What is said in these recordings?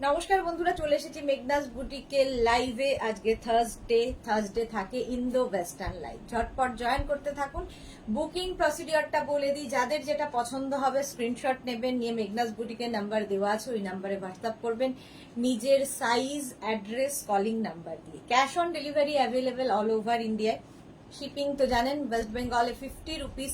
নমস্কার বন্ধুরা, চলে এসেছি মেঘনাস বুটিকের লাইভে। আজকে থার্সডে থাকে ইন্দো ওয়েস্টার্ন লাইভ। ঝটপট জয়েন করতে থাকুন। বুকিং প্রসিডিওরটা বলে দিই, যাদের যেটা পছন্দ হবে স্ক্রিনশট নেবেন, নিয়ে মেঘনাস বুটিকের নাম্বার দেওয়া আছে, ওই নাম্বারে হোয়াটসঅ্যাপ করবেন নিজের সাইজ, অ্যাড্রেস, কলিং নাম্বার দিয়ে। Cash on delivery available all over ইন্ডিয়ায়। শিপিং তো জানেন, ওয়েস্ট বেঙ্গলে 50 রুপিস,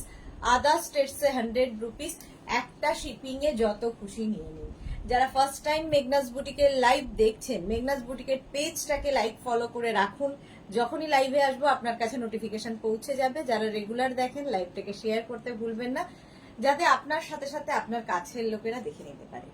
আদার স্টেটসে 100 রুপিস। একটা শিপিং এ যত খুশি নিয়ে নিন। যারা ফার্স্ট টাইম মেঘনাস বুটিকের লাইভ দেখছেন, মেঘনাস বুটিকের পেজটাকে লাইক ফলো করে রাখুন। যখনই লাইভে আসবো আপনার কাছে নোটিফিকেশন পৌঁছে যাবে। যারা রেগুলার দেখেন, লাইভটাকে শেয়ার করতে ভুলবেন না, যাতে আপনার সাথে সাথে আপনার কাছের লোকেরা দেখে নিতে পারে।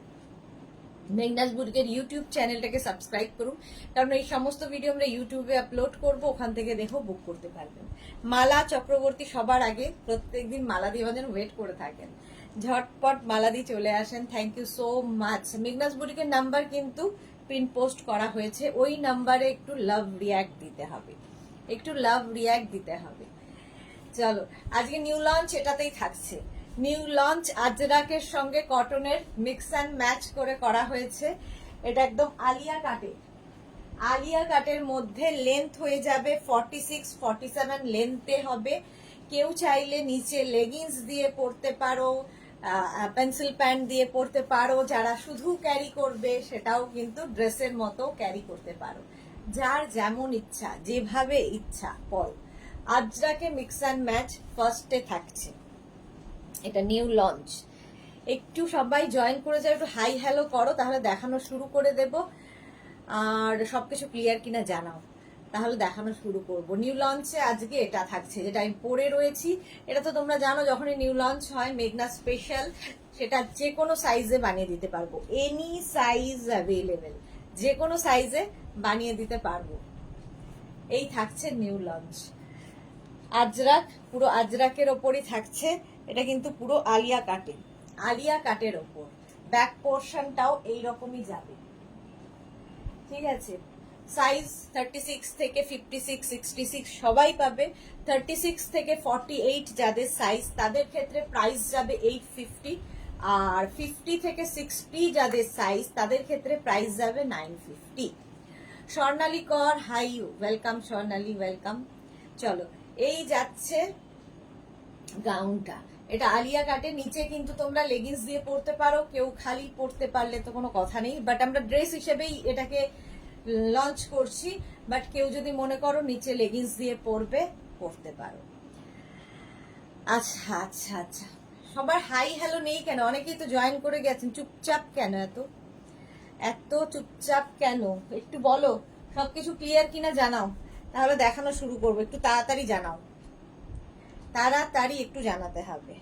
মেঘনাস বুটিকের ইউটিউব চ্যানেলটাকে সাবস্ক্রাইব করুন, কারণ এই সমস্ত ভিডিও আমরা ইউটিউবে আপলোড করব, ওখান থেকে দেখেও বুক করতে পারবেন। মালা চক্রবর্তী সবার আগে, প্রত্যেকদিন মালা দিয়ে যেন ওয়েট করে থাকেন। ঝটপট মালা দিয়ে চলে আসেন। Thank you so much. Meghnas বুটিকের নাম্বার কিন্তু পিন পোস্ট করা হয়েছে, ওই নাম্বারে একটু লাভ রিয়াক্ট দিতে হবে, একটু লাভ রিয়াক্ট দিতে হবে। চলো, আজকে নিউ লঞ্চ এটাতেই থাকছে। নিউ লঞ্চ আজরাকের সঙ্গে কটনের মিক্স অ্যান্ড ম্যাচ করে করা হয়েছে। এটা একদম আলিয়া কাটে, আলিয়া কাটের মধ্যে লেন্থ হয়ে যাবে 46, 47 লেন্থে হবে। কেউ চাইলে নিচে লেগিংস দিয়ে পরতে পারো, পেন্সিল প্যান্ট দিয়ে পরতে পারো। যারা শুধু ক্যারি করবে সেটাও কিন্তু ড্রেসের মতো ক্যারি করতে পারো। যার যেমন ইচ্ছা, যেভাবে ইচ্ছা পরো। আজরাকে মিক্স অ্যান্ড ম্যাচ ফার্স্টে থাকছে। এটা নিউ লঞ্চ। একটু সবাই জয়েন করে যাও, একটু হাই হ্যালো করো, তাহলে দেখানো শুরু করে দেব। আর সবকিছু ক্লিয়ার কিনা জানাও, তাহলে দেখানো শুরু করব। নিউ লঞ্চে আজকে এটা থাকছে, যেটা আমি পরে রয়েছি। এটা তো তোমরা জানো, যখনই নিউ লঞ্চ হয় মেঘনা স্পেশাল, সেটা যে কোনো সাইজে বানিয়ে দিতে পারবো। এনি সাইজ অ্যাভেলেবেল, যে কোনো সাইজে বানিয়ে দিতে পারবো। এই থাকছে নিউ লঞ্চ আজরাক, পুরো আজরাকের ওপরই থাকছে। এটা কিন্তু পুরো আলিয়া কাটে, আলিয়া কাটের ওপর। ব্যাক পোর্শনটাও এইরকমই যাবে, ঠিক আছে। সাইজ 36 থেকে 56, 66 সবাই পাবে। 36 থেকে 48 যাদের সাইজ, তাদের ক্ষেত্রে প্রাইস যাবে 850। আর 50 থেকে 60 যাদের সাইজ, তাদের ক্ষেত্রে প্রাইস যাবে 950। Swarnali Kar, hi you, welcome Swarnali, welcome. চলো, এই যাচ্ছে গাউনটা। এটা আলিয়া কাটে, নিচে কিন্তু তোমরা লেগিংস দিয়ে পরতে পারো, কেউ খালি পরতে পারলে তো কোনো কথা নেই, বাট আমরা ড্রেস হিসেবেই এটাকে লঞ্চ করছি। বাট কেউ যদি মনে করো নিচে লেগিংস দিয়ে পরতে পারো। আচ্ছা আচ্ছা আচ্ছা, সবার হাই হ্যালো নেই কেন? অনেকেই তো জয়েন করে গেছেন, চুপচাপ কেন? এত চুপচাপ কেন? একটু বলো, সবকিছু ক্লিয়ার কিনা জানাও, তাহলে দেখানো শুরু করবো। একটু তাড়াতাড়ি জানাও, তাড়াতাড়ি একটু জানাতে হবে।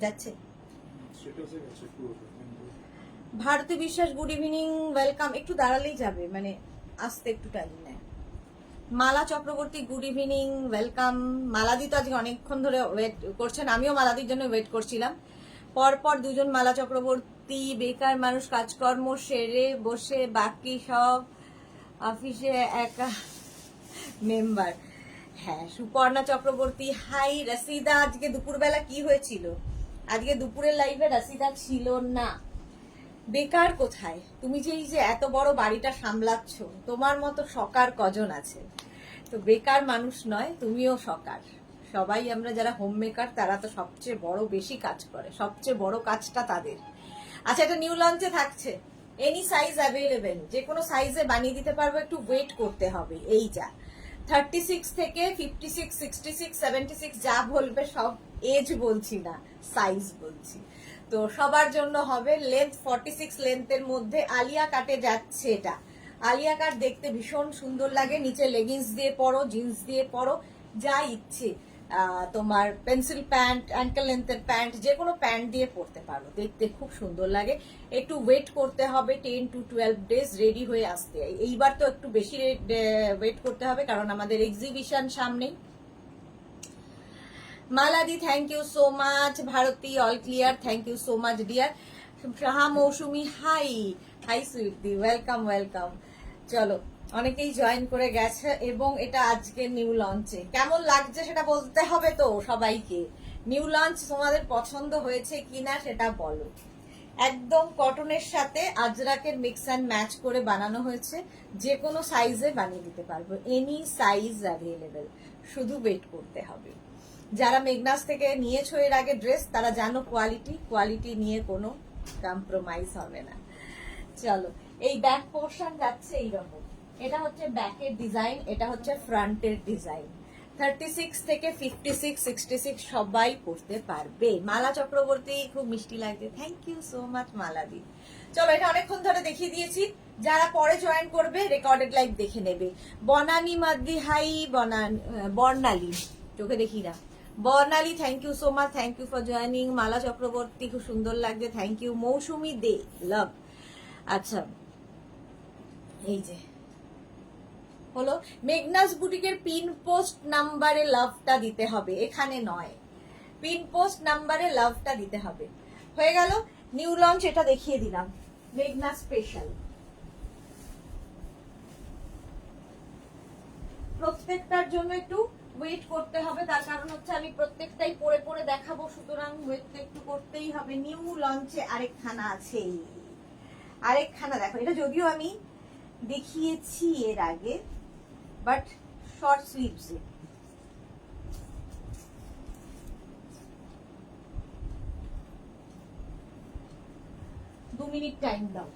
যাচ্ছে ভারতী বিশ্বাস, গুড ইভিনিং, ওয়েলকাম। একটু দাঁড়ালেই যাবে, মানে আসতে একটু টাইম নেয়। মালা চক্রবর্তী, গুড ইভিনিং, ওয়েলকাম। মালাদি তো আজকে অনেকক্ষণ ধরে ওয়েট করছেন, আমিও মালাদির জন্য ওয়েট করছিলাম। পরপর দুজন মালা চক্রবর্তী। বেকার মানুষ কাজকর্ম সেরে বসে, বাকি সব অফিসে একা মেম্বার। হ্যাঁ, সুপর্ণা চক্রবর্তী, হাই। রসিদা, আজকে দুপুরবেলা কি হয়েছিল? আজকে দুপুরের লাইভে রসিদা ছিল না। বেকার কোথায়? তুমি যে এই যে এত বড় বাড়িটা সামলাচ্ছ, তোমার মতো সকার কজন আছে? তো বেকার মানুষ নয়, তুমিও সকার। সবাই আমরা যারা হোম মেকার, তারা তো সবচেয়ে বড় বেশি কাজ করে, সবচেয়ে বড় কাজটা তাদের। আচ্ছা, এটা নিউ লঞ্চে থাকছে, এনি সাইজ অ্যাভেলেবেল, যে কোনো সাইজে বানিয়ে দিতে পারবো। একটু ওয়েট করতে হবে। এই যা 36 থেকে 56, 66, 76 যা বলবে সব, এজ বলছি না, সাইজ বলছি। তো সবার জন্য হবে। লেন্থ 46 লেন্থের মধ্যে আলিয়া কাটে যাচ্ছে। এটা আলিয়া কাট দেখতে ভীষণ সুন্দর লাগে। নিচে লেগিংস দিয়ে পরো, জিন্স দিয়ে পরো, যা ইচ্ছে। তোমার পেন্সিল প্যান্ট, অ্যাঙ্কেল লেন্থের প্যান্ট, যে কোনো প্যান্ট দিয়ে পরতে পারো, দেখতে খুব সুন্দর লাগে। একটু ওয়েট করতে হবে, 10 to 12 ডেজ রেডি হয়ে আসতে। এইবার তো একটু বেশি ওয়েট করতে হবে, কারণ আমাদের এক্সিবিশন সামনেই। মালাদি, thank you so much. Bharati, all clear, thank you so much dear. Saha Mousumi, hi hi sweetie, welcome welcome. চলো, অনেকেই জয়েন করে গেছে এবং এটা আজকে নিউ লঞ্চে। কেমন লাগছে সেটা বলতে হবে তো সবাইকে। নিউ লঞ্চ তোমাদের পছন্দ হয়েছে কিনা সেটা বলো। একদম কটনের সাথে আজরাকের মিক্স অ্যান্ড ম্যাচ করে বানানো হয়েছে। যে কোনো সাইজে বানিয়ে দিতে পারবো, এনি সাইজ অ্যাভেলেবেল, শুধু ওয়েট করতে হবে। যারা মেঘনাস থেকে নিয়েছো এর আগে ড্রেস, তারা জানো কোয়ালিটি নিয়ে কোনো কম্প্রোমাইজ হবে না। চলো, এই ব্যাক পোর্শন যাচ্ছে এইরকম। এটা হচ্ছে ব্যাকের ডিজাইন, এটা হচ্ছে ফ্রন্টের ডিজাইন। 36 থেকে 56, 66 সবাই পড়তে পারবে। মালা চক্রবর্তী, খুব মিষ্টি লাগছে, থ্যাংক ইউ সো মাচ মালাদি। চলো, এটা অনেকক্ষণ ধরে দেখিয়ে দিয়েছি। যারা পরে জয়েন করবে রেকর্ডেড লাইভ দেখে নেবে। বনানী মাদ্দি, হাই বর্ণালী, চোখে দেখি না। Barnali, thank you so much, thank you for joining. Mala Chakraborty, খুব সুন্দর লাগছে, থ্যাংক ইউ। মৌসুমী দে, লাভ। আচ্ছা, এই যে হলো মেঘনাস বুটিকের পিন পোস্ট নাম্বারে লাভটা দিতে হবে, এখানে নয়। পিন পোস্ট নাম্বারে লাভটা দিতে হবে। হয়ে গেল নিউ লঞ্চ, এটা দেখিয়ে দিলাম মেঘনাস স্পেশাল। প্রত্যেকটার জন্য একটু ওয়েট করতে হবে, তার কারণ হচ্ছে আমি প্রত্যেকটাই পরে পরে দেখাবো, সুতরাং ওয়েট একটু করতেই হবে। নিউ লঞ্চে আরেকখানা আছে, আরেকখানা দেখো। এটা যদিও আমি দেখিয়েছি এর আগে, but short sleeves. 2 minute time দাও।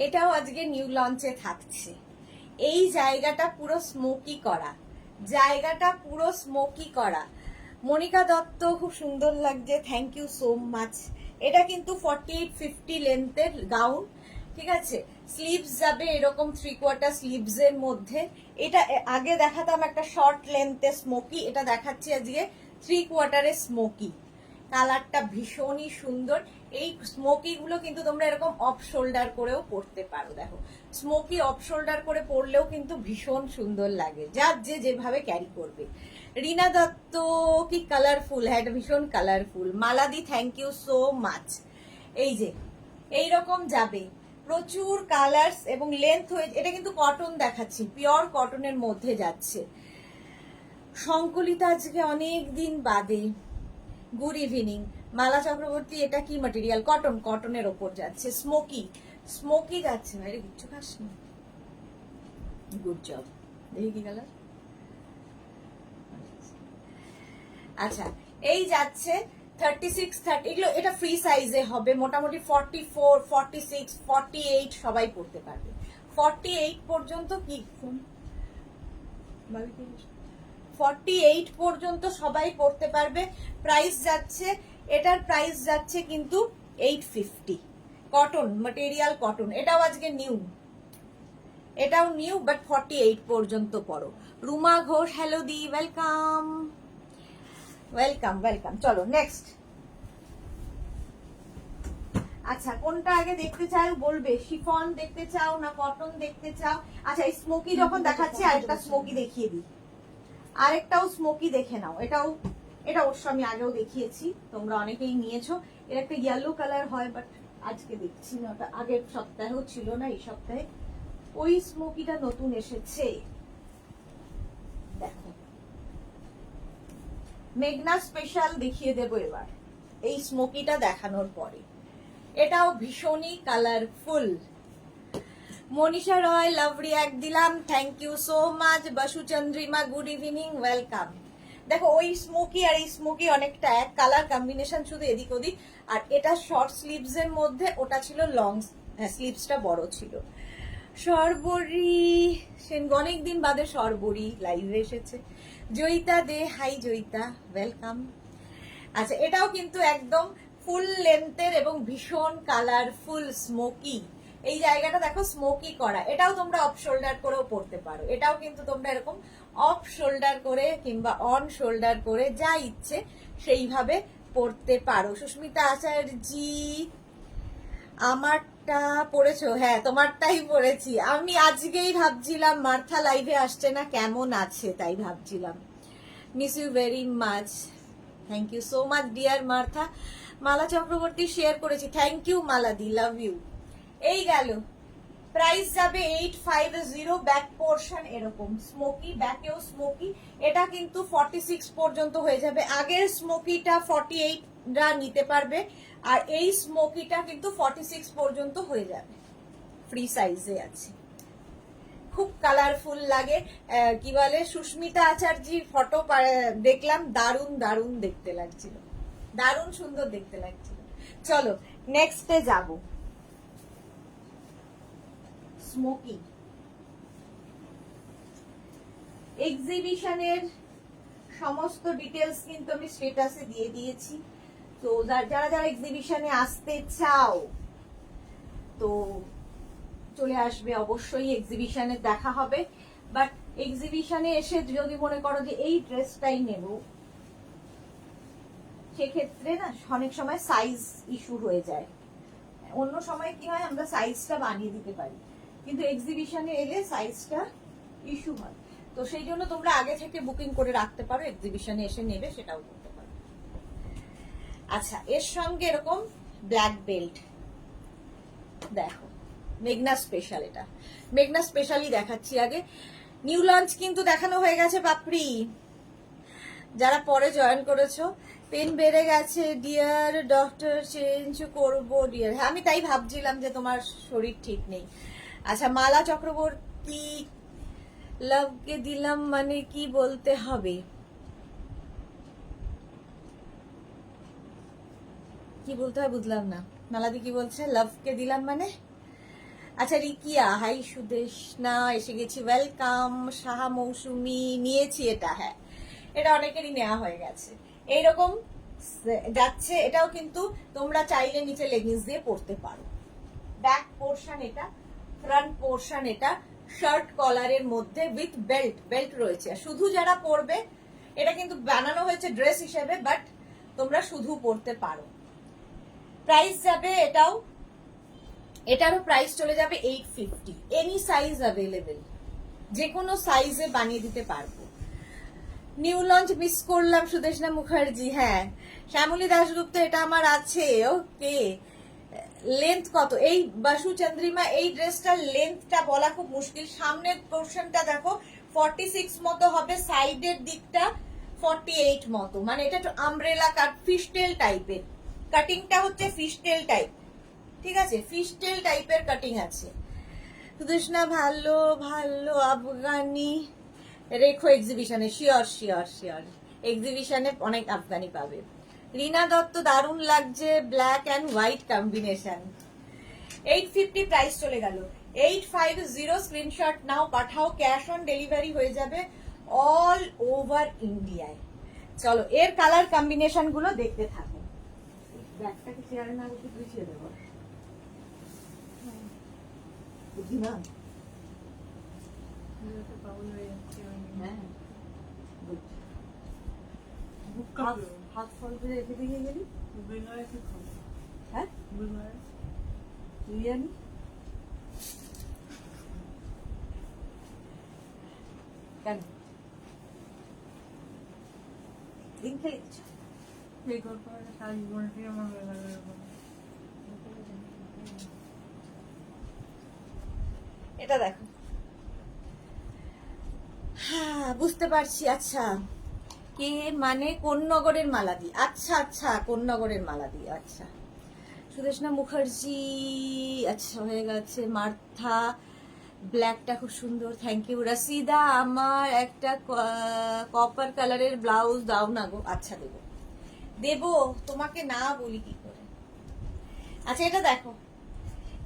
এটাও আজকে নিউ লঞ্চে থাকছে। এই জায়গাটা পুরো স্মোকি করা, জায়গাটা পুরো স্মোকি করা। মনিকা দত্ত, খুব সুন্দর লাগছে, থ্যাংক ইউ সো মাচ। এটা কিন্তু 48-50 লেন্থের গাউন, ঠিক আছে। স্লিভস যাবে এরকম 3/4 স্লিভস এর মধ্যে। এটা আগে দেখাতাম একটা শর্ট লেন্থে স্মোকি, এটা দেখাচ্ছি আজকে 3/4 স্মোকি। কালারটা ভীষণই সুন্দর। এই স্মোকি গুলো কিন্তু তোমরা এরকম অফ শোল্ডার করেও পরতে পারো। দেখো, স্মোকি অফ শোল্ডার করে পরলেও কিন্তু ভীষণ সুন্দর লাগে, যার যে যেভাবে ক্যারি করবে। রিনা দত্ত, কি কালারফুল, হ্যাঁ এটা ভীষণ কালারফুল। মালাদি, থ্যাংক ইউ সো মাচ। এই যে এইরকম যাবে, প্রচুর কালার্স এবং লেন্থ হয়ে। এটা কিন্তু কটন দেখাচ্ছি, পিওর কটনের মধ্যে যাচ্ছে। সংকলিতা, আজকে অনেক দিন বাদে, গুড ইভিনিং। মালা চক্রবর্তী, এটা কি ম্যাটেরিয়াল? কটন, কটনের ওপর যাচ্ছে, স্মোকি স্মোকি যাচ্ছে। বাইরে কিচ্ছু খাস না, গুড জব। দেখি কি কালার। আচ্ছা, এই যাচ্ছে 36, 30, এগুলো এটা ফ্রি সাইজে হবে। মোটামুটি 44, 46, 48 সবাই পড়তে পারবে। 48 পর্যন্ত কি 48 পর্যন্ত সবাই পড়তে পারবে। প্রাইস যাচ্ছে, এটার প্রাইস যাচ্ছে কিন্তু 850। Cotton material, cotton. এটাও আজকে নিউ, এটাও নিউ, বাট 48 পর্যন্ত পড়ো। রুমা ঘোষ, হ্যালো দি, ওয়েলকাম ওয়েলকাম ওয়েলকাম। চলো নেক্সট। আচ্ছা, কোনটা আগে দেখতে চাও বলবে? শিফন দেখতে চাও না কটন দেখতে চাও? আচ্ছা, এই স্মোকি যখন দেখাচ্ছি আরেকটা স্মোকি দেখিয়ে দিই। আরেকটাও স্মোকি দেখে নাও। এটা অবশ্য আমি আগেও দেখিয়েছি, তোমরা অনেকেই নিয়েছো। এর একটা ইয়েলো কালার হয়, বাট আজকে দেখছি না, ওটা আগের সপ্তাহেও ছিল না, এই সপ্তাহে ওই স্মোকিটা নতুন এসেছে। দেখো, মেঘনা স্পেশাল দেখিয়ে দেবো এবার এই স্মোকিটা দেখানোর পরে। এটাও ভীষণই colourful. Manisha Roy, love react দিলাম, thank you so much. Basu Chandrima, good evening, welcome. দেখো, ওই স্মোকি আর এই স্মোকি অনেকটা এক, কালার কম্বিনেশন শুধু এদিক ওদিক। আর এটা শর্ট স্লিভস এর মধ্যে, ওটা ছিল লং স্লিভসটা বড় ছিল। সরবরি সেন, অনেকদিন বাদে সরবরি লাইভে এসেছে। জয়িতা দে, হাই জয়িতা, ওয়েলকাম। আচ্ছা, এটাও কিন্তু একদম ফুল লেন্থের এবং ভীষণ কালারফুল স্মোকি। এই জায়গাটা দেখো স্মোকি করা। এটাও তোমরা অফ শোল্ডার করেও পরতে পারো। এটাও কিন্তু তোমরা এরকম অফ শোল্ডার করে কিংবা অন শোল্ডার করে যা ইচ্ছে সেইভাবে পরতে পারো। সুস্মিতা আচার্যি, আমারটা পড়েছো? হ্যাঁ, তোমারটাই পড়েছি আমি। আজকেই ভাবছিলাম মার্থা লাইভে আসছে না, কেমন আছে তাই ভাবছিলাম। Miss you very much, thank you so much dear Martha. Mala Chakraborty share করেছি, থ্যাংক ইউ মালাদি, লাভ ইউ। এই গেল, প্রাইস যাবে 850, ব্যাক পোর্শন এরকম স্মোকি, ব্যাকেও স্মোকি। এটা কিন্তু 46 পর্যন্ত হয়ে যাবে। আগের স্মোকিটা 48 রা নিতে পারবে, আর এই স্মোকিটা কিন্তু 46 পর্যন্ত হয়ে যাবে, ফ্রি সাইজে আছে। খুব কালারফুল লাগে, কি বলে সুস্মিতা আচার্যির ফটো দেখলাম, দারুণ দারুণ দেখতে লাগছিল, দারুণ সুন্দর দেখতে লাগছিল। চলো নেক্সটে যাব, স্মোকি এক্সিবিশনের সমস্ত ডিটেলস কিন্তু আমি স্ট্যাটাসে দিয়ে দিয়েছি। তো যারা যারা এক্সিবিশনে আসতে চাও তো চলে আসবে, অবশ্যই এক্সিবিশনে দেখা হবে। বাট এক্সিবিশনে এসে যদি মনে করো যে এই ড্রেসটাই নেব, সেক্ষেত্রে না অনেক সময় সাইজ ইস্যু হয়ে যায়। অন্য সময় কি হয়, আমরা সাইজটা বানিয়ে দিতে পারি, কিন্তু এক্সিবিশনে এলে সাইজটা ইস্যু হয়। তো সেই জন্য তোমরা আগে থেকে বুকিং করে রাখতে পারো, এক্সিবিশনে এসে নেবে সেটাও করতে পারো। আচ্ছা, এর সঙ্গে এরকম ব্ল্যাক বেল্ট দেখো, মেঘনা স্পেশাল, এটা মেঘনা স্পেশালই দেখাচ্ছি আগে। নিউ লঞ্চ কিন্তু দেখানো হয়ে গেছে পাপড়ি, যারা পরে জয়েন করেছো। পেন বেড়ে গেছে ডিয়ার, ডক্টর চেঞ্জ করবো ডিয়ার। হ্যাঁ, আমি তাই ভাবছিলাম যে তোমার শরীর ঠিক নেই। আচ্ছা, মালা চক্রবর্তী, লাভকে দিলাম মানে কি বলতে হবে, কি বলতে হয় বুঝলাম না। মালাদি কি বলছে, লাভকে দিলাম মানে? আচ্ছা, রিকিয়া, হাই সুদেশনা, এসে গেছি, ওয়েলকাম। সাহা মৌসুমি, নিয়েছি এটা, হ্যাঁ এটা অনেকেরই নেওয়া হয়ে গেছে। এইরকম যাচ্ছে, এটাও কিন্তু তোমরা চাইলে নিচে লেগিংস দিয়ে পরতে পারো। ব্যাক পোর্শন এটা, ফ্রন্ট পোর্শন এটা, শার্ট কলারের মধ্যে উইথ বেল্ট, বেল্ট রয়েছে। শুধু যারা পরবে, এটা কিন্তু বানানো হয়েছে ড্রেস হিসেবে, বাট তোমরা শুধু পরতে পারো। প্রাইস যাবে এটাও, এটারও প্রাইস চলে যাবে 850। এনি সাইজ অ্যাভেলেবেল, যে কোনো সাইজে বানিয়ে দিতে পারবো। নিউ লঞ্চ মিস করলাম সুদেশনা মুখার্জি, হ্যাঁ শ্যামলী দাশগুপ্ত, এটা আমার আছে। ওকে, লেন্থ কত এই বাসু চন্দ্রিমা? এই ড্রেসটার লেন্থটা বলা খুব মুশকিল। সামনের পোর্শনটা দেখো 46 মতো হবে, সাইডের দিকটা 48 মতো, মানে এটা একটু আমব্রেলা কাট, ফিশটেল টাইপের কাটিংটা হচ্ছে, ফিশটেল টাইপ, ঠিক আছে, ফিশটেল টাইপের কাটিং আছে। সুদেশনা ভালো ভালো, আফগানি রেখো এক্সিবিশনে, শিওর শিওর শিওর, এক্সিবিশনে অনেক আফগানি পাবে। রিনা দত্ত, দারুণ লাগছে, black and white combination. 850 price চলে গেল, 850। Screenshot now, Pathao, cash on delivery হয়ে যাবে অল ওভার ইন্ডিয়ায়। চলো এর কালার কম্বিনেশন গুলো দেখতে থাকো। ব্যাগটাকে চেয়ারে না রেখে গুছিয়ে দেবো, বুঝি না? হ্যাঁ, হাত ফল করে রেখে দিয়ে গেলি, হ্যাঁ বিরিয়ানি। কেন দিন খেয়ে দিচ্ছ? এটা দেখো, হ্যাঁ বুঝতে পারছি। আচ্ছা, কে মানে কোন নগরের মালাদি? আচ্ছা আচ্ছা, কোন নগরের মালাদি, আচ্ছা। সুদেশনা মুখার্জি, আচ্ছা হয়ে গেছে। মার্থা, ব্ল্যাকটা খুব সুন্দর, থ্যাংক ইউ। রাসিদা, আমার একটা কপার কালারের ব্লাউজ দাও না গো। আচ্ছা দেবো দেবো, তোমাকে না বলি কি করে। আচ্ছা, এটা দেখো,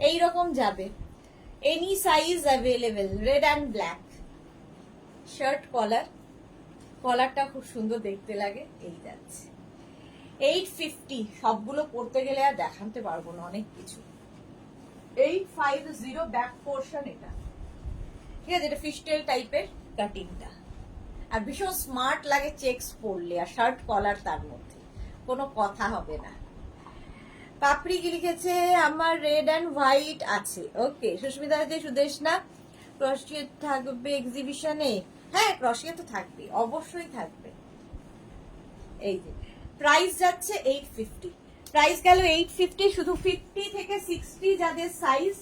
এইরকম যাবে, any size available, red and black, shirt collar, কলারটা খুব সুন্দর দেখতে লাগে। এই যাচ্ছে 850, সবগুলো পড়তে গেলে আর দেখাতে পারবো না, অনেক কিছু। 850 ব্যাক পোর্শন এটা, ঠিক আছে, এটা ফিশটেল টাইপের কাটিংটা, আর ভীষণ স্মার্ট লাগে চেকস পরলে, আর শার্ট কলার তার মধ্যে, কোনো কথা হবে না। পাপড়ি কি লিখেছে, আমার রেড অ্যান্ড হোয়াইট আছে। ওকে, সুস্মিতা যে সুদেশনা, ক্রশিয়ে থাকবে এক্সিবিশনে? হ্যাঁ, ক্রশিয়ে তো থাকবে, অবশ্যই থাকবে। এই যে প্রাইস যাচ্ছে 850। প্রাইস গেল 850, শুধু 50 থেকে 60 যাদের সাইজ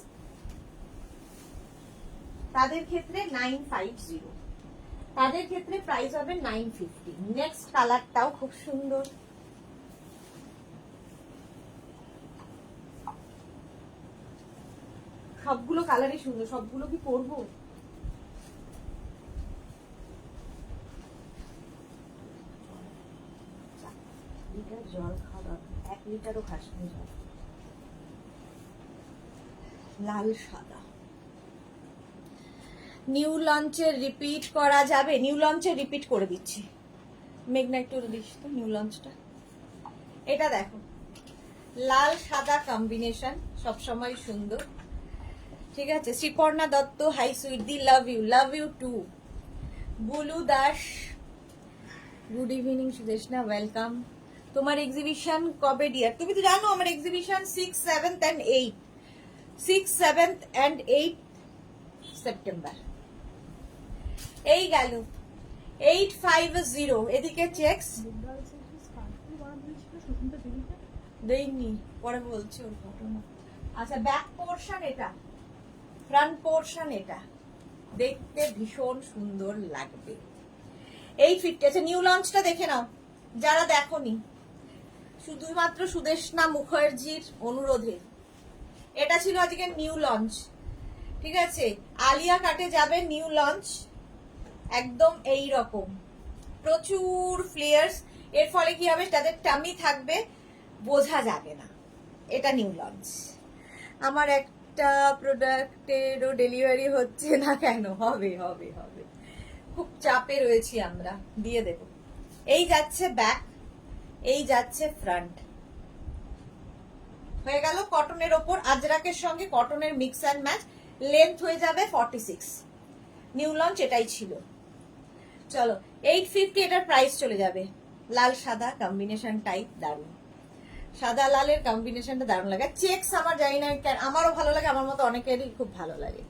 তাদের ক্ষেত্রে 950, তাদের ক্ষেত্রে প্রাইস হবে 950। নেক্সট কালারটাও খুব সুন্দর, সবগুলো কালারই সুন্দর, সবগুলো কি পরবো? লিটার জল খাওয়া, 1 লিটারও খাসনি জল। লাল সাদা নিউ লঞ্চের রিপিট করা যাবে? নিউ লঞ্চের রিপিট করে দিচ্ছি। মেঘনা একটু দিস তো নিউ লঞ্চটা। এটা দেখো, লাল সাদা কম্বিনেশন, সবসময় সুন্দর। ঠিক আছে, শ্রীপর্ণা দত্ত, হাই সুইট দি, love you too. Bulu Das, good evening Sudeshna, welcome. তোমার এক্সিবিশন কবে ডিয়ার? তুমি তো জানো আমার এক্সিবিশন 6, 7 and 8, 6, 7 and 8 সেপ্টেম্বর। এই গেল 850। এদিকে চেকস দেইনি, পরে বলছি ওর ঘটনা। আচ্ছা, ব্যাক পোর্শন এটা, ফ্রন্ট পোর্শন এটা, দেখতে ভীষণ সুন্দর লাগবে। 850। আচ্ছা, নিউ লঞ্চটা দেখে নাও যারা দেখোনি, শুধুমাত্র সুদেশনা মুখার্জির অনুরোধে। এটা ছিল আজকে নিউ লঞ্চ। ঠিক আছে, আলিয়া কাটে যাবে নিউ লঞ্চ, একদম এই রকম প্রচুর ফ্লেয়ার্স। এর ফলে কি হবে, তাদের টামি থাকবে, বোঝা যাবে না। এটা নিউ লঞ্চ। আমার একটা প্রোডাক্টেরও ডেলিভারি হচ্ছে না কেন? হবে হবে হবে, খুব চাপে রয়েছি আমরা, দিয়ে দেব। এই যাচ্ছে ব্যাক, এই যাচ্ছে ফ্রন্ট। হয়ে গেল কটনের ওপর আজরাকের সঙ্গে কটনের মিক্স অ্যান্ড ম্যাচ। লেন্থ হয়ে যাবে 46। নিউ লঞ্চ এটাই ছিল। চলো 850, এটার প্রাইস চলে যাবে। লাল সাদা কম্বিনেশন টাইপ, দারুণ। সাদা লালের কম্বিনেশনটা দারুণ লাগে। চেকস আমার জানি না, আমারও ভালো লাগে, আমার মতো অনেকেরই খুব ভালো লাগে।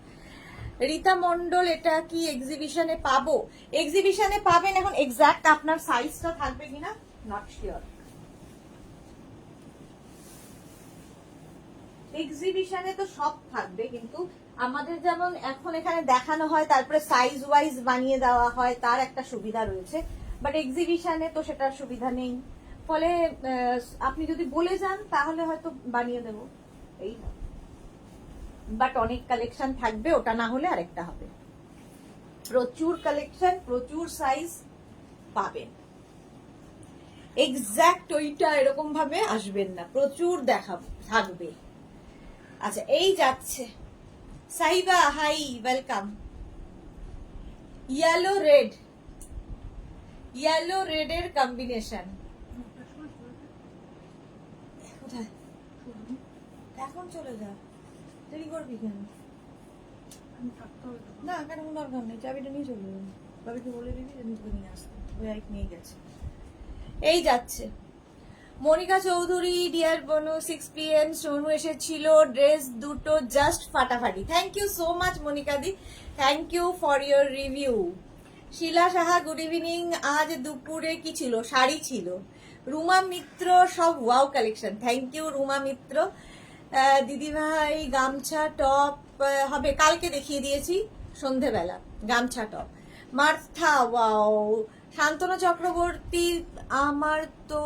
রীতা মন্ডল, এটা কি এক্সিবিশনে পাবো? এক্সিবিশনে পাবেন, এখন এক্সাক্ট আপনার সাইজটা থাকবে কিনা নট শিওর। এক্সিবিশনে তো সব থাকবে, কিন্তু আমাদের যেমন এখন এখানে দেখানো হয়, তারপরে সাইজ ওয়াইজ বানিয়ে দেওয়া হয়, তার একটা সুবিধা রয়েছে। বাট এক্সিবিশনে তো সেটার সুবিধা নেই, ফলে আপনি যদি বলে যান তাহলে হয়তো বানিয়ে দেবো, এই। বাট অনেক কালেকশন থাকবে, ওটা না হলে আরেকটা হবে। প্রচুর কালেকশন, প্রচুর সাইজ পাবেন। এক্সাক্ট ওইটা এরকম ভাবে আসবেন না, প্রচুর দেখাবো থাকবে। আচ্ছা, এই যাচ্ছে Saiba, hi, welcome. Yellow red, yellow red এর কম্বিনেশন। কোথায়? এখন চলে যা, দেরি করবি কেন? না, কেন দরকার নেই, চাবিটা নিয়ে চলে যাবো। বাবিকে বলে দিবি নিয়ে আসতে, বাইক নিয়ে গেছে। এই যাচ্ছে মনিকা চৌধুরী, ডিয়ার বনু, 6 PM সোনু এসেছিল, ড্রেস দুটো জাস্ট ফাটাফাটি। Thank you so much Monika the, thank you for your review. Shila Saha, good evening. আজ দুপুরে কি ছিল? শাড়ি ছিল। রুমা মিত্র, সব wow collection, thank you Ruma মিত্র। দিদি ভাই, গামছা টপ হবে, কালকে দেখিয়ে দিয়েছি সন্ধেবেলা, gamchha top. Martha, wow. Shantana Chakraborty, আমার তো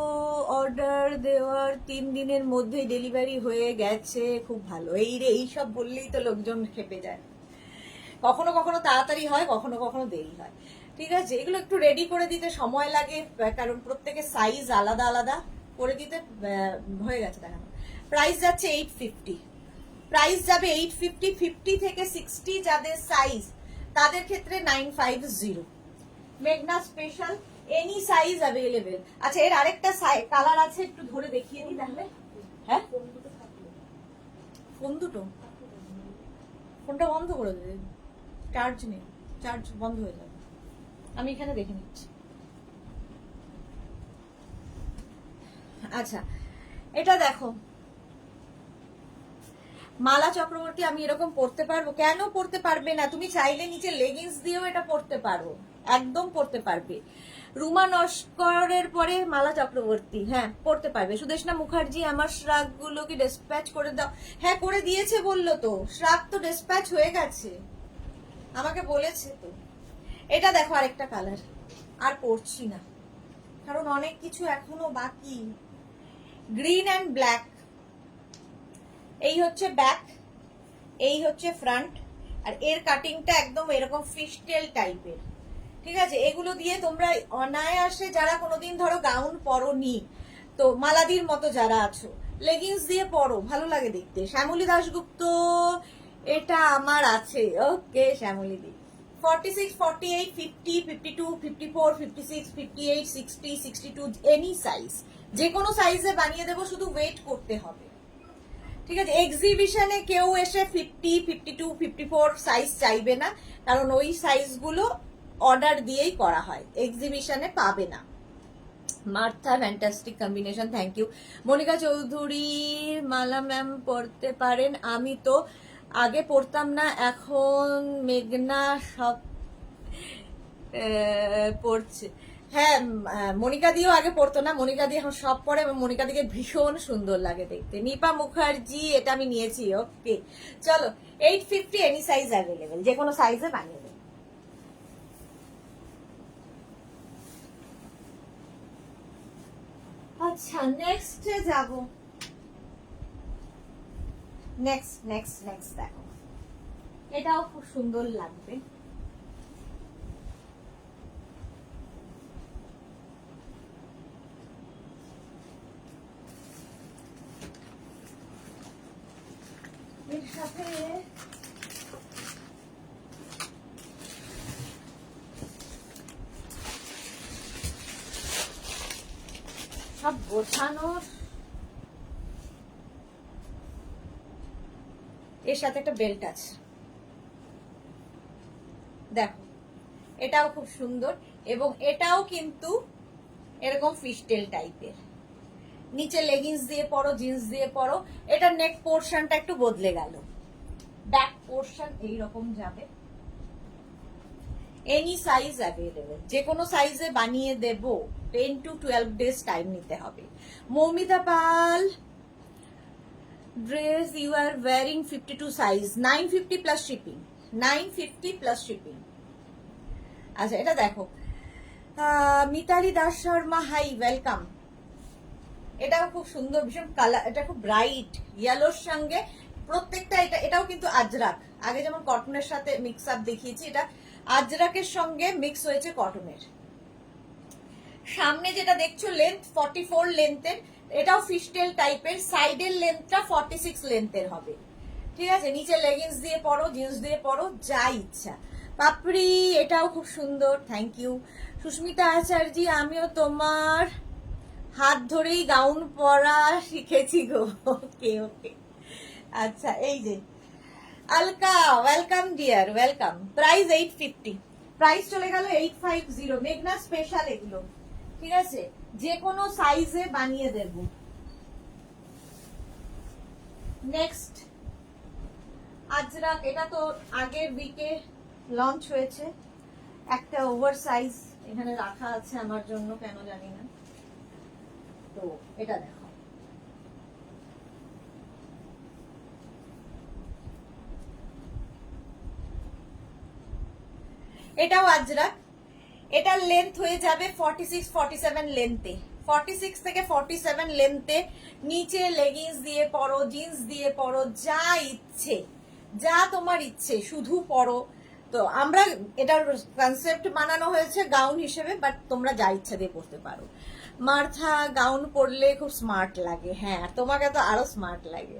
অর্ডার দেওয়ার 3 দিনের মধ্যেই ডেলিভারি হয়ে গেছে, খুব ভালো। এই রে, এইসব বললেই তো লোকজন খেপে যায়। কখনো কখনো তাড়াতাড়ি হয়, কখনো কখনো দেরি হয়। ঠিক আছে, এগুলো একটু রেডি করে দিতে সময় লাগে, কারণ প্রত্যেকের সাইজ আলাদা আলাদা করে দিতে। হয়ে গেছে দেখানো। প্রাইস যাচ্ছে 850, প্রাইস যাবে 850। 50 থেকে 60 যাদের সাইজ তাদের ক্ষেত্রে 950। মেঘনা স্পেশাল, এনি সাইজ অ্যাভেলেবেল। আচ্ছা, এর আরেকটা কালার আছে, একটু ধরে দেখিয়ে দিই তাহলে। হ্যাঁ, ফোন দুটো, ফোনটা বন্ধ করে দেবে, চার্জ নেই, চার্জ বন্ধ হয়ে যাবে। আমি এখানে দেখে নিচ্ছি। আচ্ছা, এটা দেখো মালা চক্রবর্তী, আমি এরকম পড়তে পারবো? কেন পড়তে পারবে না? তুমি চাইলে নিচে লেগিংস দিয়েও এটা পড়তে পারো, একদম পরতে পারবে। রুমা নস্করের পরে মালা চক্রবর্তী, হ্যাঁ পরতে পারবে। সুদেশনা মুখার্জি, আমার শ্রাগ গুলো কি ডিসপ্যাচ করে দাও? হ্যাঁ করে দিয়েছে বললো তো, শ্রাগ তো ডিসপ্যাচ হয়ে গেছে, আমাকে বলেছে তো। এটা দেখো আরেকটা কালার, আর পরছি না কারণ অনেক কিছু এখনো বাকি। গ্রিন অ্যান্ড ব্ল্যাক, এই হচ্ছে ব্যাক, এই হচ্ছে ফ্রন্ট, আর এর কাটিংটা একদম এরকম ফিশটেল টাইপের। ঠিক আছে, এগুলো দিয়ে তোমরা অনায়াসে যারা কোনোদিন ধরো গাউন পরোনি, তো মালাদির মতো যারা আছো, লেগিংস দিয়ে পরো, ভালো লাগে দেখতে। শ্যামলী দাশগুপ্ত, এটা আমার আছে। ওকে শ্যামলী দি, 46, 48, 50, 52, 54, 56, 58, 60, 62, এনি সাইজ, যে কোনো সাইজে বানিয়ে দেবো, শুধু ওয়েট করতে হবে। ঠিক আছে, এক্সিবিশনে কেউ এসে 50, 52, 54 সাইজ চাইবে না, কারণ ওই সাইজগুলো অর্ডার দিয়েই করা হয়, এক্সিবিশনে পাবে না। Martha, fantastic combination, thank you. Monica Chowdhury, Mala ma'am পড়তে পারেন, আমি তো আগে পড়তাম না, এখন মেঘনা সব পড়ছে। হ্যাঁ মনিকা দিও আগে পড়তো না, মনিকা দি এখন সব পড়ে, মনিকা দিকে ভীষণ সুন্দর লাগে দেখতে। নিপা মুখার্জি, এটা আমি নিয়েছি। ওকে চলো, 850 এনি সাইজ অ্যাভেলেবেল, যে কোনো সাইজে বানিয়ে দেবে। আচ্ছা নেক্সটে যাব, নেক্সট নেক্সট নেক্সট দেখো, এটাও খুব সুন্দর লাগবে। এর সাথে সব গোছানোর, এর সাথে একটা বেল্ট আছে দেখো, এটাও খুব সুন্দর, এবং এটাও কিন্তু এরকম ফিশটেল টাইপের, নিচে লেগিংস দিয়ে পরো, জিন্স দিয়ে পরো। এটা নেক পোর্শনটা একটু বদলে গেল, ব্যাক পোর্শন এইরকম যাবে। এনি সাইজ অ্যাভেলেবেল, যে কোনো সাইজে বানিয়ে দেব, 10 to 12 ডেজ টাইম নিতে হবে। Moumita Pal, dress you are wearing 52 size, 950 plus shipping, 950 plus shipping. আচ্ছা এটা দেখো, মিতালি দাস শর্মা, হাই ওয়েলকাম। এটাও খুব সুন্দর, ভীষণ কালার, এটা খুব ব্রাইট ইয়েলোর সঙ্গে প্রত্যেকটা। এটাও কিন্তু আজরাক, আগে যেমন কটনের সাথে মিক্স আপ দেখিয়েছি, এটা আজরাকের সঙ্গে মিক্স হয়েছে কটনের। সামনে যেটা দেখছো লেন্থ 44 লেন্থের, এটাও ফিশটেল টাইপের, সাইডের লেন্থটা 46 লেন্থের হবে। ঠিক আছে, নিচে লেগিংস দিয়ে পরো, জিন্স দিয়ে পরো, যা ইচ্ছা। পাপড়ি, এটাও খুব সুন্দর, থ্যাংক ইউ। সুস্মিতা আচার্য, আমিও তোমার হাত ধরেই গাউন পরা শিখেছি গো। ওকে ওকে, আচ্ছা এই যে Alka, welcome deer, welcome. Price 850, price চলে গেল 850, মেঘনা স্পেশাল এগুলো। ঠিক আছে, যে কোনো সাইজে বানিয়ে দেব। নেক্সট আজরাক, এটা তো আগের উইকে লঞ্চ হয়েছে, একটা ওভার সাইজ এখানে রাখা আছে আমার জন্য, কেন জানি না। তো এটা দেখো, এটাও আজরাক, এটার লেন্থ হয়ে যাবে 46, 47 লেন্থে, 46 থেকে 47 লেন্থে। নিচে লেগিংস দিয়ে পরো, জিন্স দিয়ে পরো, যা ইচ্ছে, যা তোমার ইচ্ছে শুধু পরো। তো আমরা এটার কনসেপ্ট বানানো হয়েছে গাউন হিসেবে, বাট তোমরা যা ইচ্ছা দিয়ে পরতে পারো। মার্থা, গাউন পরলে খুব স্মার্ট লাগে, হ্যাঁ তোমাকে তো আরো স্মার্ট লাগে।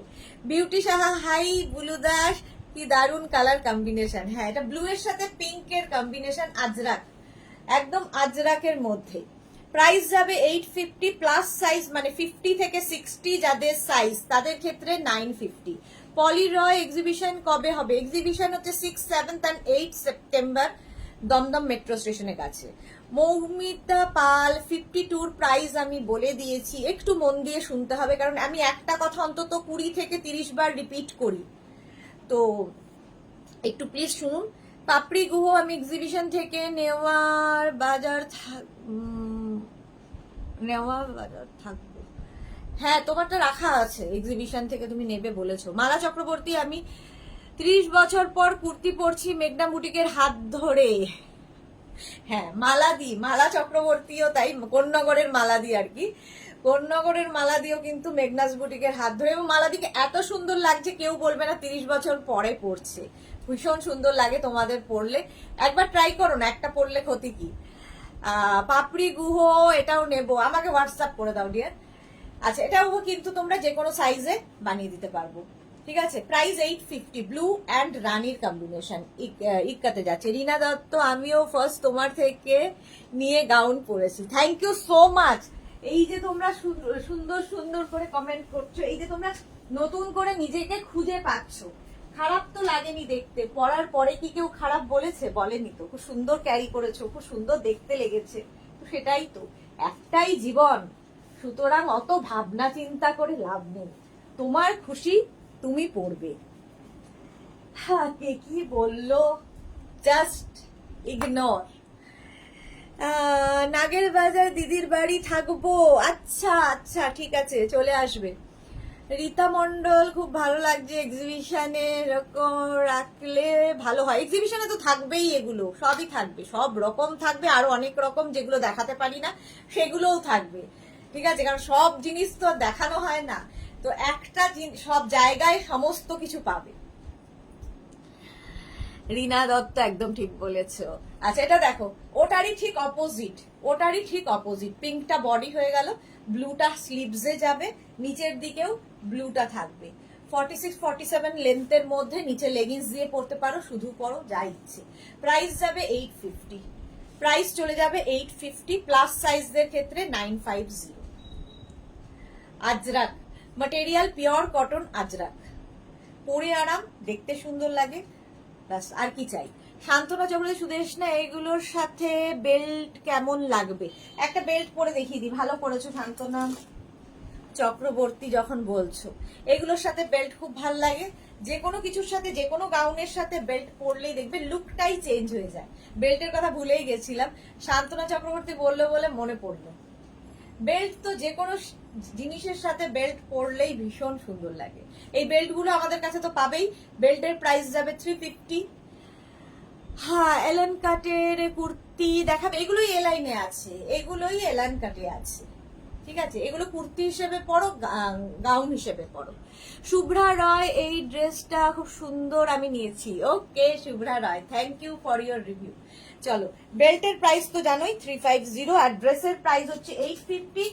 বিউটি সাহা, হাই বুলু দাস, কি দারুন কালার কম্বিনেশন। হ্যাঁ এটা ব্লু এর সাথে পিঙ্ক এর কম্বিনেশন, আজরাক, একদম আজরাকের মধ্যে। প্রাইস যাবে 850 প্লাস সাইজ, মানে 50 থেকে 60 যাদের সাইজ, তাদের ক্ষেত্রে 950। পলি রয় এক্সিবিশন কবে হবে? এক্সিবিশন হচ্ছে 6, 7 and 8 সেপ্টেম্বর, দমদম মেট্রো স্টেশনের কাছে। মৌমিতা পাল, 52 প্রাইস আমি বলে দিয়েছি, একটু মন দিয়ে শুনতে হবে, কারণ আমি একটা কথা অন্তত 20 থেকে 30 বার রিপিট করি, তো একটু প্লিজ শুনুন। পাপড়ি গুহ আমি এক্সিবিশন থেকে নেওয়ার বাজার থাকবো। হ্যাঁ, তোমারটা রাখা আছে, এক্সিবিশন থেকে তুমি নেবে বলেছো। মালা চক্রবর্তী, আমি 30 বছর পর কুর্তি পরছি মেঘনা বুটিকের হাত ধরে। হ্যাঁ, মালাদি, মালা চক্রবর্তীও তাই, কোন্নগরের মালাদি আর কি। কোন্নগরের মালাদিও কিন্তু মেঘনাস বুটিকের হাত ধরে, এবং মালাদিকে এত সুন্দর লাগছে, কেউ বলবে না 30 বছর পরে পড়ছে। ভীষণ সুন্দর লাগে তোমাদের পড়লে, একবার ট্রাই করো না, একটা পড়লে ক্ষতি কি। পাপড়ি গুহ এটাও নেবো, আমাকে হোয়াটসঅ্যাপ করে দাও ডিয়ার। আচ্ছা, এটাও কিন্তু তোমরা যে কোনো সাইজে বানিয়ে দিতে পারবো, ঠিক আছে। প্রাইস 850, ব্লু অ্যান্ড রানির কম্বিনেশন, ইক্কাতে যাচ্ছে। রীনা দত্ত, আমিও ফার্স্ট তোমার থেকে নিয়ে গাউন পরেছি। Thank you so much. এই যে তোমরা সুন্দর সুন্দর করে কমেন্ট করছো, এই যে তোমরা নতুন করে নিজেকে খুঁজে পাচ্ছ, খারাপ তো লাগেনি দেখতে। পরার পরে কি কেউ খারাপ বলেছে? বলেনি তো। খুব সুন্দর ক্যারি করেছো, খুব সুন্দর দেখতে লেগেছে, তো সেটাই তো, একটাই জীবন, সুতরাং অত ভাবনা চিন্তা করে লাভ নেই। তোমার খুশি, তুমি পড়বে। হ্যাঁ, কে কি বললো জাস্ট ইগনোর। নাগের বাজার দিদির বাড়ি থাকবো। আচ্ছা আচ্ছা, ঠিক আছে, চলে আসবে। রীতা মন্ডল, খুব ভালো লাগছে এক্সিবিশনে, এরকম রাখলে ভালো হয়। এক্সিবিশনে তো থাকবেই, এগুলো সবই থাকবে, সব রকম থাকবে, আরো অনেক রকম যেগুলো দেখাতে পারি না সেগুলোও থাকবে, ঠিক আছে, কারণ সব জিনিস তো দেখানো হয় না, তো একটা সব জায়গায় সমস্ত কিছু পাবে। রীনা দত্ত একদম ঠিক বলেছো। আচ্ছা, এটা দেখো, ওটারই ঠিক অপোজিট, ওটারই ঠিক অপোজিট। পিঙ্কটা বডি হয়ে গেল, ব্লুটা স্লিভসে যাবে, নিচের দিকেও ব্লুটা থাকবে। 46-47 লেন্থের মধ্যে, নিচে লেগিংস দিয়ে পরতে পারো, শুধু পরো, যা ইচ্ছে। প্রাইস যাবে 850, প্রাইস চলে যাবে 850, প্লাস সাইজদের ক্ষেত্রে 950। Ajrak material, pure cotton Ajrak, পরে আরাম, দেখতে সুন্দর লাগে, ব্যাস আর কি চাই। শান্তনা চক্রবর্তী, সুদেশ না, এগুলোর সাথে বেল্ট কেমন লাগবে? একটা বেল্ট পরে দেখিয়ে দিই। ভালো করেছো শান্তনা চক্রবর্তী, যখন বলছো এগুলোর সাথে বেল্ট খুব ভাল লাগে। যে কোনো কিছুর সাথে, যে কোনো গাউনের সাথে বেল্ট পরলেই দেখবে লুকটাই চেঞ্জ হয়ে যায়। বেল্টের কথা ভুলেই গেছিলাম, শান্তনা চক্রবর্তী বললো বলে মনে পড়লো। বেল্ট তো যে কোনো জিনিসের সাথে বেল্ট পরলেই ভীষণ সুন্দর লাগে। এই বেল্ট গুলো আমাদের কাছে তো পাবেই। বেল্টের প্রাইস যাবে 350। হ্যাঁ, এলান কাটের কুর্তি দেখাবে, এগুলোই এলাইনে আছে, এগুলোই এলান কাটে আছে, ঠিক আছে। এগুলো কুর্তি হিসেবে পরো, গাউন হিসেবে পরো। শুভ্রা রয়, এই ড্রেসটা খুব সুন্দর, আমি নিয়েছি। Okay Shubhra Roy, thank you for your review. চলো, বেল্টের প্রাইস তো জানোই 350, আর ড্রেসের প্রাইস হচ্ছে 850,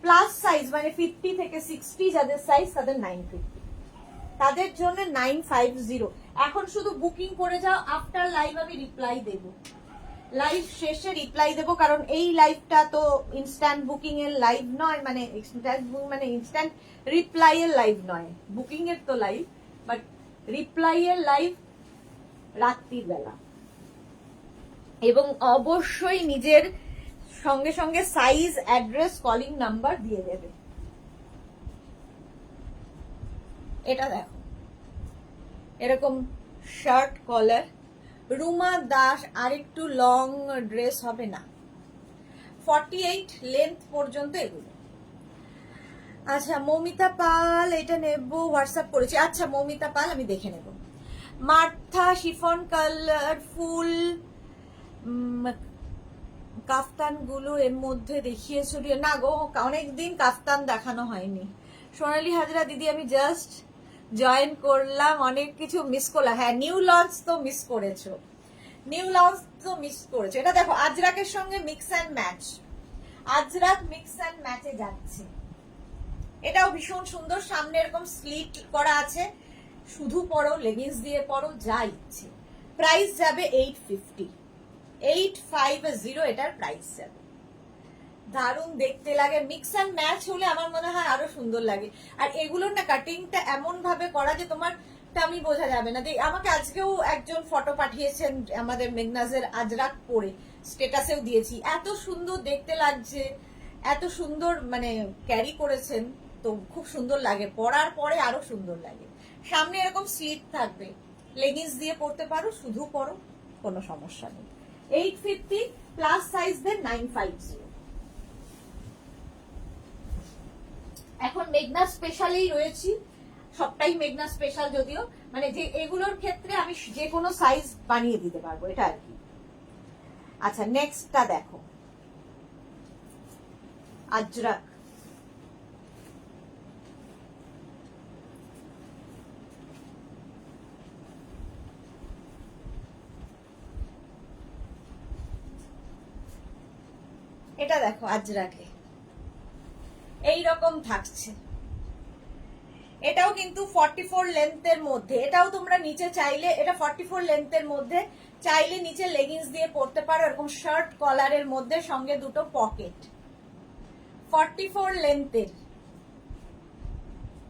প্লাস সাইজ মানে 50 থেকে 60 যাদের সাইজ, তাদের 950, তাদের জন্য 950। এখন শুধু বুকিং করে যাও, আফটার লাইভ আমি রিপ্লাই দেব, লাইভ শেষে রিপ্লাই দেব, কারণ এই লাইভটা তো ইনস্ট্যান্ট বুকিং এর লাইভ নয়, মানে ইনস্ট্যান্ট রিপ্লাই এর লাইভ নয়, বুকিং এর তো লাইভ, বাট রিপ্লাই এর লাইভ রাত্রির বেলা। এবং অবশ্যই নিজের সঙ্গে সঙ্গে সাইজ, অ্যাড্রেস, কলিং নাম্বার দিয়ে দেবে। এটা দেখো, এরকম শার্ট কলার, রুমা দাস, আরেকটু লং ড্রেস হবে না, 48 লেন্থ পর্যন্ত এগুলো। আচ্ছা, মৌমিতা পাল, এটা নেব, হোয়াটসঅ্যাপ করেছি। আচ্ছা মৌমিতা পাল, আমি দেখে নেব। মার্থা, শিফন কালারফুল কাফতান গুলো এর মধ্যে দেখিয়েছো না গো, অনেকদিন কাফতান দেখানো হয়নি। সোনালী হাজরা, দিদি আমি জাস্ট জয়েন করলাম, অনেক কিছু মিস করলাম। হ্যাঁ, নিউ লঞ্চ তো মিস করেছো, নিউ লঞ্চ তো মিস করেছো। এটা দেখো, আজরাকের সঙ্গে mix and match, Ajrak mix and ম্যাচে যাচ্ছে। এটাও ভীষণ সুন্দর, সামনে এরকম স্লিট করা আছে, শুধু পরো, লেগিংস দিয়ে পরো, যা ইচ্ছে। প্রাইস যাবে 850, 850 এটার প্রাইস যাবে। দারুণ দেখতে লাগে, মিক্স অ্যান্ড ম্যাচ হলে আমার মনে হয় আরো সুন্দর লাগে। আর এগুলোর না কাটিংটা এমন ভাবে করা যে তোমার আমি বোঝা যাবে না। আমাকে আজকেও একজন ফটো পাঠিয়েছেন আমাদের মেঘনাজের আজরাক পরে, স্টেটাসেও দিয়েছি, এত সুন্দর দেখতে লাগছে, এত সুন্দর মানে ক্যারি করেছেন, তো খুব সুন্দর লাগে, পরার পরে আরো সুন্দর লাগে। সামনে এরকম স্লিট থাকবে, লেগিংস দিয়ে পরতে পারো, শুধু পরো, কোনো সমস্যা নেই। 850 প্লাস সাইজদের 950। এখন মেঘনা স্পেশালেই রয়েছি, সবটাই মেঘনা স্পেশাল, যদিও মানে যে এগুলোর ক্ষেত্রে আমি যে কোনো সাইজ বানিয়ে দিতে পারবো, এটা আর কি। আচ্ছা, নেক্সটটা দেখো, আজরাক। এটা দেখো আজরাকে এইরকম থাকছে, এটাও কিন্তু 44 লেন্থের মধ্যে। এটাও তোমরা নিচে চাইলে, এটা 44 লেন্থের মধ্যে, চাইলে নিচে লেগিংস দিয়ে পরতে পারো, এরকম শার্ট কলারের মধ্যে, সঙ্গে দুটো পকেট। 44 লেন্থের,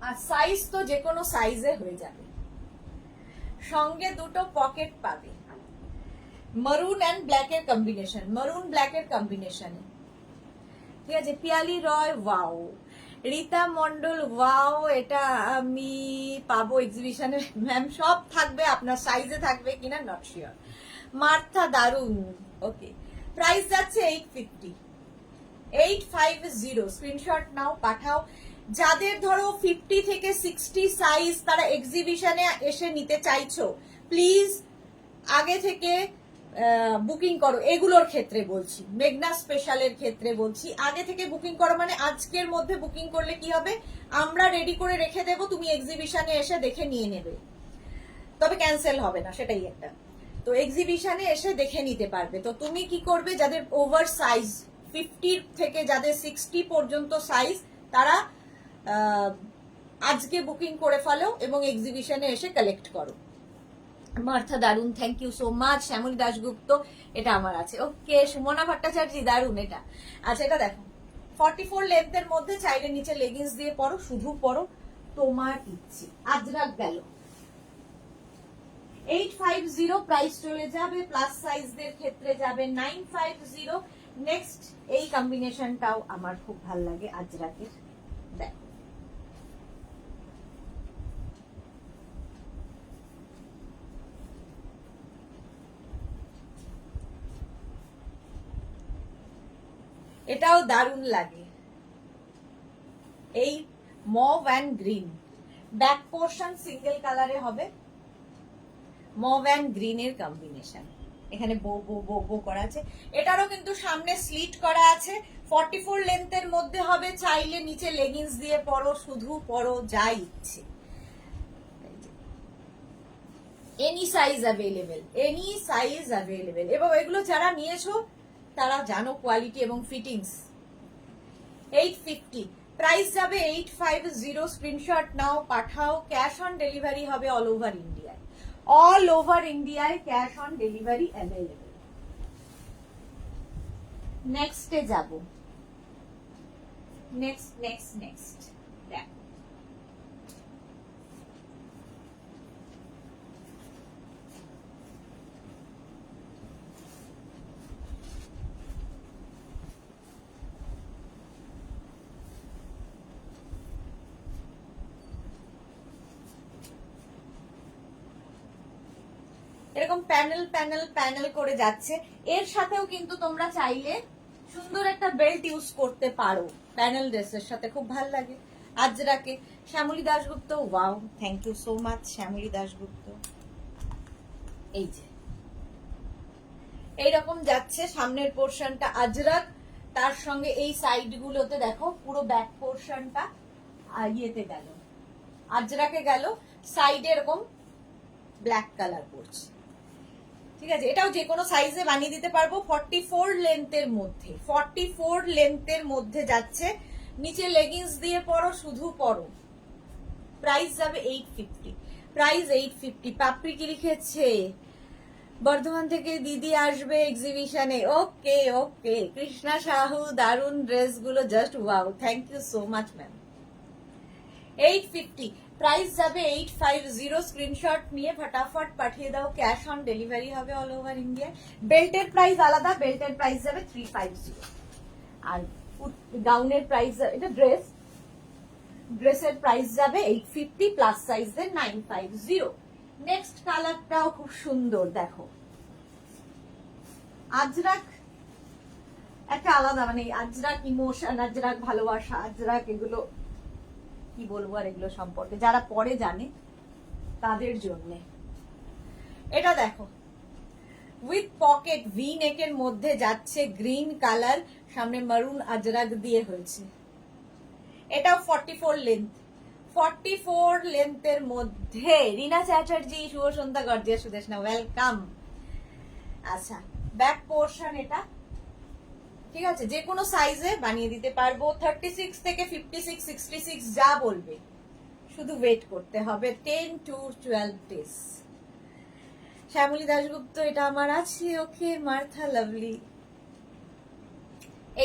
আর সাইজ তো যে কোনো সাইজে হয়ে যাবে, সঙ্গে দুটো পকেট পাবে। মারুন এন্ড ব্ল্যাকের কম্বিনেশন, মারুন ব্ল্যাকের কম্বিনেশনে, ঠিক আছে। পিয়ালি রয়, ওয়াও। রীতা মন্ডল, ওয়াও, এটা আমি পাবো এক্সিবিশনে ম্যাম, সব থাকবে, আপনার সাইজে থাকবে কিনা নট শিওর। মার্থা, দারুন, ওকে। প্রাইস যাচ্ছে 850, 850। স্ক্রিনশট নাও, পাঠাও। যাদের ধরো 50 থেকে 60 সাইজ, তারা এক্সিবিশনে এসে নিতে চাইছো, প্লিজ আগে থেকে বুকিং করো। এগুলোর ক্ষেত্রে বলছি, মেঘনা স্পেশালের ক্ষেত্রে বলছি, আগে থেকে বুকিং করো। মানে আজকের মধ্যে বুকিং করলে কি হবে, আমরা রেডি করে রেখে দেবো, তুমি এক্সিবিশনে এসে দেখে নিয়ে নেবে, তবে ক্যান্সেল হবে না, সেটাই একটা। তো এক্সিবিশনে এসে দেখে নিতে পারবে। তো তুমি কি করবে, যাদের ওভার সাইজ 50 থেকে যাদের 60 পর্যন্ত সাইজ, তারা আজকে বুকিং করে ফেলো এবং এক্সিবিশনে এসে কালেক্ট করো। মার্থা, দারুন, thank you so much. Shyamali Dasgupta, এটা আমার আছে, ওকে। সুমনা ভট্টাচার্য, দারুন এটা। আচ্ছা, এটা দেখো 44 লেন্থের মধ্যে, চাইলে নিচে লেগিংস দিয়ে পরো, শুধু পরো, তোমার ইচ্ছে। আজরাক গেল 850, প্রাইস চলে যাবে, প্লাস সাইজদের ক্ষেত্রে যাবে 950। নেক্সট এই কম্বিনেশনটাও আমার খুব ভালো লাগে আজরাকের, দেখো এটাও দারুণ লাগে। এই mauve and green, back portion single কালারে হবে, মভ অ্যান্ড গ্রিনের কম্বিনেশন, এখানে বো বো বো বো করা আছে। এটারও কিন্তু সামনে স্লিট করা আছে, 44 লেন্থের মধ্যে হবে, চাইলে নিচে লেগিংস দিয়ে পরো, শুধু পরো, যা ইচ্ছে। Any size available, any size available. এবং এগুলো যারা নিয়েছো তারা জানো কোয়ালিটি এবং ফিটিংস। 850, প্রাইস যাবে 850। Screenshot now, Pathao. Cash on delivery হবে অল ওভার ইন্ডিয়ায়, অল ওভার ইন্ডিয়ায় ক্যাশ অন ডেলিভারি অ্যাভেলেবেল। নেক্সটে যাব, নেক্সট নেক্সট নেক্সট দেখো, এরকম প্যানেল প্যানেল প্যানেল করে যাচ্ছে। এর সাথেও কিন্তু তোমরা চাইলে সুন্দর একটা বেল্ট ইউজ করতে পারো, প্যানেল ড্রেসের সাথে খুব ভালো লাগে। আজরাকে, Shyamali Dasgupta, wow, thank you so much Shyamali Dasgupta. এই যে এইরকম যাচ্ছে সামনের পোর্শনটা আজরাক, তার সঙ্গে এই সাইড গুলোতে দেখো পুরো ব্যাক পোর্শনটা ইয়েতে গেল, আজরাকে গেল, সাইডে এরকম ব্ল্যাক কালার পড়ছে, ঠিক আছে। এটাও যে কোনো সাইজে বানিয়ে দিতে পারবো। 44 লেন্থের মধ্যে, 44 লেন্থের মধ্যে যাচ্ছে, নিচে লেগিংস দিয়ে পরো, শুধু পরো। প্রাইস যাবে 850, প্রাইস 850। পাপড়ি কি লিখেছে, বর্ধমান থেকে দিদি আসবে এক্সিবিশনে, ওকে ওকে। কৃষ্ণা সাহু, দারুন ড্রেস গুলো, just wow, thank you so much ma'am. 850, price যাবে 850। স্ক্রিনশট নিয়ে ফটাফট পাঠিয়ে দাও, ক্যাশ অন ডেলিভারি হবে অল ওভার ইন্ডিয়া। বেল্টের প্রাইস আলাদা, বেল্টের প্রাইস যাবে 350, আর গাউনের প্রাইস, এটা ড্রেস, ড্রেসের প্রাইস যাবে 850, প্লাস সাইজের 950। নেক্সট কালারটাও খুব সুন্দর, দেখো আজরাক একটা আলাদা, মানে আজরাক ইমোশন, আজরাক ভালোবাসা, আজরাক এগুলো কি বলবো আর এগুলো সম্পর্কে, যারা পরে জানে তাদের জন্য। এটা দেখো উইথ পকেট ভি নেকের মধ্যে যাচ্ছে, গ্রিন কালার, সামনে মারুন আজরাক দিয়ে হয়েছে। এটাও 44 লেন্থ, 44 লেন্থের মধ্যে। রিনা চ্যাটার্জি, শুভ সন্ধ্যা, গর্জিয়া সুদেশনা, ওয়েলকাম। আচ্ছা, ব্যাক পোর্শন এটা, ঠিক আছে, যে কোনো সাইজে বানিয়ে দিতে পারবো। 36 থেকে 56, 66 যা বলবে, শুধু ওয়েট করতে হবে 10 to 12 days। শ্যামলী দাশগুপ্ত, এটা আমার আছে, ওকে। মার্থা লাভলি,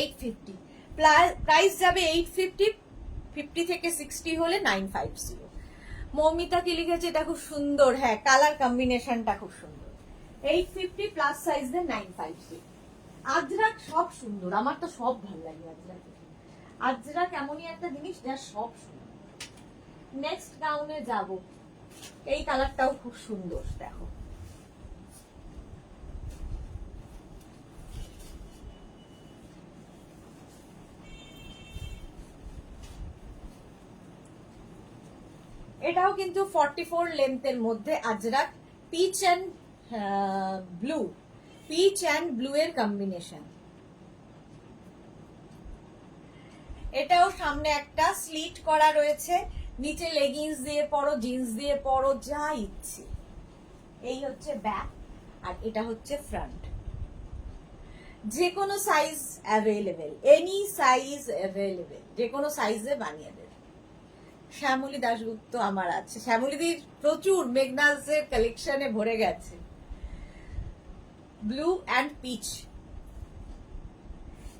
850, প্রাইস যাবে 850, 50 থেকে 60 হলে 950। মৌমিতা কি লিখেছে, এটা খুব সুন্দর, হ্যাঁ কালার কম্বিনেশনটা খুব সুন্দর। 850 প্লাস সাইজ দেন 950। আজরাক সব সুন্দর, আমার তো সব ভালো লাগে আজরাক। আজরাক এমনই একটা জিনিস যা সব সুন্দর। নেক্সট গাউনে যাব, এই কালারটাও খুব সুন্দর, দেখো। এটাও কিন্তু 44 লেন্থের মধ্যে আজরাক, peach and blue, peach and blue এর কম্বিনেশন। এটাও সামনে একটা স্লিট করা রয়েছে, নিচে লেগিংস দিয়ে পরো, জিন্স দিয়ে পরো, যা ইচ্ছে। এই হচ্ছে ব্যাক, আর এটা হচ্ছে ফ্রন্ট। যে কোনো size available, any size available, যে কোনো সাইজে বানিয়ে দেবে। শ্যামলী দাশগুপ্ত আমার আছে, শ্যামলীদির প্রচুর মেঘনাজের কালেকশনে ভরে গেছে। ব্লু অ্যান্ড পিচ,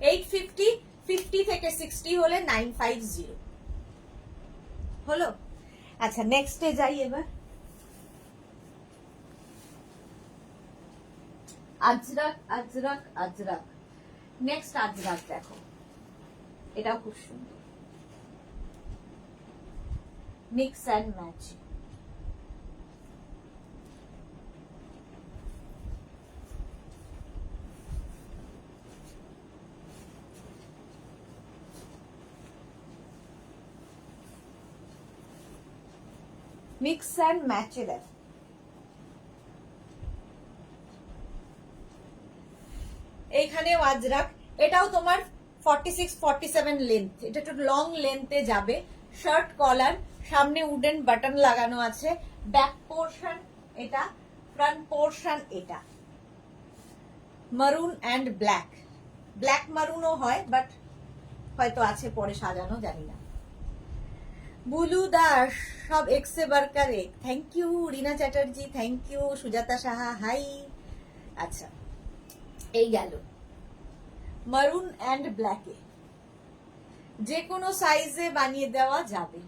850, 50 থেকে 60 হলে 950 হলো। আচ্ছা, নেক্সটে যাই এবার। আজরাক, আজরাক, আজরাক, নেক্সট আজরাক দেখো, এটাও খুব সুন্দর, mix and match. Mix and ম্যাচে দেখো, এইখানেও আজরাক, এটাও তোমার 46, 47 লেন্থ, এটা একটু লং লেন্থে যাবে। শার্ট কলার, সামনে উডেন বাটন লাগানো আছে। ব্যাক পোর্শন এটা, ফ্রন্ট পোর্শন এটা। মারুন অ্যান্ড ব্ল্যাক, ব্ল্যাক মারুনও হয়, বাট হয়তো আছে পরে সাজানো, জানি না। বুলু দাস, সব এক্সে বার্কার এক, thank you. Rina Chatterjee, thank you. Sujata Saha, hi. আচ্ছা, এই গেল মারুন অ্যান্ড ব্ল্যাকে, যে কোনো সাইজে বানিয়ে দেওয়া যাবে।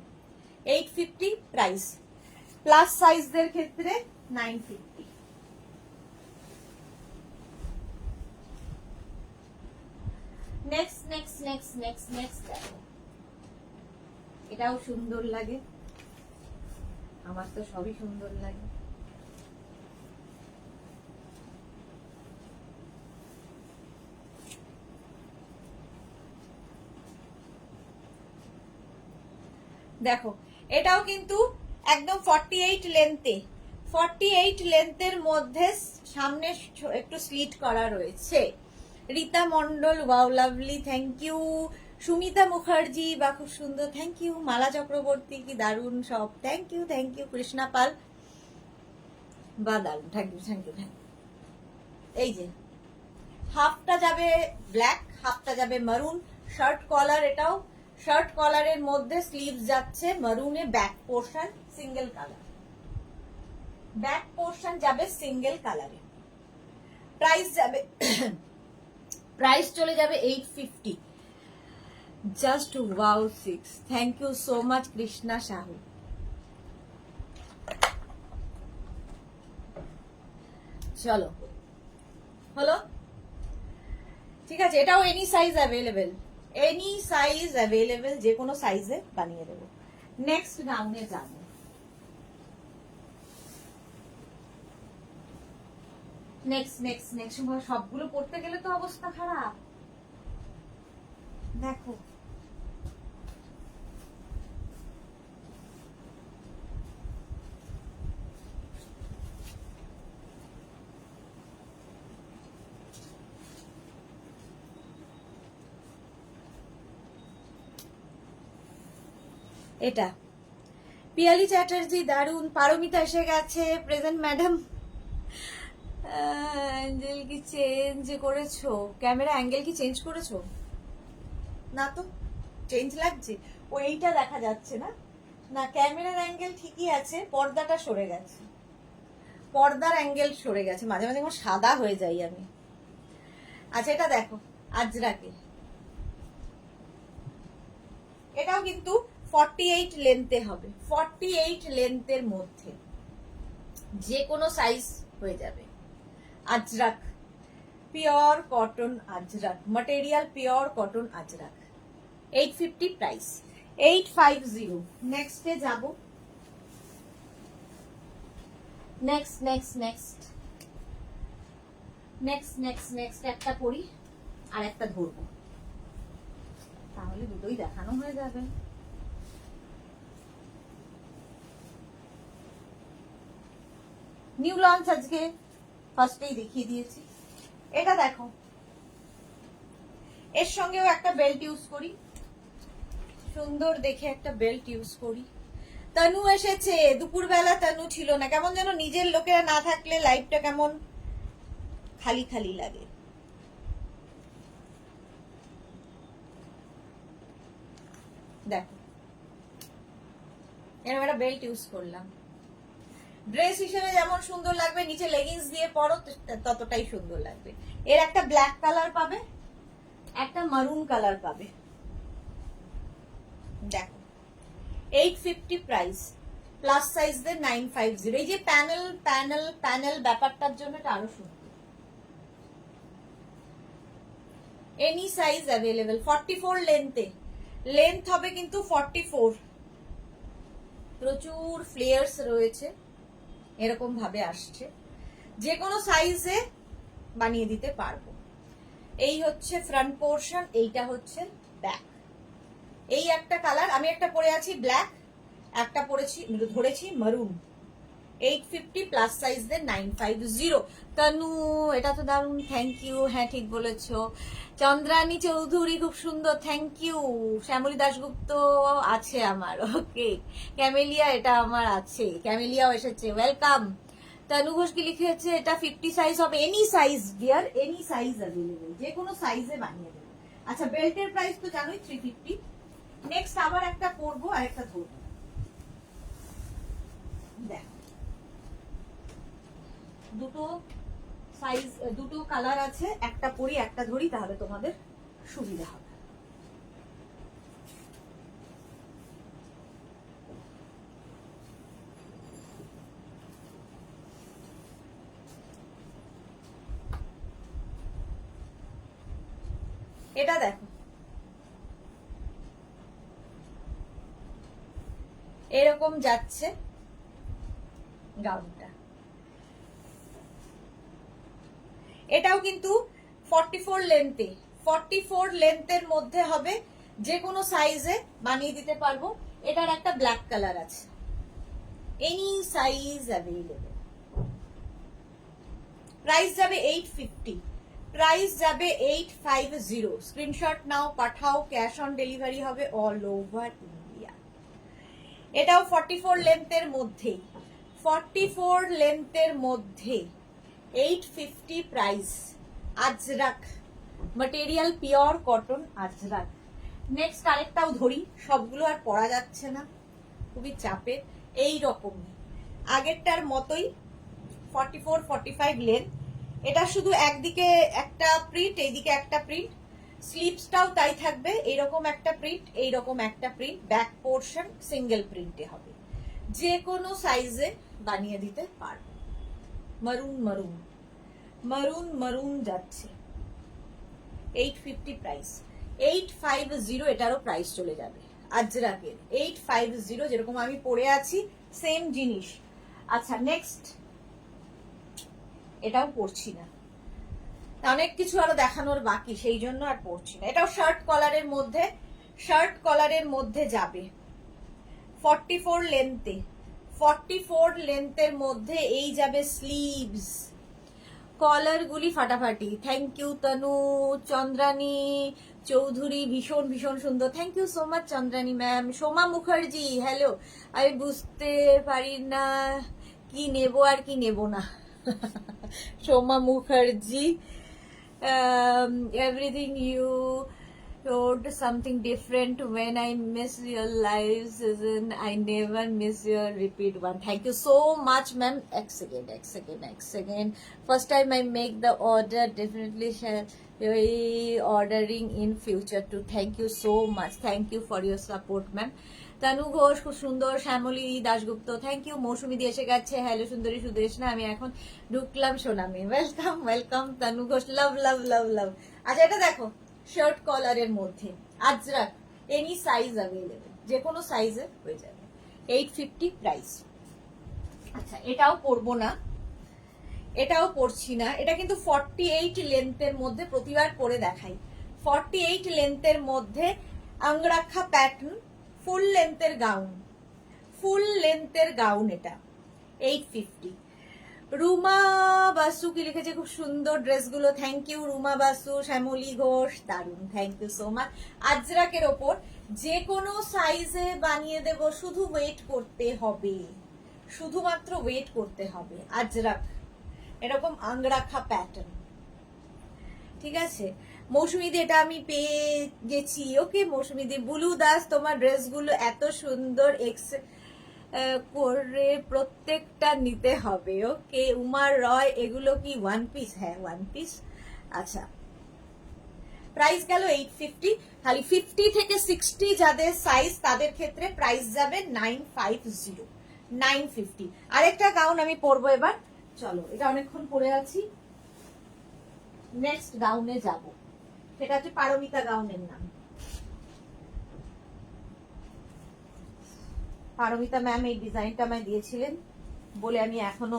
850 প্রাইস, প্লাস সাইজদের ক্ষেত্রে 950। Next next next next next দেখো, এটাও সুন্দর লাগে, আমার তো সবই সুন্দর লাগে। দেখো, এটাও কিন্তু একদম 48 লেন্থে, 48 লেন্থের মধ্যে সামনে একটু স্লিট করা রয়েছে। Rita Mondal, wow lovely, thank you. Sumita Mukherjee, বা খুব সুন্দর, থ্যাংক ইউ। মালা চক্রবর্তী, কি দারুণ সব, thank you thank you. Krishna Pal, বা দারুণ, thank you thank you thank you. এই যে হাফটা যাবে ব্ল্যাক, হাফটা যাবে মারুন। শার্ট কলার, এটাও শার্ট কলারের মধ্যে স্লিভস যাচ্ছে মারুনে, back portion single colour, back portion যাবে সিঙ্গেল কালারে। প্রাইস যাবে প্রাইস চলে যাবে 850। Just wow 6, thank you so much Krishna Sahu. চলো, হলো, ঠিক আছে। এটাও any size available, any size available, যে কোনো সাইজে বানিয়ে দেবো। নেক্সট গাউনে যাবো। নেক্সট নেক্সট নেক্সট সবগুলো পড়তে গেলে তো অবস্থা খারাপ। দেখো এটা পিয়ালি চ্যাটার্জি দারুন। পারমিতা এসে গেছে, প্রেজেন্ট ম্যাডাম। অ্যাঙ্গেল কি চেঞ্জ করেছো? ক্যামেরা অ্যাঙ্গেল কি চেঞ্জ করেছো? না তো, চেঞ্জ লাগছে। ও এইটা দেখা যাচ্ছে না। না, ক্যামেরার অ্যাঙ্গেল ঠিকই আছে, পর্দাটা সরে গেছে, পর্দার অ্যাঙ্গেল সরে গেছে। মাঝে মাঝে আমার সাদা হয়ে যাই আমি। আচ্ছা এটা দেখো, আজরাকে এটাও কিন্তু 48 লেন্থে হবে, 48 লেন্থের মধ্যে যে কোনো সাইজ হয়ে যাবে। Ajrak, pure cotton Ajrak, material pure cotton Ajrak, 850 price, 850। নেক্সটে যাব। Next next next next next next একটা পরি আর একটা ধরবো, তাহলে দুটোই দেখানো হয়ে যাবে। নিউ লঞ্চ আজকে ফার্স্টেই দেখিয়ে দিয়েছি। এটা দেখো, এর সঙ্গেও একটা বেল্ট ইউজ করি, সুন্দর দেখে একটা বেল্ট ইউজ করি। তনু এসেছে, দুপুরবেলা তনু ছিল না, কেমন যেন নিজের লোকেরা না থাকলে লাইফটা কেমন খালি খালি লাগে। দেখো এরকম একটা বেল্ট ইউজ করলাম, ড্রেস হিসেবে যেমন সুন্দর লাগবে, নিচে লেগিংস দিয়ে পরো ততটাই সুন্দর লাগবে। এর একটা ব্ল্যাক কালার পাবে, একটা মারুন কালার পাবে। দেখো 850 প্রাইস, প্লাস সাইজ দের 950। এই যে প্যানেল প্যানেল প্যানেল ব্যাপারটার জন্য এটা আরো সুন্দর। এনি সাইজ অ্যাভেলেবেল, 44 লেন্থে, লেন্থ হবে কিন্তু 44। প্রচুর ফ্লেয়ার্স রয়েছে, এরকম ভাবে আসছে, যে কোনো সাইজে বানিয়ে দিতে পারবো। এই হচ্ছে ফ্রন্ট পোর্শন, এইটা হচ্ছে ব্যাক। এই একটা কালার, আমি একটা পরে আছি ব্ল্যাক, একটা পরেছি ধরেছি মারুন। 850 প্লাস সাইজ দের 950। তনু এটা তো দারুন, থ্যাংক ইউ। হ্যাঁ ঠিক বলেছো। চন্দ্রানী চৌধুরী খুব সুন্দর, থ্যাংক ইউ। শ্যামলী দাশগুপ্ত আছে আমার, ওকে। ক্যামেলিয়া এটা আমার আছে, ক্যামেলিয়াও এসেছে, ওয়েলকাম। তনু ঘোষ কি লিখেছে, এটা 50 সাইজ হবে, any size dear, any size available, যে কোনো সাইজে বানিয়ে দেবে। আচ্ছা বেল্টের প্রাইস তো জানোই 350। নেক্সট আবার একটা পরবো আর একটা ধরবো। দেখো দুটো সাইজ, দুটো কালার আছে, একটা পরি একটা ধরি, তাহলে তোমাদের সুবিধা হবে। এটা দেখো, এরকম যাচ্ছে গাউনটা, এটাও কিন্তু 44 লেন্থে, 44 লেন্থের মধ্যে হবে, যে কোনো সাইজে বানিয়ে দিতে পারবো। এটার একটা ব্ল্যাক কালার আছে, এনি সাইজ অ্যাভেলেবল। প্রাইস যাবে 850, প্রাইস যাবে 850। Screenshot now, Pathao, cash on delivery হবে অল ওভার ইন্ডিয়া। এটাও 44 লেন্থের মধ্যে, 44 লেন্থের মধ্যে 850 price. Ajrak, material pure cotton Ajrak. Next আরেকটাও ধরি, সবগুলো আর পরা যাচ্ছে না, খুবই চাপে। এই রকমই আগেরটার মতোই 44 45 লেন্থ। এটা শুধু একদিকে একটা প্রিন্ট, এইদিকে একটা প্রিন্ট, স্লিভসটাও তাই থাকবে, এইরকম একটা প্রিন্ট, এইরকম একটা প্রিন্ট, ব্যাক পোর্শন সিঙ্গেল প্রিন্টে হবে, যে কোনো সাইজে বানিয়ে দিতে পারবো। মারুন মারুন মারুন মারুন যাচ্ছে, 850 প্রাইস, 850। এটারও প্রাইস চলে যাবে আজরাকের, 850, যেরকম আমি পরে আছি সেম জিনিস। আচ্ছা নেক্সট এটাও পরছি না, অনেক কিছু আরো দেখানোর বাকি, সেই জন্য আর পরছি না। এটাও শার্ট কলারের মধ্যে যাবে 44 লেন্থে, 44 লেন্থের মধ্যে এই যাবে স্লিভস। কলার গুলি ফাটাফাটি। থ্যাংক ইউ তনু চন্দ্রানী চৌধুরী, ভীষণ ভীষণ সুন্দর, thank you so much Chandrani ma'am. Soma Mukherjee hello, আমি বুঝতে পারি না কি নেব আর কি নেব না। Soma Mukherjee, everything you told something different when I miss your lives, I never miss your repeat one. Thank you so much ma'am. X second. First time I make the order, definitely shall be ordering in future too. Thank you so much. Thank you for your support ma'am. Tanu Ghosh খুব সুন্দর, Shyamoli Dasgupta thank you. মৌসুমি দিয়ে এসে গেছে, hello সুন্দরী সুদেশ না, আমি এখন ঢুকলাম সোনামি, ওয়েলকাম তানু ঘোষ, লাভ লাভ লাভ লাভ। আচ্ছা এটা দেখো শার্ট কলারের মধ্যে আজরাক, এনি সাইজ অ্যাভেলেবেল, যে কোনো সাইজে হয়ে যাবে, 850 প্রাইস। আচ্ছা এটাও পরবো না, এটাও পরছি না, এটা কিন্তু 48 লেন্থের মধ্যে, প্রতিবার পরে দেখাই। 48 লেন্থের মধ্যে আংরাখা প্যাটার্ন, ফুল লেন্থের গাউন, এটা 850। রুমা বাসু কি লিখেছে, খুব সুন্দর ড্রেসগুলো, থ্যাংক ইউ রুমা বাসু। শ্যামলী ঘোষ দারুন, থ্যাংক ইউ সো মাচ। আজরাকের ওপর যে কোনো সাইজে বানিয়ে দেব, শুধু ওয়েট করতে হবে, শুধুমাত্র ওয়েট করতে হবে। আজরাক এরকম আংরাখা প্যাটার্ন, ঠিক আছে। মৌসুমীদি এটা আমি পেয়ে গেছি, ওকে মৌসুমীদি। বুলু দাস তোমার ড্রেসগুলো এত সুন্দর, করে প্রত্যেকটা নিতে হবে, ওকে। উমার রয় এগুলো কি ওয়ান পিস? হ্যাঁ ওয়ান পিস। আচ্ছা প্রাইস গেল 850, খালি 50 থেকে 60 যাদের সাইজ তাদের ক্ষেত্রে প্রাইস যাবে 950। আরেকটা গাউন আমি পরবো এবার, চলো এটা অনেকক্ষণ পরে আছি, নেক্সট গাউনে যাব, সেটা হচ্ছে পারমিতা গাউনের নাম। পারমিতা ম্যাম এই ডিজাইনটা আমায় দিয়েছিলেন বলে আমি এখনো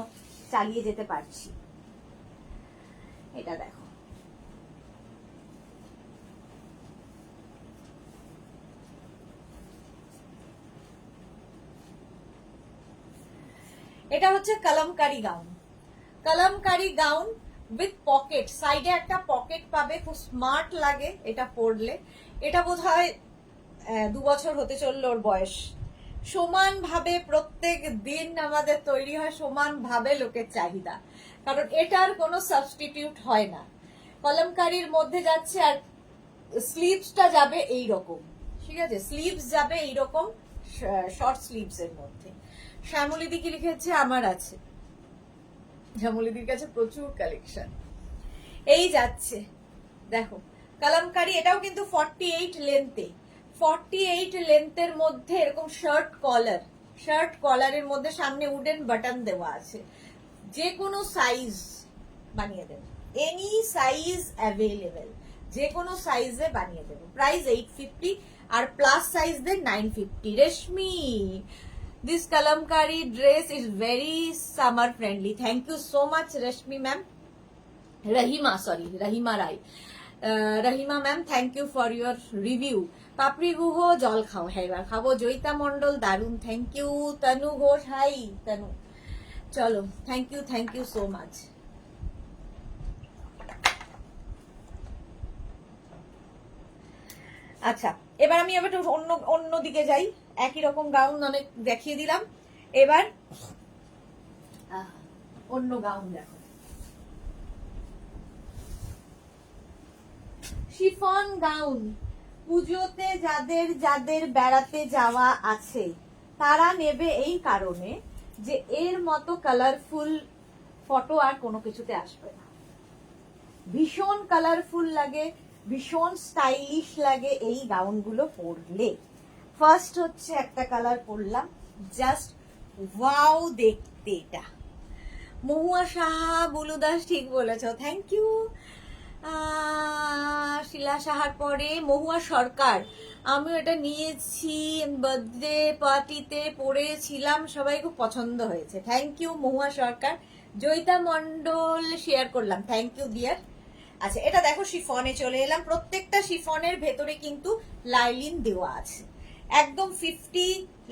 চালিয়ে যেতে পারছি। এটা দেখো, এটা হচ্ছে কলমকারি গাউন উইথ পকেট, সাইডে একটা পকেট পাবে, খুব স্মার্ট লাগে এটা পরলে। এটা বোধহয় 2 বছর হতে চললো ওর বয়স। সমান ভাবে প্রত্যেক দিন আমাদের তৈরি হয় সমান ভাবে লোকের চাহিদা, কারণ এটার কোনো সাবস্টিটিউট হয় না। কলমকারির মধ্যে যাচ্ছে, আর স্লিভসটা যাবে এইরকম, ঠিক আছে, স্লিভস যাবে এইরকম শর্ট স্লিভস এর মধ্যে। শ্যামলীদি কি লিখেছে, আমার আছে, শ্যামলীদির কাছে প্রচুর কালেকশন। এই যাচ্ছে দেখো কলমকারি, এটাও কিন্তু 48 লেন্থে, 48 লেন্থের মধ্যে এরকম শার্ট কলারের মধ্যে সামনে উডেন বাটন দেওয়া আছে, যে কোনো সাইজ বানিয়ে দেবো, এনি সাইজ অ্যাভেলেবেল, যে কোনো সাইজে বানিয়ে দেবো। প্রাইস 850 আর প্লাস সাইজদের 950। Reshmi, this kalamkari dress is very summer friendly. Thank you so much Rashmi ma'am. Rahima Rai. Rahima ma'am, thank you for your review. Papri guho jol khao, hai bar khabo। Joita Mondol darun, thank you। Tanu Ghosh, hi Tanu, chalo, thank you so much। আচ্ছা এবার আমি এবার অন্য দিকে যাই, একই রকম gown অনেক দেখিয়ে দিলাম, এবার অন্য গাউন দেখো। শিফন গাউন, পুজোতে যাদের বেড়াতে যাওয়া আছে তারা নেবে এই কারণে যে এর মতো কালারফুল ফটো আর কোনো কিছুতে আসবে না, ভীষণ কালারফুল লাগে, ভীষণ স্টাইলিশ লাগে এই গাউনগুলো পরলে। ফার্স্ট হচ্ছে একটা কালার পরলাম, জাস্ট ওয়াও দেখতে, এটা মহুয়া সাহা, বুলু দাস ঠিক বলেছ, থ্যাংক ইউ। শিলা সাহার পরে মহুয়া সরকার, আমিও এটা নিয়েছি, বার্থডে পার্টিতে পরেছিলাম, সবাই খুব পছন্দ হয়েছে, thank you Mahua Sarkar, Jayita Mondal share করলাম, থ্যাংক ইউ ডিয়ার। আচ্ছা এটা দেখো শিফনে চলে এলাম, প্রত্যেকটা শিফনের ভেতরে কিন্তু লাইলিন দেওয়া আছে, একদম 50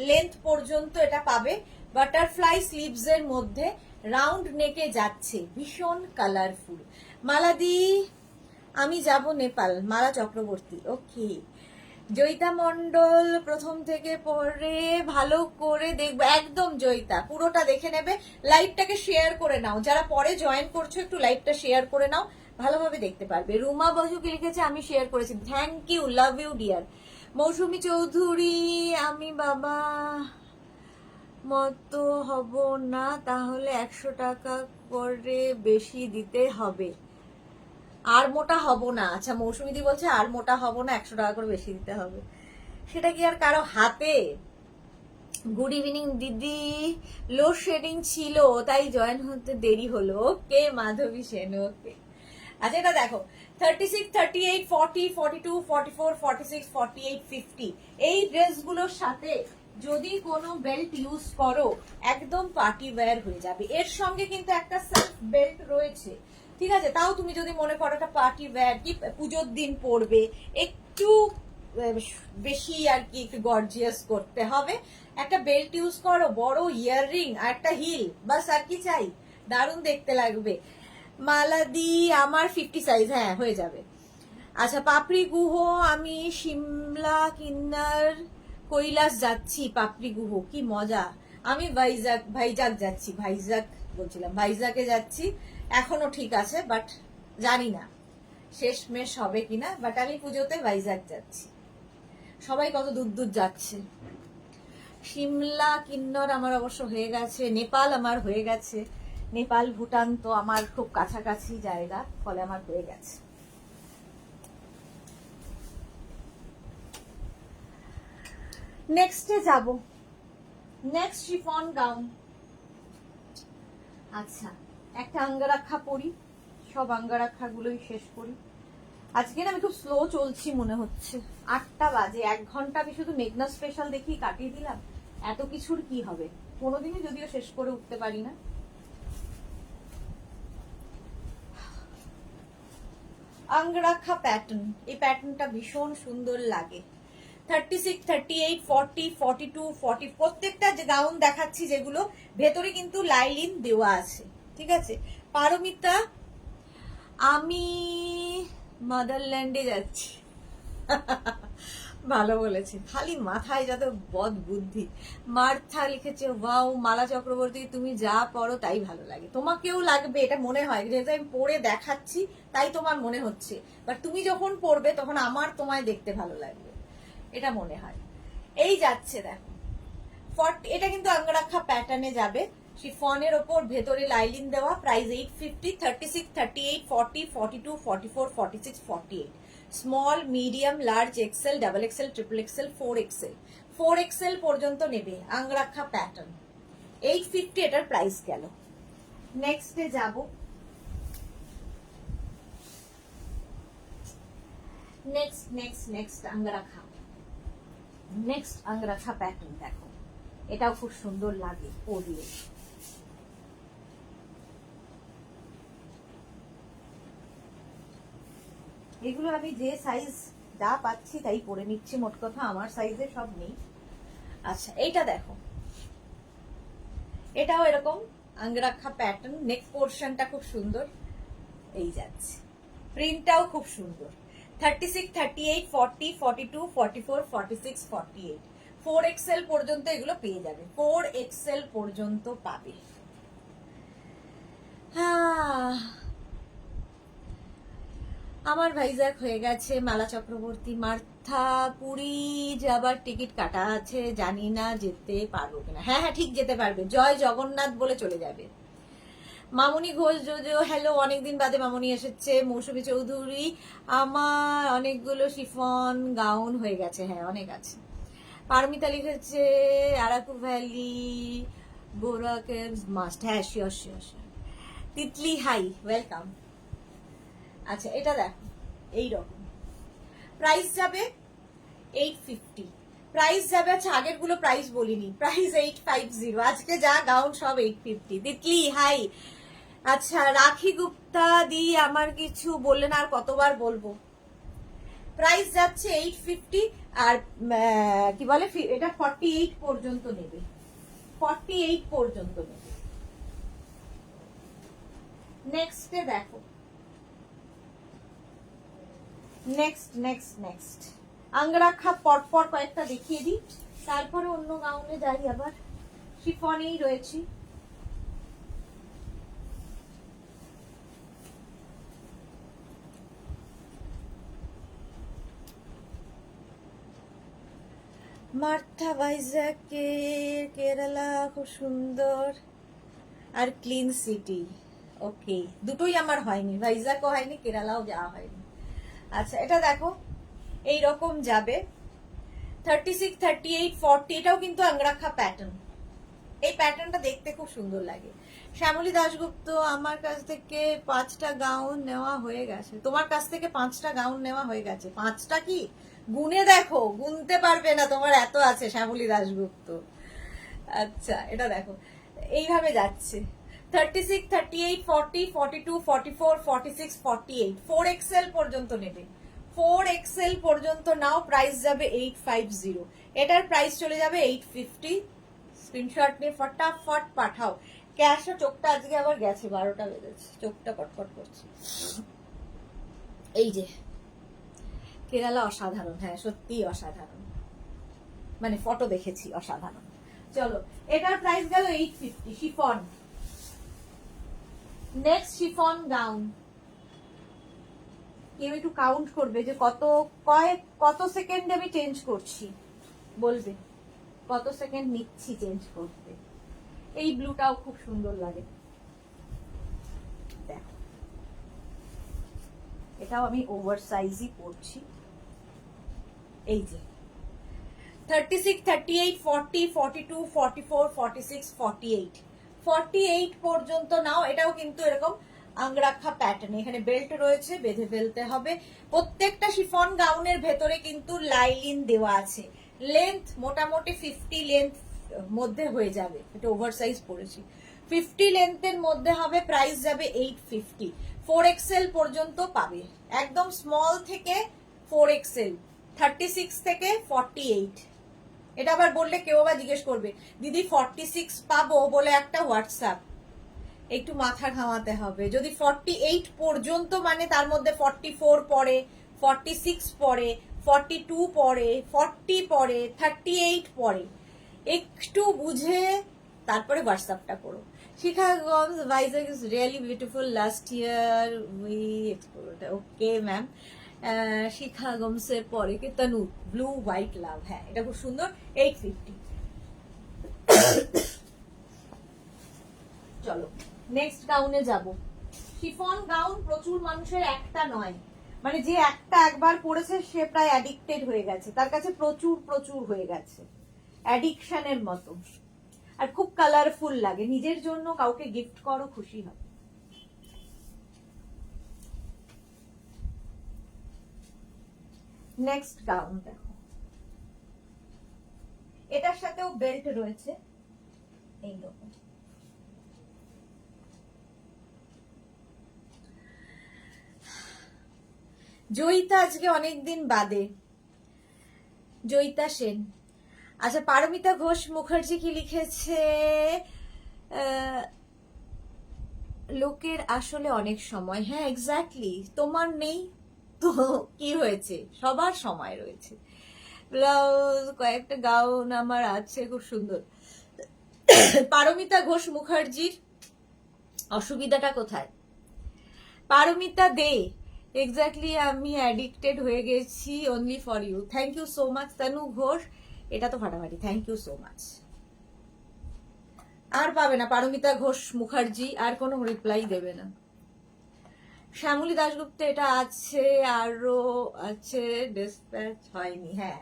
লেন্থ পর্যন্ত এটা পাবে। বাটারফ্লাই স্লিভস এর মধ্যে রাউন্ড নেকে যাচ্ছে, ভীষণ কালারফুল। মালাদি আমি যাব নেপাল, মালা চক্রবর্তী, ওকে। জয়িতা মন্ডল প্রথম থেকে পরে ভালো করে দেখবো, একদম জয়িতা পুরোটা দেখে নেবে। লাইভটাকে শেয়ার করে নাও, যারা পরে জয়েন করছো একটু লাইভটা শেয়ার করে নাও, ভালোভাবে দেখতে পারবে। রুমা বসুকে লিখেছে আমি শেয়ার করেছি, thank you, love you dear. Mousumi Chowdhury আমি বাবা মতো হব না, তাহলে 100 টাকা করে বেশি দিতে হবে। আর মোটা হব না, আচ্ছা মৌসুমীদি বলছে আর মোটা হব না, 100 টাকা করে বেশি দিতে হবে, সেটা কি আর কারো হাতে? গুড ইভিনিং দিদি, লোডশেডিং ছিল তাই জয়েন হতে দেরি হলো, ওকে মাধবী সেন, ওকে। আচ্ছা এটা দেখো 36, 38, 40, 42, 44, 46, 48, 50 এই ড্রেসগুলোর সাথে যদি কোনো বেল্ট ইউজ করো একদম পার্টি ওয়্যার হয়ে যাবে। এর সঙ্গে কিন্তু একটা সেলফ বেল্ট রয়েছে, ঠিক আছে? তাও তুমি যদি মনে করো একটা পার্টি ওয়্যার, কি পুজোর দিন পরবে, একটু বেশি আর কি একটু গর্জিয়াস করতে হবে, একটা বেল্ট ইউজ করো, বড় ইয়াররিং আর একটা হিল, বাস আর কি চাই, দারুণ দেখতে লাগবে। মালাদি আমার 50 সাইজ, হ্যাঁ হয়ে যাবে। আচ্ছা পাপড়ি গুহ আমি সিমলা কিন্নার কৈলাস যাচ্ছি, পাপড়ি গুহ কি মজা। আমি ভাইজাগ যাচ্ছি, ভাইজাকে যাচ্ছি, এখনো ঠিক আছে বাট জানি না শেষমেশ হবে কিনা, বাট আমি পুজোতে ভাইজাগ যাচ্ছি। সবাই কত দূর দূর যাচ্ছে। সিমলা কিন্নর আমার অবশ্য হয়ে গেছে, নেপাল আমার হয়ে গেছে, নেপাল ভুটান তো আমার খুব কাছাকাছি জায়গা, ফলে আমার হয়ে গেছে। নেক্সটে যাব, নেক্সট শিফন গাউন। আচ্ছা একটা আঙ্গারাক্ষা পরি, সব আঙ্গারাক্ষা গুলোই শেষ করি। আজকে না আমি খুব স্লো চলছি মনে হচ্ছে, 8টা বাজে, 1 ঘন্টা আমি শুধু মেঘনা স্পেশাল দেখি কাটিয়ে দিলাম, এত কিছুর কি হবে, কোনোদিনই যদিও শেষ করে উঠতে পারি না। আঙ্গরাখা প্যাটার্ন, এই প্যাটার্নটা ভীষণ সুন্দর লাগে। 36, 38, 40, 42, 40 প্রত্যেকটা যে গাউন দেখাচ্ছি যেগুলো ভেতরে কিন্তু লাইলিন দেওয়া আছে, ঠিক আছে? পারমিতা আমি মাদারল্যান্ডে যাচ্ছি, ভালো বলেছে, খালি মাথায় যত বদ বুদ্ধি। মার্থা লিখেছে ওয়াও মালা চক্রবর্তী তুমি যা পড়ো তাই ভালো লাগে, তোমাকেও লাগবে এটা মনে হয়, যেহেতু আমি পড়ে দেখাচ্ছি তাই তোমার মনে হচ্ছে, বাট তুমি যখন পড়বে তখন আমার তোমায় দেখতে ভালো লাগবে, এটা মনে হয়। এই যাচ্ছে দেখো 40, এটা কিন্তু আঙ্গরাক্ষা প্যাটার্নে যাবে, শিফনের ওপর ভেতরে লাইলিন দেওয়া, price 850, 36, 38, 40, 42, 44, 46, 48, small medium large XL double XL triple XL 4XL, 4XL পর্যন্ত নেবে আঙ্গরাক্ষা প্যাটার্ন, 850 এটার প্রাইস গেল। নেক্সটে যাব, নেক্সট আঙ্গরাক্ষা, নেক্সট আঙ্গরাক্ষা প্যাটার্ন দেখো, এটাও খুব সুন্দর লাগে পরলে। এগুলো আমি যে সাইজ যা পাচ্ছি তাই পরে নিচ্ছি, মোট কথা আমার সাইজে সব নেই। আচ্ছা এইটা দেখো, এটাও এরকম আঙ্গরাক্ষা প্যাটার্ন, নেক পোর্শনটা খুব সুন্দর, এই যাচ্ছে, প্রিন্টটাও খুব সুন্দর। 36, 38, 40, 42, 44, 46, 48, 4XL পর্যন্ত এগুলো পেয়ে যাবে, 4XL পর্যন্ত পাবে। আমার ভাইজাগ হয়ে গেছে, মালা চক্রবর্তী। মার্থা পুরী যাবার টিকিট কাটা আছে, জানি না যেতে পারবো কিনা, হ্যাঁ হ্যাঁ ঠিক যেতে পারবে, জয় জগন্নাথ বলে চলে যাবে। মামুনি ঘোষ যদিও হ্যালো, অনেকদিন বাদে মামুনি এসেছে। মৌসুমী চৌধুরী আমার অনেকগুলো শিফন গাউন হয়ে গেছে, হ্যাঁ অনেক আছে। পারমিতা লিখেছে আরাকু ভ্যালি বোরা কেভস মাস্ট, হ্যাঁ sure sure sure. Titli hi welcome. আচ্ছা এটা দেখো এইরকম, প্রাইস যাবে 850, প্রাইস যাবে, আচ্ছা আগের গুলো প্রাইস বলিনি, প্রাইস 850, আজকে যা গাউন সব 850। তিতলি হাই, আচ্ছা, রাখি গুপ্তা দি আমার কিছু বললেন, আর কতবার বলবো? প্রাইস যাচ্ছে 850, আর কি বলে এটা 48 পর্যন্ত নেবে, 48 পর্যন্ত নেবে। নেক্সটে দেখো, নেক্সট আঙ্গরাখা পরপর কয়েকটা দেখিয়ে দিই, তারপরে অন্য গাউনে যাই। আবার শিফনেই রয়েছি। মার্থা ভাইজাকের কেরালা খুব সুন্দর, আর ক্লিন সিটি। ওকে, দুটোই আমার হয়নি, ভাইজাকও হয়নি, কেরালাও যাওয়া হয়নি। আচ্ছা, এটা দেখো এই রকম যাবে 36, 38, 40। এটাও কিন্তু আঙ্গরাখা প্যাটার্ন। এই প্যাটার্নটা দেখতে খুব সুন্দর লাগে। শ্যামলী দাশগুপ্ত, আমার কাছ থেকে 5টা গাউন নেওয়া হয়ে গেছে। তোমার কাছ থেকে 5টা গাউন নেওয়া হয়ে গেছে? 5টা কি গুনে দেখো, গুনতে পারবে না, তোমার এত আছে শ্যামলী দাশগুপ্ত। আচ্ছা, এটা দেখো এইভাবে যাচ্ছে 36, 38, 40, 42, 44, 46, 48, 4XL পর্যন্ত নেবে। 4XL পর্যন্ত নাও, প্রাইস যাবে 850। এটার প্রাইস চলে যাবে 850। স্ক্রিনশট নিয়ে ফটাফট পাঠাও। ক্যাশও, চোখটা আজকে আবার গেছে, 12টা বেজেছে, চোখটা কটকট করছে। এই যে কেরালা অসাধারণ, হ্যাঁ সত্যিই অসাধারণ, মানে ফটো দেখেছি অসাধারণ। চলো, এটার প্রাইস গেল 850। Chiffon, next chiffon gown. কেউ একটু কাউন্ট করবে যে কত সেকেন্ডে আমি চেঞ্জ করছি, বলবে কত সেকেন্ড নিচ্ছি চেঞ্জ করতে। এই ব্লুটাও খুব সুন্দর লাগে, দেখো এটাও আমি ওভার সাইজই পরছি। এই যে 36, 38, 40, 42, 44, 46, 48, 48 পর্যন্ত নাও। এটাও কিন্তু এরকম আঙ্গরাখা প্যাটার্ন, এখানে বেল্ট রয়েছে, বেঁধে ফেলতে হবে। প্রত্যেকটা শিফন গাউনের ভেতরে কিন্তু লাইলিন দেওয়া আছে। লেন্থ মোটামুটি 50 লেন্থ মধ্যে হয়ে যাবে, এটা ওভার সাইজ পড়েছি। 50 লেন্থের মধ্যে হবে, প্রাইস যাবে 850। 4XL পর্যন্ত পাবে, একদম স্মল থেকে 4XL, 36 থেকে 48। এটা আবার বললে কেউ আবার জিজ্ঞেস করবে, দিদি 46 পাবো বলে একটা হোয়াটসঅ্যাপ, একটু মাথা ঘামাতে হবে। যদি 48 পর্যন্ত মানে তার মধ্যে 44 পড়ে, 46 পড়ে, 42 পড়ে, 40 পড়ে, 38 পড়ে, একটু বুঝে তারপরে হোয়াটসঅ্যাপটা করো। Shikhaganj, Vizag is really beautiful, last year we explored. Okay ma'am, শিখাগঞ্জের পরে কি তনু, ব্লু হোয়াইট লাভ, হ্যাঁ এটা খুব সুন্দর, 850। চলো নেক্সট গাউনে যাব। শিফন গাউন প্রচুর মানুষের, একটা নয়, মানে যে একটা একবার পড়েছে সে প্রায় অ্যাডিক্টেড হয়ে গেছে, তার কাছে প্রচুর প্রচুর হয়ে গেছে, অ্যাডিকশনের মতো। আর খুব কালারফুল লাগে, নিজের জন্য কাউকে গিফট করো, খুশি হবে। নেক্সট গাউন দেখো, এটার সাথেও বেল্ট রয়েছে এইরকম। জয়িতা আজকে অনেকদিন বাদে, জয়িতা সেন। আচ্ছা, পারমিতা ঘোষ মুখার্জি কি লিখেছে, লোকের আসলে অনেক সময়, হ্যাঁ এক্স্যাক্টলি, তোমার নেই তো কি হয়েছে, সবার সময় রয়েছে। ব্লাউজ, কয়েকটা গাউন আমার আছে খুব সুন্দর। পারমিতা ঘোষ মুখার্জির অসুবিধাটা কোথায়? পারমিতা দে, এক্স্যাক্টলি আমি অ্যাডিক্টেড হয়ে গেছি, only for you. Thank you so much Tanu Ghosh, এটা তো ফাটাফাটি, থ্যাংক ইউ সো মাচ। আর পাবে না পারমিতা ঘোষ মুখার্জি, আর কোনো রিপ্লাই দেবে না। শ্যামলী দাশগুপ্ত, এটা আছে, আরো আছে, ডিসপ্যাচ হয়নি, হ্যাঁ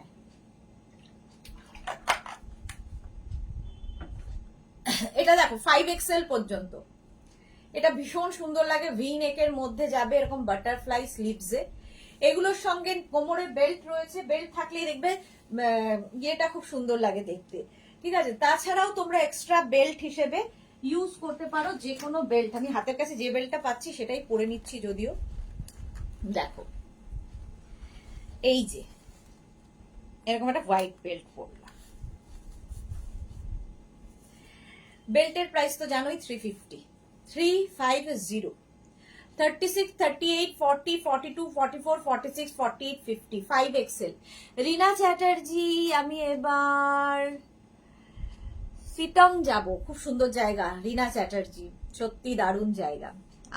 এটা দেখো 5XL পর্যন্ত, এটা ভীষণ সুন্দর লাগে, ভি নেকের মধ্যে যাবে, এরকম বাটারফ্লাই স্লিভসে। এগুলোর সঙ্গে কোমরে বেল্ট রয়েছে, বেল্ট থাকলেই দেখবে ইয়েটা খুব সুন্দর লাগে দেখতে, ঠিক আছে। তাছাড়াও তোমরা এক্সট্রা বেল্ট হিসেবে ইউজ করতে পারো যে কোনো বেল্ট। আমি হাতের কাছে যে বেল্টটা পাচ্ছি সেটাই পরে নিচ্ছি, যদিও দেখো এই যে এরকম একটা হোয়াইট বেল্ট পরলাম। বেল্টের প্রাইস তো জানোই 350, 350, 36, 38, 40, 42, 44, 46, 48, 50, 5XL। রিনা চ্যাটার্জি, আমি এবার সিটং যাব, খুব সুন্দর জায়গা রিনা চ্যাটার্জি, সত্যি দারুণ জায়গা।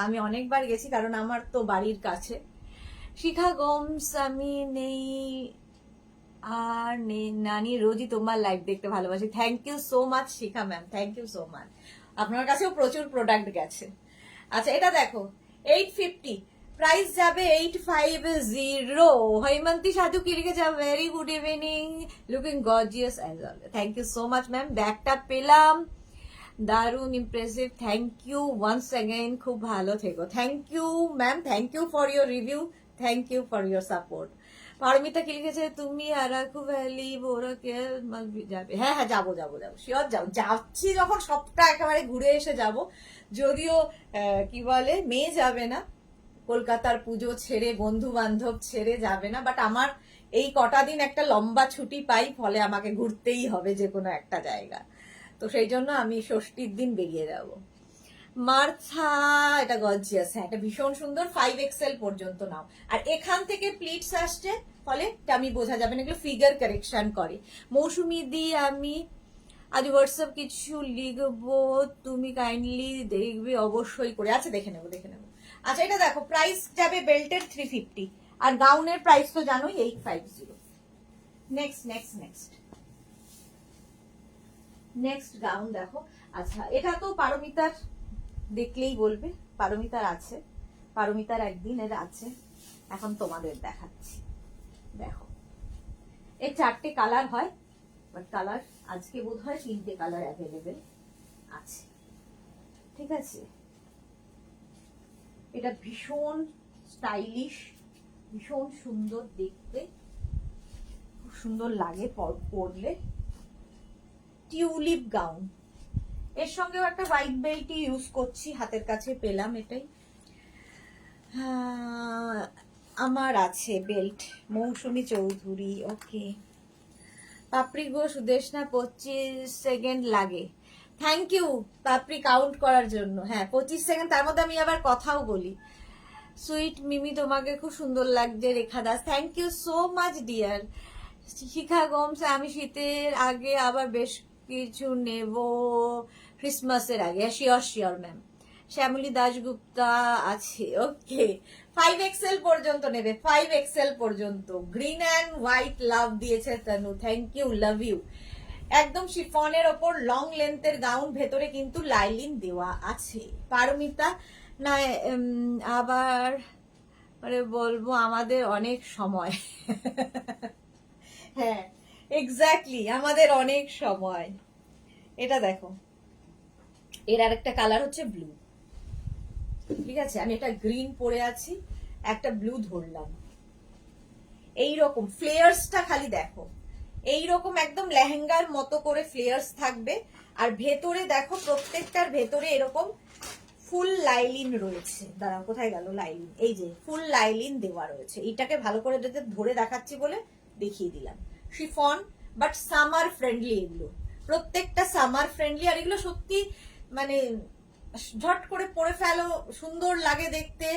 আমি অনেকবার গেছি কারণ আমার তো বাড়ির কাছে। শিখা গোমস, আমি নেই আর নানি রোজই তোমার লাইভ দেখতে ভালোবাসি। Thank you so much Shikha ma'am, thank you so much. আপনার কাছেও প্রচুর প্রোডাক্ট গেছে। আচ্ছা এটা দেখো 850, প্রাইস যাবে 850। হৈমন্তী সাধু কি লিখেছে, very good evening, looking gorgeous as always. Thank you so much ma'am, ব্যাগটা পেলাম, দারুন impressive, thank you once again, খুব ভালো থেকো। Thank you ma'am, thank you for your review, thank you for your support. Paramita কি লিখেছে, তুমি আরাকু ভ্যালি বোরাকে যাবে? হ্যাঁ হ্যাঁ, যাবো যাবো যাবো, শিওর যাবো, যাচ্ছি যখন সবটা একেবারে ঘুরে এসে যাব। যদিও কি বলে মেয়ে যাবে না, কলকাতার পুজো ছেড়ে বন্ধু বান্ধব ছেড়ে যাবে না, বাট আমার এই কটা দিন একটা লম্বা ছুটি পাই, ফলে আমাকে ঘুরতেই হবে যে কোনো একটা জায়গা। তো সেই জন্য আমি ষষ্ঠীর দিন বেরিয়ে যাব। মার্থা, এটা গর্জিয়াস, হ্যাঁ এটা ভীষণ সুন্দর, 5XL পর্যন্ত নাও। আর এখান থেকে প্লিটস আসছে, ফলে টামি বোঝা যাবে না, এগুলো ফিগার কারেকশন করে। মৌসুমি দি, আমি আজ হোয়াটসঅ্যাপ কিছু লিখবো, তুমি কাইন্ডলি দেখবে অবশ্যই করে। আচ্ছা দেখে নেবো দেখে নেবো। আচ্ছা এটা দেখো, প্রাইস যাবে বেল্টের 350, আর গাউনের প্রাইস তো জানোই 850। Next next next next gown দেখো। আচ্ছা এটা তো পারমিতার, দেখলেই বলবে পারমিতার আছে, পারমিতার একদিনের আছে, এখন তোমাদের দেখাচ্ছি। দেখো এই 4টে কালার হয়, বাট কালার আজকে বোধ হয় 3টে কালার অ্যাভেলেবেল আছে, ঠিক আছে। এটা ভীষণ স্টাইলিশ, ভীষণ সুন্দর দেখতে, খুব সুন্দর লাগে পরলে। টিউলিপ গাউন, এর সঙ্গেও একটা হোয়াইট বেল্টই ইউজ করছি, হাতের কাছে পেলাম এটাই। আমার আছে বেল্ট, মৌসুমী চৌধুরী, ওকে। পাপড়ি গো সুদেশনা, 25 সেকেন্ড লাগে। থ্যাংক ইউ পাপড়ি কাউন্ট করার জন্য। হ্যাঁ 25 সেকেন্ড, তার মধ্যে আমি আবার কথাও বলি। সুইট মিমি, তোমাকে খুব সুন্দর লাগছে। Rekha Das, thank you so much dear. Shikha Gomes, আমি শীতের আগে আবার বেশ কিছু নেব ক্রিসমাসের আগে। Sure sure ma'am. Shyamali Dasgupta আছে, ওকে। 5XL পর্যন্ত নেবে, 5XL পর্যন্ত। গ্রিন অ্যান্ড হোয়াইট লাভ দিয়েছে তনু, থ্যাংক ইউ, লাভ ইউ। একদম শিফনের ওপর লং লেন্থের গাউন, ভেতরে কিন্তু লাইলিন দেওয়া আছে। পারমিতা, না আবার বলবো আমাদের অনেক সময়। হ্যাঁ এক্স্যাক্টলি, আমাদের অনেক সময়। এটা দেখো, এর আরেকটা কালার হচ্ছে ব্লু, ঠিক আছে। আমি একটা গ্রিন পরে আছি, একটা ব্লু ধরলাম। এইরকম ফ্লেয়ার্সটা খালি দেখো, এইরকম একদম লেহেঙ্গার মতো করে ফ্লেয়ার্স থাকবে। আর ভেতরে দেখো, প্রত্যেকটার ভেতরে এরকম ফুল লাইলিন রয়েছে। দাঁড়াও, কোথায় গেল লাইলিন? এই যে ফুল লাইলিন দেওয়া রয়েছে। এইটাকে ভালো করে ধরে দেখাচ্ছি বলে দেখিয়ে দিলাম। শিফন, বাট সামার ফ্রেন্ডলি, এগুলো প্রত্যেকটা সামার ফ্রেন্ডলি। আর এগুলো সত্যি মানে ঝট করে পরে ফেলো, সুন্দর লাগে দেখতে,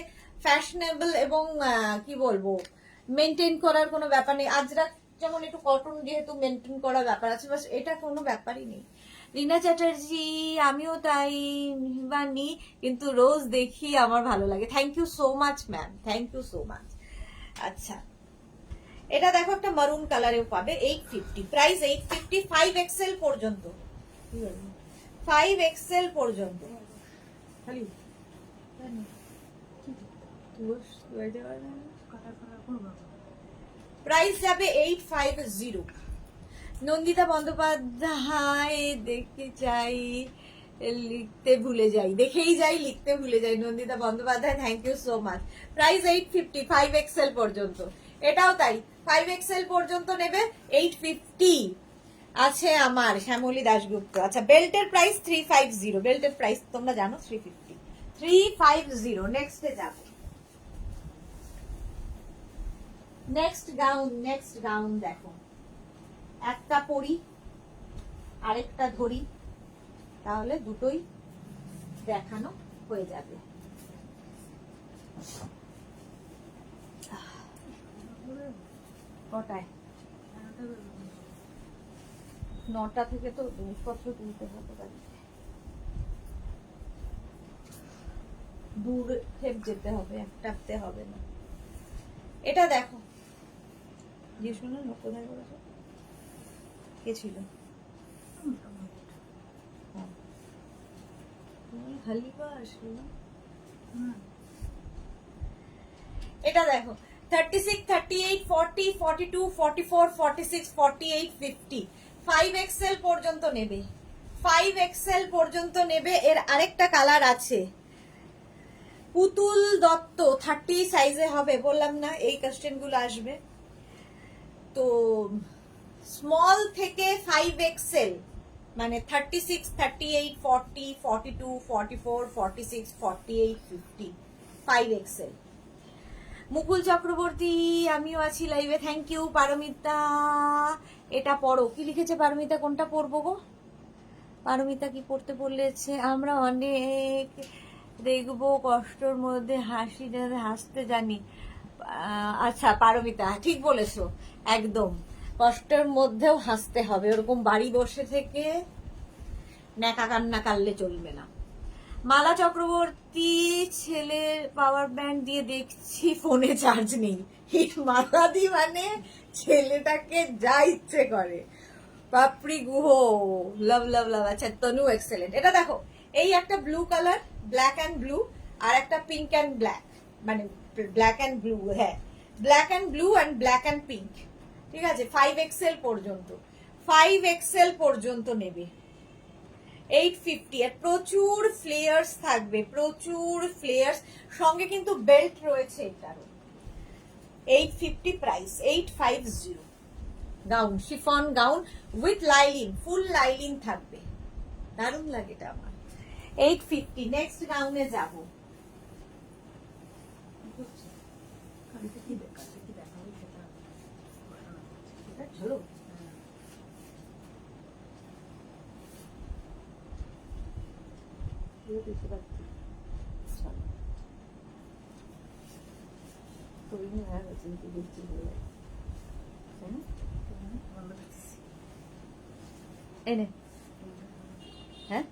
ফ্যাশনেবল, এবং কি বলবো, মেনটেন করার কোনো ব্যাপার নেই। আজরাক যেমন একটু কটন, যেহেতু মেনটেন করার ব্যাপার আছে, বাস এটা কোনো ব্যাপারই নেই। রিনা চ্যাটার্জি, আমিও তাই বানি, কিন্তু রোজ দেখি আমার ভালো লাগে। Thank you so much ma'am, thank you so much. আচ্ছা এটা দেখো, একটা মারুন কালারেও পাবে, 850, প্রাইস 850, 5XL পর্যন্ত, 5XL পর্যন্ত। প্রাইস যাবে 850। নন্দিতা বন্দ্যোপাধ্যায়, দেখতে চাই লিখতে ভুলে যাই, দেখেই যাই লিখতে ভুলে যাই। Nandita Bandyopadhyay, thank you so much. Price 850, 5XL পর্যন্ত। এটাও তাই, 5XL পর্যন্ত নেবে 850। আছে আমার শ্যামলী দাশগুপ্ত। আচ্ছা, বেল্টের প্রাইস 350, বেল্টের প্রাইস তোমরা জানো 350, 350। নেক্সটে যাব। নেক্সট গাউন দেখো, একটা পরি আরেকটা ধরি, তাহলে দুটোই দেখানো হয়ে যাবে। কটায়? 9টা থেকে তো জিনিসপত্র তুলতে হবে বাড়িতে, দূর খেপ যেতে হবে, একটাতে হবে না। এটা দেখো, জিজ্ঞেস করলো লোক কোথায় করেছে, কে ছিল? হালিবা আসলো না। এটা দেখো 36, 38, 40, 42, 44, 46, 48, 50, 5XL পর্যন্ত নেবে, 5XL পর্যন্ত নেবে। এর আরেকটা কালার আছে, পুতুল দত্ত 30 সাইজে হবে, বললাম না এই কাস্টেন গুলো আসবে। তো স্মল থেকে 5XL মানে 36, 38, 40, 42, 44, 46, 48, 50, 5XL। মুকুল চক্রবর্তী, আমিও আছি লাইভে, থ্যাংক ইউ। পারমিতা, এটা পড়ো, কি লিখেছে পারমিতা, কোনটা পড়বো গো? পারমিতা কি পড়তে বলেছে? আমরা অনেক দেখবো কষ্টর মধ্যে হাসি, যাতে হাসতে জানি। আচ্ছা পারমিতা, ঠিক বলেছো, একদম কষ্টের মধ্যেও হাসতে হবে, ওরকম বাড়ি বসে থেকে ন্যাকা কান্না কাললে চলবে না। মালা চক্রবর্তী, ছেলের পাওয়ার ব্যাংক দিয়ে দেখছি ফোনে চার্জ নেই। মালাদি মানে ছেলেটাকে যা ইচ্ছে করে। পাপড়ি গুহ, লাভ লাভ লাভ। আচ্ছা তনু এক্সেলেন্ট। এটা দেখো, এই একটা blue colour, black and blue, আর একটা পিঙ্ক অ্যান্ড ব্ল্যাক, মানে ব্ল্যাক অ্যান্ড ব্লু, হ্যাঁ black and blue and black and pink, ঠিক আছে। 5XL পর্যন্ত, 5XL পর্যন্ত নেবে, 850। আর প্রচুর ফ্লেয়ার্স থাকবে, প্রচুর ফ্লেয়ার্স, সঙ্গে কিন্তু বেল্ট রয়েছে এটারও। 850 price, 850। Gown, chiffon gown with lining, full lining থাকবে, দারুণ লাগে এটা আমার। 850। নেক্সট গাউনে যাব। চলো, দেখতে পাচ্ছি এনে, হ্যাঁ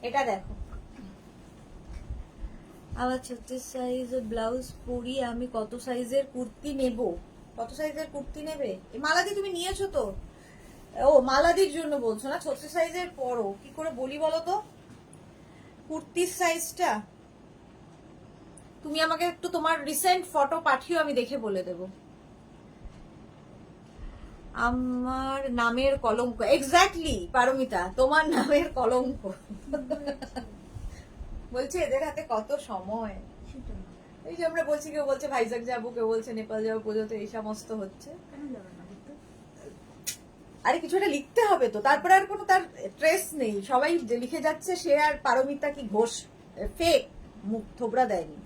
এটা দেখো, আবার 36 সাইজ ব্লাউজ পরি আমি, কত সাইজের কুর্তি নেব? কত সাইজের কুর্তি নেবে? মালাদি তুমি নিয়েছো তো? ও মালাদির জন্য বলছো না? 36 সাইজের পরো, কি করে বলি বলো তো কুর্তির সাইজটা? তুমি আমাকে একটু তোমার রিসেন্ট ফটো পাঠিও, আমি দেখে বলে দেব। আমার নামের কলঙ্ক, এক্স্যাক্টলি পারমিতা, তোমার নামের কলঙ্ক। বলছি এদের হাতে কত সময়, এই যে আমরা বলছি, কেউ বলছে ভাইজাগ যাবো, কেউ বলছে নেপাল যাবো পুজোতে, এই সমস্ত হচ্ছে। আরে কিছু একটা লিখতে হবে তো, তারপরে আর কোনো তার ট্রেস নেই, সবাই লিখে যাচ্ছে, সে আর পারমিতা কি ঘোষ ফেক, মুখ থোবড়া দেয়নি।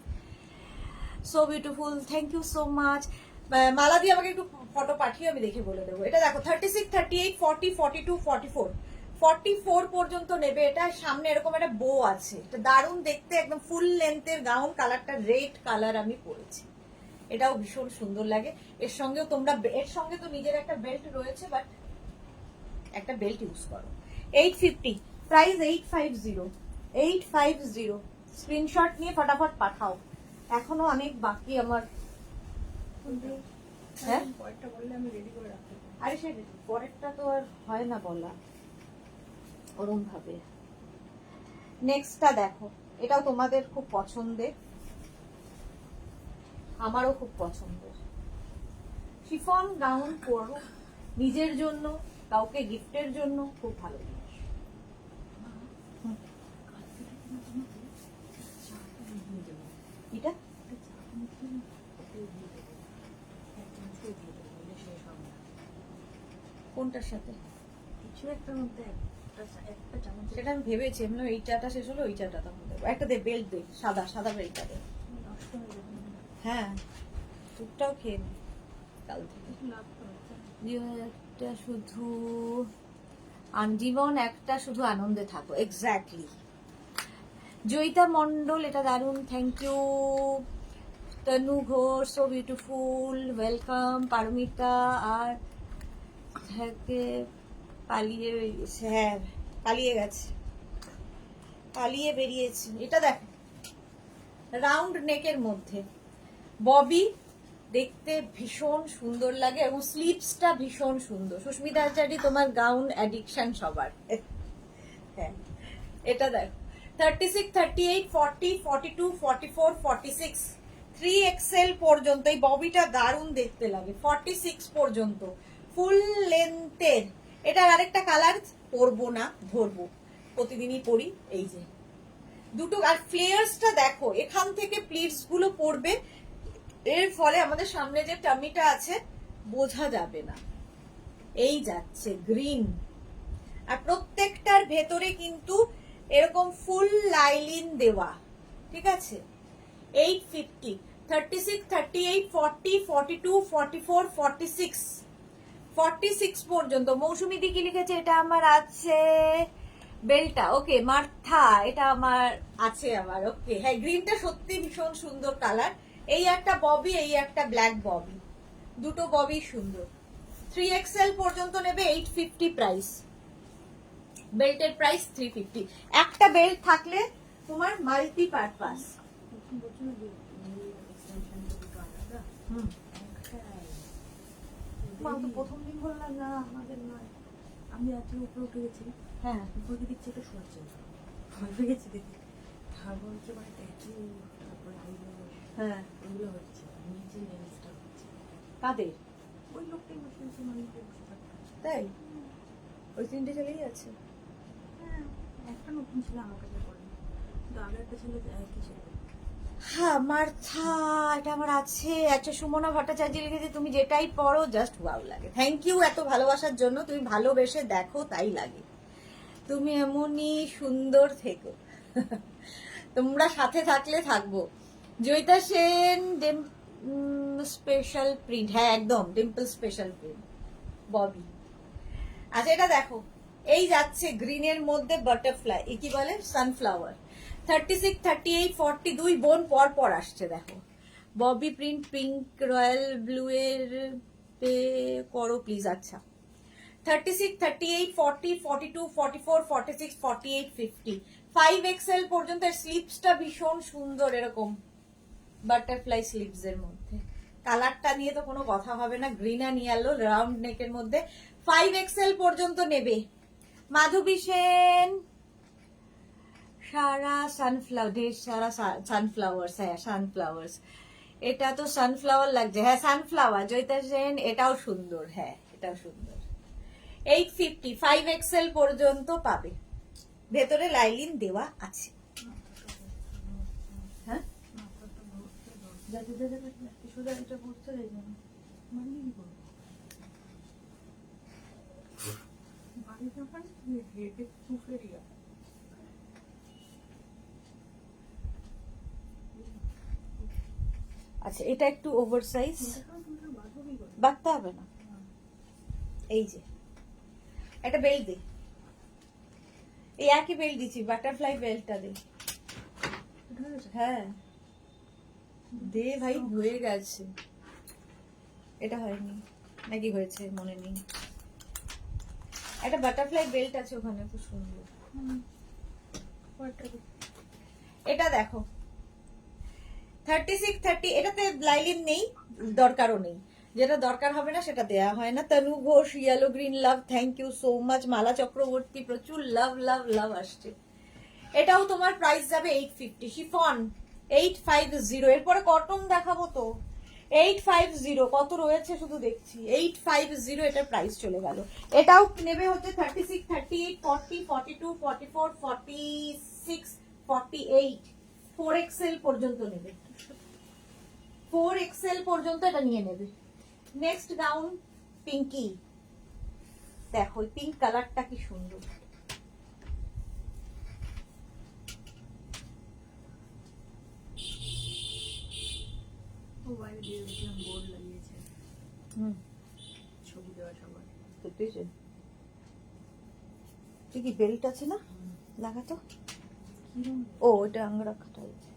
So beautiful, thank you so much. মালা দিয়ে আমাকে একটু ফটো পাঠিয়ে, আমি দেখে বলে দেবো। এটা দেখো 36, 38, 40, 42, 44, 44 পর্যন্ত নেবে। এটা সামনে এরকম একটা বো আছে, এটা দারুণ দেখতে, একদম ফুল লেন্থের গাউন, কালারটা রেড কালার আমি পরেছি, এটাও ভীষণ সুন্দর লাগে। এর সঙ্গেও তোমরা, এর সঙ্গে তো নিজের একটা বেল্ট রয়েছে, বাট একটা বেল্ট ইউজ করো। 850 প্রাইস, 850, 850। স্ক্রিনশট নিয়ে ফটাফট পাঠাও, এখনো অনেক বাকি আমার। হ্যাঁ আরে সে পরেরটা তো আর হয় না বলা ওরম ভাবে। নেক্সটটা দেখো, এটাও তোমাদের খুব পছন্দের, আমারও খুব পছন্দের। শিফন গাউন পরো, নিজের জন্য, কাউকে গিফটের জন্য, খুব ভালো জিনিস। এটা কোনটার সাথে? কিছু একটা মধ্যে একটা চামচ। সেটা আমি ভেবেছি, এমন এই চাটা শেষ হলো, ওই চাটা তখন দেবো। একটা দে, বেল্ট দে, সাদা সাদা বেল্টটা দে। নষ্ট হয়ে যাবে। হ্যাঁ, দুধটাও খেয়ে নি কাল থেকে। লাভ করছে। জীবন একটা শুধু জীবন একটা শুধু আনন্দে থাকো। এক্স্যাক্টলি। জয়িতা মন্ডল, এটা দারুণ, thank you. Tanu Ghosh, so beautiful, welcome. Paramita আর থেকে পালিয়ে বেরিয়েছে। হ্যাঁ, পালিয়ে গেছে, পালিয়ে বেরিয়েছে। এটা দেখ, রাউন্ড নেকের মধ্যে ববি, দেখতে ভীষণ সুন্দর লাগে এবং স্লিভসটা ভীষণ সুন্দর। সুস্মিতা আচার্য, তোমার গাউন অ্যাডিকশন সবার। হ্যাঁ, এটা দেখ, 36, 38, 40, 42, 44, 46, 3XL পর্যন্ত এই ববিটা দারুণ দেখতে লাগে। 46 পর্যন্ত ফুল লেন্থের। এটার আরেকটা কালার পরবো না, ধরবো, প্রতিদিনই পরি। এই যে দুটো, আর ফ্লেয়ার্সটা দেখো, এখান থেকে প্লিটস গুলো পড়বে, এর ফলে আমাদের সামনে যে টামিটা আছে বোঝা যাবে না। এই যাচ্ছে গ্রিন, আর প্রত্যেকটার ভেতরে কিন্তু এরকম ফুল লাইলিন দেওয়া, ঠিক আছে। 850, 36, 38, 40, 42, 44, 46, 46 পর্যন্ত। মৌসুমী দি কি লিখেছে? এটা আমার আছে বেলটা। ওকে, মার্থা, এটা আমার আছে আমার। ওকে, হ্যাঁ, গ্রিনটা সত্যি ভীষণ সুন্দর কালার। এই একটা ববি, এই একটা ব্ল্যাক ববি, দুটো ববি সুন্দর। 3XL পর্যন্ত নেবে 850 প্রাইস। বেল্টের প্রাইস 350। একটা বেল্ট থাকলে তোমার মাল্টি পারপাস। প্রথম দিন বললাম না আমাদের নয়, আমি রাত্রে উপরে উঠে গেছি। হ্যাঁ, উপরে দিচ্ছে একটা শোয়াচ্ছে, ভয় পেয়ে গেছি দেখি। তারপর হচ্ছে মানে ট্যাটু, তারপরে হ্যাঁ, ওইগুলো হচ্ছে, নিচে লেন্সটা হচ্ছে। কাদের? ওই লোকটাই বসে বসে মালিকে বসে থাকবে। তাই ওই তিনটে চলেই আছে। হ্যাঁ, একটা নতুন ছিল আমার কাছে পড়ে, কিন্তু আগে একটা ছিল একই ছিল। হ্যাঁ, মার্থা, এটা আমার আছে। আচ্ছা, সুমনা ভট্টাচার্য লিখেছে, তুমি যেটাই পড়ো জাস্ট ওয়াও লাগে। থ্যাংক ইউ এত ভালোবাসার জন্য। তুমি ভালোবেসে দেখো, তাই লাগে। তুমি এমনই সুন্দর থেকো। তোমরা সাথে থাকলে থাকবো। Joyita Sen, special print. হ্যাঁ, একদম ডিম্পল স্পেশাল প্রিন্ট ববি। আচ্ছা, এটা দেখো, এই যাচ্ছে গ্রিনের মধ্যে বাটারফ্লাই, কি বলে, সানফ্লাওয়ার। 36, 38, 40, দুই বোন পর পর আসছে। দেখো, Bobby print, pink, royal blue এর পে করো প্লিজ। আচ্ছা, 36, 38, 40, 42, 44, 46, 48, 50, 5XL পর্যন্ত। স্লিপসটা ভীষণ সুন্দর, এরকম বাটারফ্লাই স্লিপস এর মধ্যে। কালারটা নিয়ে তো কোনো কথা হবে না, গ্রিন আর ইয়েলো রাউন্ড নেকের মধ্যে। 5XL পর্যন্ত নেবে। মাধবী সেন, সারা সানফ্লাওয়ার, সারা সানফ্লাওয়ার্স। হ্যাঁ, সানফ্লাওয়ার্স, এটা তো সানফ্লাওয়ার লাগছে। হ্যাঁ, সানফ্লাওয়ার। জয়িতা সেন, এটাও সুন্দর। হ্যাঁ, এটাও সুন্দর। 850, 5XL পর্যন্ত পাবে। ভেতরে লাইলিন দেওয়া আছে। হ্যাঁ, যাতে যাতে সোজা এটা বুঝতে যাই না, মালিক করবো বাড়ি যখন হেঁটে সুফেরিয়া। আচ্ছা, এটা একটু ওভার সাইজ, বাঁধতে হবে না। এই যে একটা বেল্ট দে, এই একই বেল্ট দিচ্ছি, বাটারফ্লাই বেল্টটা দে। হ্যাঁ, দে ভাই, হয়ে গেছে। এটা হয়নি নাকি হয়েছে মনে নেই। একটা বাটারফ্লাই বেল্ট আছে ওখানে, খুব সুন্দর। এটা দেখো, 36, 30, এটাতে লাইলিন নেই, দরকারও নেই। যেটা দরকার হবে না সেটা দেয়া হয় না। Tanu Ghosh, yellow green love, thank you so much. Mala Chakraborty, প্রচুর লাভ লাভ লাভ আসছে। এটাও তোমার প্রাইস যাবে 850। শিফন 850। এরপরে কটন দেখাবো তো। 850 কত রয়েছে শুধু দেখছি। 850 এটার প্রাইস চলে গেল। এটাও নেবে হচ্ছে 36, 38, 40, 42, 44, 46, 48, 4XL পর্যন্ত নেবে। 4XL পর্যন্ত এটা নিয়ে নেবে। নেক্সট গাউন পিঙ্কি, দেখো পিঙ্ক কালারটা কি সুন্দর। মোবাইল দিয়ে দেখলাম বোর্ড লাগিয়েছে, ছবি দেওয়া সবার। তুই কি বেল্ট আছে না লাগাতো? ও ওটা আঙ্গরাখাটা আছে।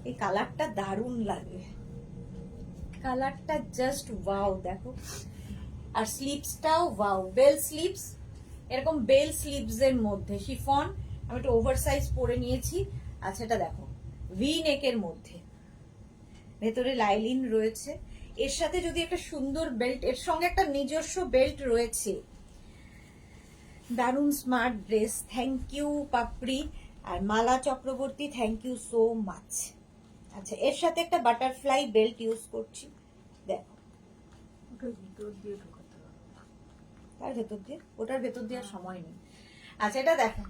এই কালারটা দারুণ লাগে, কালারটা জাস্ট ওয়াও। দেখো আর স্লিভসটাও ওয়াও, বেল স্লিভস, এরকম বেল স্লিভস এর মধ্যে শিফন। আমি একটু ওভারসাইজ পরে নিয়েছি। আচ্ছা এটা দেখো ভি নেকের মধ্যে, ভেতরে লাইলিন রয়েছে, এর সাথে যদি একটা সুন্দর বেল্ট, এর সঙ্গে একটা নিজস্ব বেল্ট রয়েছে। দারুণ smart dress. Thank you Papri আর Mala Chakraborty, thank you so much. আচ্ছা এর সাথে একটা বাটারফ্লাই বেল্ট ইউজ করছি, দেখো ওটার ভিতর দিয়ে ঢোকাতে হবে। তার ভেতর দিয়ে, ওটার ভেতর দেওয়ার সময় নেই। আচ্ছা এটা দেখো,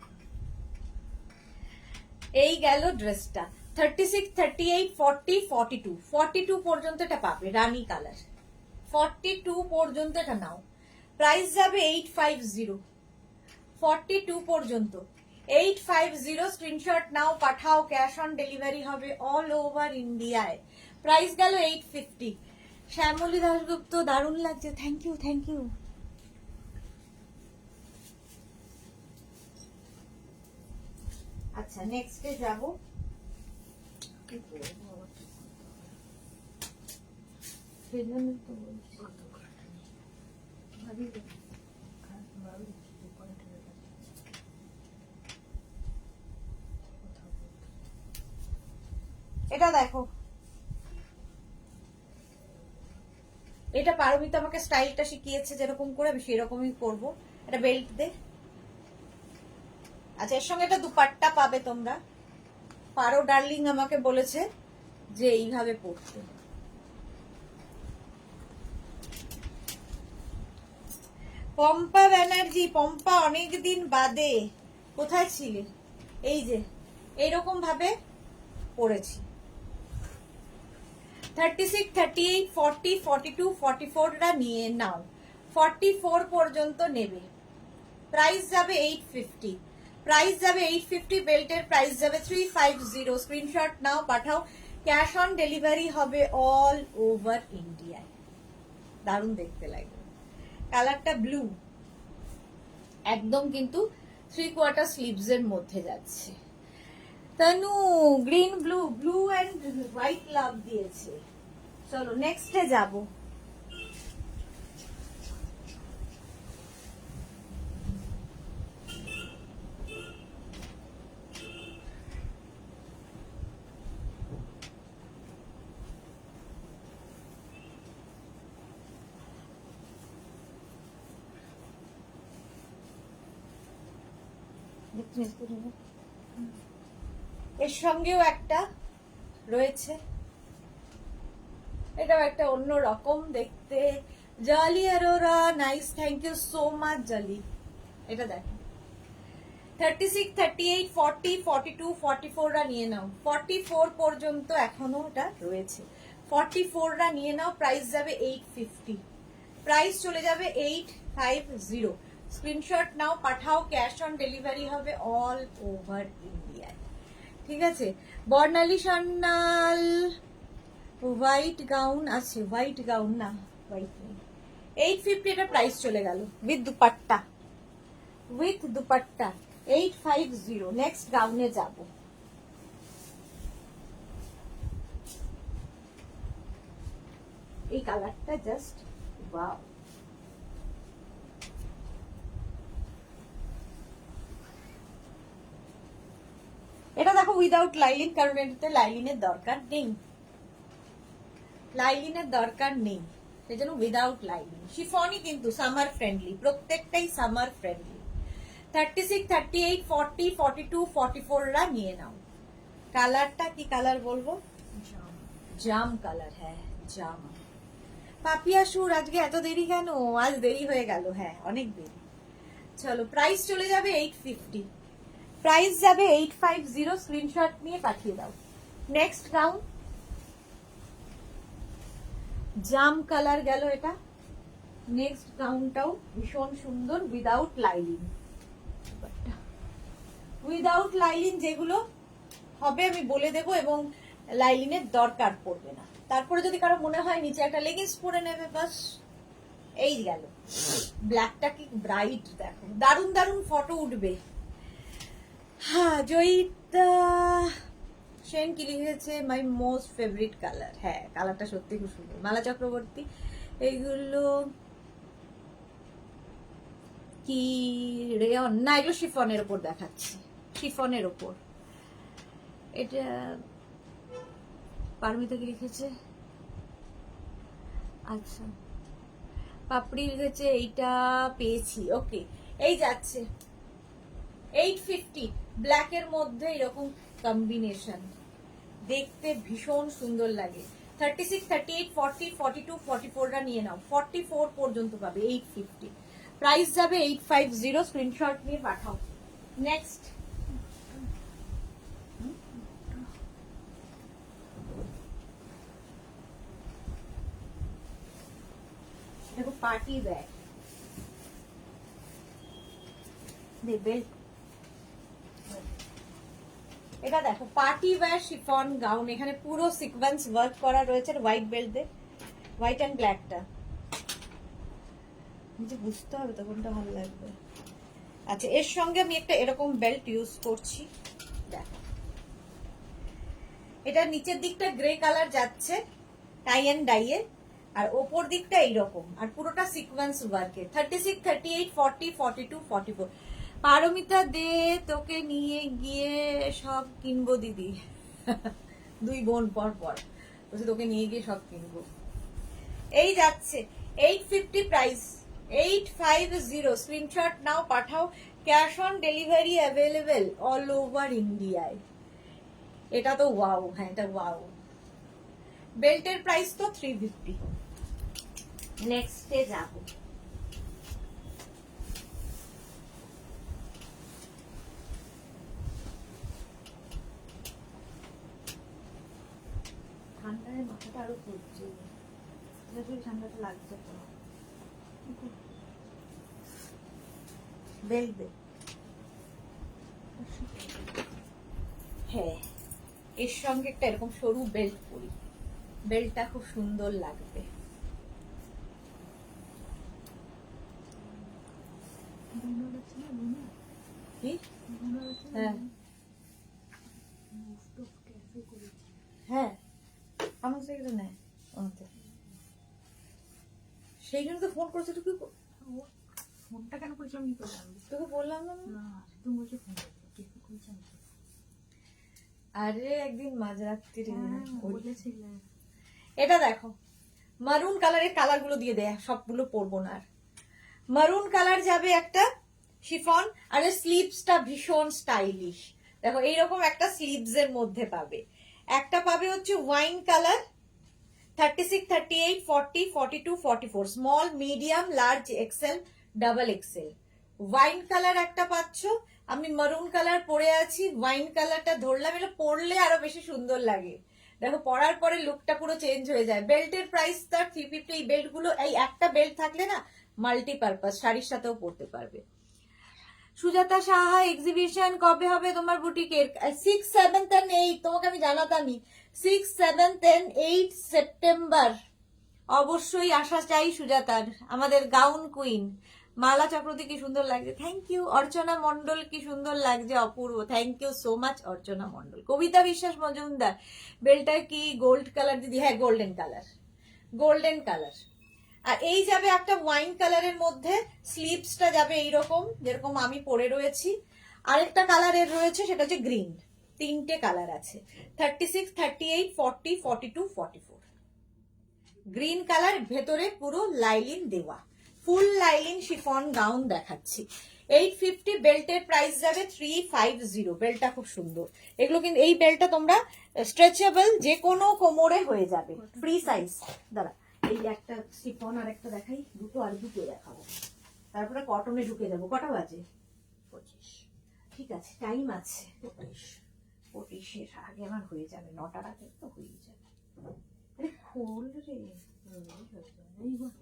এই গেল ড্রেসটা। 36, 38, 40, 42, 42 পর্যন্ত এটা পাবে, রানী কালার। 42 পর্যন্ত এটা নাও, প্রাইস যাবে 850। 42 পর্যন্ত 850, screenshot now, Pathao, cash on delivery হবে অল ওভার ইন্ডিয়ায়। প্রাইস গেল 850। শ্যামলী দাশগুপ্ত দারুণ লাগছে, থ্যাংক ইউ থ্যাংক ইউ। আচ্ছা নেক্সটে যাব। কি করবো আবার ঠিক করতে হবে। সেজন্য তো বলছি। অত খাটনি। ভাবি ভাবি যে পরে ঠেলে যাচ্ছে। কথা বলতে। এটা দেখো, এটা পারমিতা আমাকে স্টাইলটা শিখিয়েছে, যেরকম করে আমি সেরকমই করব। এটা বেল্ট দে। আচ্ছা এর সঙ্গে একটা দুপাট্টা পাবে তোমরা। পারো ডার্লিং আমাকে বলেছে যে এইভাবে পরতে। পম্পা ব্যানার্জি, পম্পা অনেকদিন বাদে, কোথায় ছিলে? এই যে এইরকম ভাবে পরেছি। 36, 38, 40, 42, 44 রা নিয়ে নাও, 44 পর্যন্ত নেবে। প্রাইস যাবে 850, প্রাইস যাবে 850, বেল্টের প্রাইস যাবে 350। Screenshot now, Pathao, cash on delivery হবে অল ওভার ইন্ডিয়ায়। দারুণ দেখতে লাগবে। কালারটা ব্লু, একদম কিন্তু 3/4 স্লিভস এর মধ্যে যাচ্ছে। Tanu green blue, blue and white love দিয়েছে। চলো নেক্সটে যাব। এর সঙ্গেও একটা রয়েছে, এটাও একটা অন্য রকম দেখতে। Jolly Arora, nice, thank you so much Jolly. এটা দেখো 36, 38, 40, 42, 44 রা নিয়ে নাও। 44 পর্যন্ত এখনো এটা রয়েছে। 44 রা নিয়ে নাও, প্রাইস যাবে 850, প্রাইস চলে যাবে 850। Screenshot now, Pathao, cash on delivery হবে অল ওভার ইন্ডিয়ায়। ঠিক আছে। বর্ণালী সান্যাল, হোয়াইট গাউন আছে, হোয়াইট গাউন না, হোয়াইট নেই। 850 এটা প্রাইস চলে গেল, with dupatta, with dupatta 850। Next গাউনে যাব। এই কালারটা জাস্ট ওয়াও। এটা দেখো উইদাউট লাইলিন, কারণ এটাতে লাইলিনের দরকার নেই, লাইলিনের দরকার নেই, সেজন্য উইদাউট লাইলিন। শিফনই কিন্তু সামার ফ্রেন্ডলি, প্রত্যেকটাই সামার ফ্রেন্ডলি। 36, 38, 40, 42, 44 রা নিয়ে নাও। কালারটা কি কালার বলবো? জাম। জাম কালার, হ্যাঁ জাম। পাপিয়া সুর, আজকে এত দেরি কেন? আজ দেরি হয়ে গেল, হ্যাঁ অনেক দেরি। চলো প্রাইস চলে যাবে 850, প্রাইস যাবে 850, স্ক্রিনশট নিয়ে পাঠিয়ে দাও। নেক্সট গাউন, জাম কালার গেল এটা। নেক্সট গাউনটাও ভীষণ সুন্দর, উইদাউট লাইলিং। উইদাউট লাইলিং যেগুলো হবে আমি বলে দেবো, এবং লাইলিনের দরকার পড়বে না। তারপরে যদি কারো মনে হয় নিচে একটা লেগিংস পরে নেবে, বাস এই গেল। ব্ল্যাকটা কি ব্রাইট, দেখো দারুণ দারুণ ফটো উঠবে। হ্যাঁ, জয়িতা সেন কি লিখেছে, মাই মোস্ট ফেভারিট কালার। হ্যাঁ, কালারটা সত্যি খুব সুন্দর। মালা চক্রবর্তী, এইগুলো কি রেয়ন না, এগুলো শিফনের ওপর দেখাচ্ছি, শিফনের ওপর। এটা পারমিতা কি লিখেছে, আচ্ছা পাপড়ি লিখেছে এইটা পেয়েছি, ওকে। এই যাচ্ছে 850, ব্ল্যাকের মধ্যে এরকম কম্বিনেশন, দেখতে ভীষণ সুন্দর লাগে। 36, 38, 40, 42, 44টা নিয়ে নাও, 44 পর্যন্ত পাবে। 850, প্রাইস যাবে 850, স্ক্রিনশট নিয়ে পাঠাও। নেক্সট, দেখো পার্টি ব্যাগ, বেল্ট, এটা দেখো পার্টি ওয়্যার শিফন গাউন, এখানে পুরো সিকোয়েন্স ওয়ার্ক করা রয়েছে, হোয়াইট বেল্ট দিয়ে, হোয়াইট অ্যান্ড ব্ল্যাকটা নিজে বুঝতে হবে তো কোনটা ভালো লাগবে। আচ্ছা, এর সঙ্গে আমি একটা এরকম বেল্ট ইউজ করছি, দেখো এটা নিচের দিকটা গ্রে কালার যাচ্ছে টাই অ্যান্ড ডাইয়ে, আর ওপর দিকটা এইরকম, আর পুরোটা সিকোয়েন্স ওয়ার্কে। 36, 38, 40, 42, 44। পারমিতা দে, তোকে নিয়ে গিয়ে সব কিনবো দিদি। দুই বোন পর পর বলছে তোকে নিয়ে গিয়ে সব কিনবো। এই যাচ্ছে 850, price 850, screenshot now Pathao. Cash on delivery available all over ইন্ডিয়ায়। এটা তো ওয়াও, হ্যাঁ এটা ওয়াও। বেল্টের প্রাইস তো 350। নেক্সটে যাব, ঠান্ডায় মাথাটা আরো ঘুরছে, ঠান্ডাটা লাগছে তো। বেল্ট দে, হ্যাঁ এর সঙ্গে একটা এরকম সরু বেল্ট পরি, বেল্টটা খুব সুন্দর লাগবে। হ্যাঁ হ্যাঁ, আমার সেটা নেয়, সেই জন্য তো ফোন করেছে। তুই ফোনটা কেন করেছিলাম কি করলাম, তোকে বললাম না, তুমি বলছো ফোন করেছি। আরে একদিন মাঝরাত্রিরে বলেছিলে। এটা দেখো মারুন কালারের, কালার গুলো দিয়ে দেয়, সবগুলো পরবো না আর। মারুন কালার যাবে একটা শিফন, আর স্লিভসটা ভীষণ স্টাইলিশ, দেখো এইরকম একটা স্লিভস এর মধ্যে পাবে। একটা পাবে হচ্ছে wine colour, 36, 38, 40, 42, 44, small, medium, large, XL, double XL. Wine colour একটা পাচ্ছ, আমি মারুন কালার পরে আছি, ওয়াইন কালারটা ধরলাম, এটা পরলে আরো বেশি সুন্দর লাগে। দেখো পরার পরে লুকটা পুরো চেঞ্জ হয়ে যায়। বেল্টের প্রাইস তার 350। এই বেল্ট গুলো, এই একটা বেল্ট থাকলে না মাল্টিপারপাস, শাড়ির সাথেও পরতে পারবে। সুজাতা সাহা, এক্সিবিশন কবে হবে তোমার বুটিকের? 6, 7 and 8, তোমাকে আমি জানাতামই। 6, 7 and 8 সেপ্টেম্বর অবশ্যই আসা চাই সুজাতার, আমাদের গাউন কুইন। মালা চক্রবর্তী কি সুন্দর লাগছে, থ্যাংক ইউ। অর্চনা মন্ডল কি সুন্দর লাগছে, অপূর্ব, থ্যাংক ইউ সো মাচ অর্চনা মন্ডল। কবিতা বিশ্বাস মজুমদার, বেলটা কি গোল্ড কালার দিদি? হ্যাঁ গোল্ডেন কালার, গোল্ডেন কালার। আর এই যাবে একটা ওয়াইন কালারের মধ্যে, স্লিভসটা যাবে এইরকম যেরকম আমি পরে রয়েছি। আরেকটা কালারের রয়েছে, সেটা হচ্ছে গ্রিন। তিনটে কালার আছে, 36, 38, 40, 42, 44। গ্রিন কালার, ভেতরে পুরো লাইলিন দেওয়া, ফুল লাইলিন শিফন গাউন দেখাচ্ছি। 850, বেল্টের প্রাইস যাবে 350। বেল্টটা খুব সুন্দর, এগুলো কিন্তু এই বেল্টটা তোমরা স্ট্রেচেবল, যে কোনো কোমরে হয়ে যাবে, ফ্রি সাইজ। দাঁড়া, এই একটা শিফন আর একটা দেখাই, দুটো আর দুটো দেখাবো, তারপরে কটনে ঢুকে যাবো। কটা বাজে? 25। ঠিক আছে, টাইম আছে। 25 25-এর আগে আমার হয়ে যাবে, 9টার আগে তো হয়ে যাবে। আরে খোল রে। এই ঘট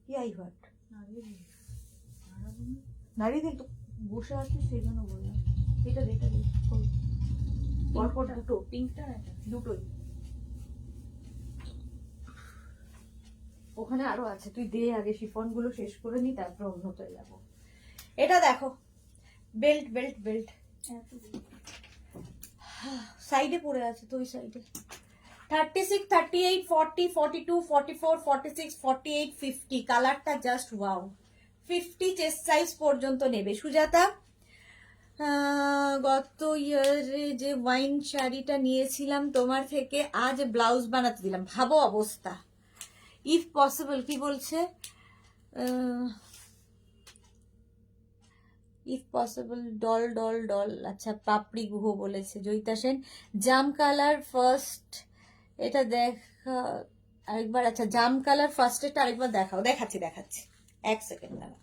কি আই হট? নাড়াবো না। নাড়ি দিন তো, বসে আছিস সেই জন্য বললাম। এটা দে, এটা দে, খোল। পরপর দুটো, পিঙ্কটা না এটা? দুটোই। ওখানে আরো আছে, তুই দে আগে, শিফন গুলো শেষ করে নি, তারপর অন্যতে যাবো। এটা দেখো, বেল্ট বেল্ট বেল্ট সাইডে পড়ে আছে তো, ওই সাইডে। 36, 38, 40, 42, 44, 46, 48, 50 কালারটা জাস্ট ওয়াও। 50 চেস্ট সাইজ পর্যন্ত নেবে সুজাতা। গত ইয়ারে যে ওয়াইন শাড়িটা নিয়েছিলাম তোমার থেকে, আজ ব্লাউজ বানাতে দিলাম, ভাবো অবস্থা। ইফ পসিবল, কি বলছে, if possible doll doll doll, আচ্ছা পাপড়ি গুহ বলেছে জয়িতা সেন। জাম কালার ফার্স্ট, এটা দেখা আরেকবার। আচ্ছা জাম কালার ফার্স্ট, এটা আরেকবার দেখাও। দেখাচ্ছি দেখাচ্ছি, 1 সেকেন্ড দাঁড়া।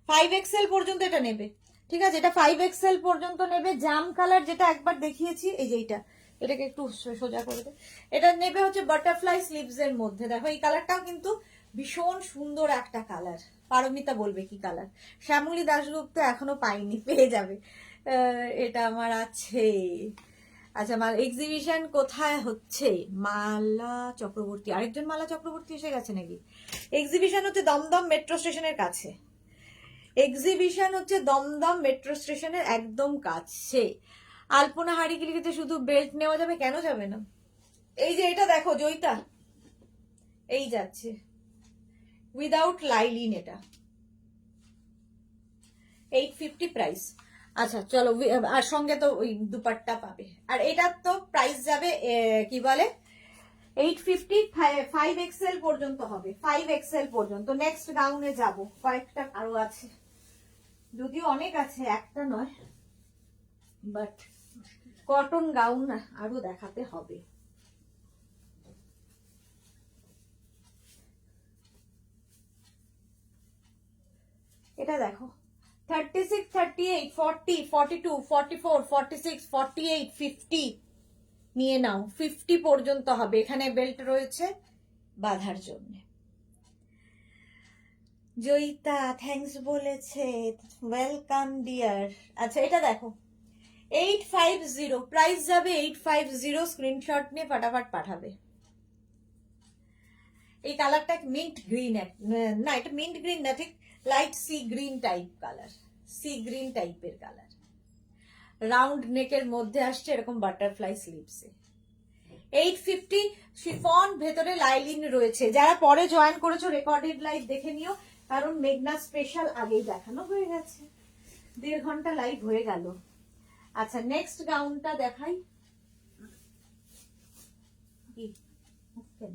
5XL পর্যন্ত এটা নেবে, ঠিক আছে? এটা 5XL পর্যন্ত নেবে। জাম কালার যেটা একবার দেখিয়েছি, এই যে এইটা, এটাকে একটু সোজা করে দে। এটা নেবে হচ্ছে বাটারফ্লাই স্লিভস এর মধ্যে। দেখো এই কালারটাও কিন্তু ভীষণ সুন্দর একটা কালার। পারমিতা বলবে কি কালার। শ্যামলী দাশগুপ্ত এখনো পাইনি, পেয়ে যাবে। এটা আমার আছে। আচ্ছা, এক্সিবিশন কোথায় হচ্ছে? মালা চক্রবর্তী, আরেকজন মালা চক্রবর্তী এসে গেছে নাকি? এক্সিবিশন হচ্ছে দমদম মেট্রো স্টেশনের কাছে। এক্সিবিশন হচ্ছে দমদম মেট্রো স্টেশনের একদম কাছে। আলপনা হাড়িগিরিতে শুধু বেল্ট নেওয়া যাবে, কেন যাবে না? এই যে এটা দেখো জয়িতা, এই যাচ্ছে উইদাউট লাইলিন, এটা 850 প্রাইস। আচ্ছা চলো, আর সঙ্গে তো ওই দুপাট্টা পাবে। আর এটার তো প্রাইস যাবে কি বলে 850, 5XL পর্যন্ত হবে, 5XL পর্যন্ত। নেক্সট গাউনে যাব, কয়েকটা আরো আছে, যদিও অনেক আছে, একটা নয়, বাট কটন গাউন আরো দেখাতে হবে। এটা দেখো 36, 38, 40, 42, 44, 46, 48, 50 নিয়ে নাও। 50 পর্যন্ত হবে। এখানে বেল্ট রয়েছে বাঁধার জন্য। জয়িতা থ্যাঙ্কস বলেছে, ওয়েলকাম ডিয়ার। আচ্ছা এটা দেখো 850, প্রাইস যাবে 850। স্ক্রিনশট নিয়ে ফাটাফাট পাঠাবে। এই কালারটা মিন্ট গ্রিন, না এটা মিন্ট গ্রিন না, ঠিক light sea green type colour, sea green টাইপের কালার। রাউন্ড নেকের মধ্যে আসছে এরকম বাটারফ্লাই স্লিভসে। 850 শিফন, ভেতরে লাইলিন রয়েছে। যারা পরে জয়েন করেছো রেকর্ডেড লাইভ দেখে নিও, কারণ মেঘনা স্পেশাল আগেই দেখানো হয়ে গেছে, 1.5 ঘন্টা লাইভ হয়ে গেল। আচ্ছা নেক্সট গাউনটা দেখাই। কি কেন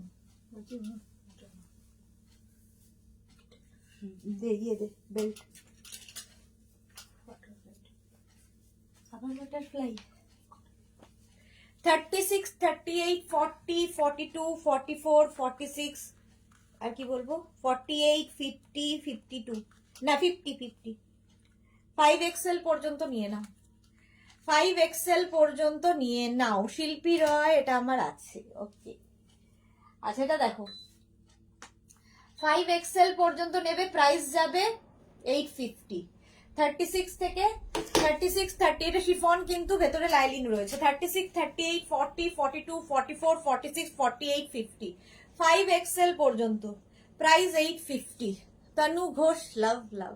দে, গিয়ে দে বেল্ট, আবার বাটারফ্লাই। 36, 38, 40, 42, 44, 46, আর কি বলবো 48, 50, 52, না 50, 5XL পর্যন্ত নিয়ে নাও, 5XL পর্যন্ত নিয়ে নাও। শিল্পী রয়, এটা আমার আছে, ওকে। আচ্ছা এটা দেখো 5XL পর্যন্ত নেবে, প্রাইস যাবে 850। 36 থেকে 36, 30, এটা শিফন কিন্তু ভেতরে লাইলিন রয়েছে। 36, 38, 40, 42, 44, 46, 48, 50, 5XL পর্যন্ত, প্রাইস 850। তনু ঘোষ, লাভ লাভ।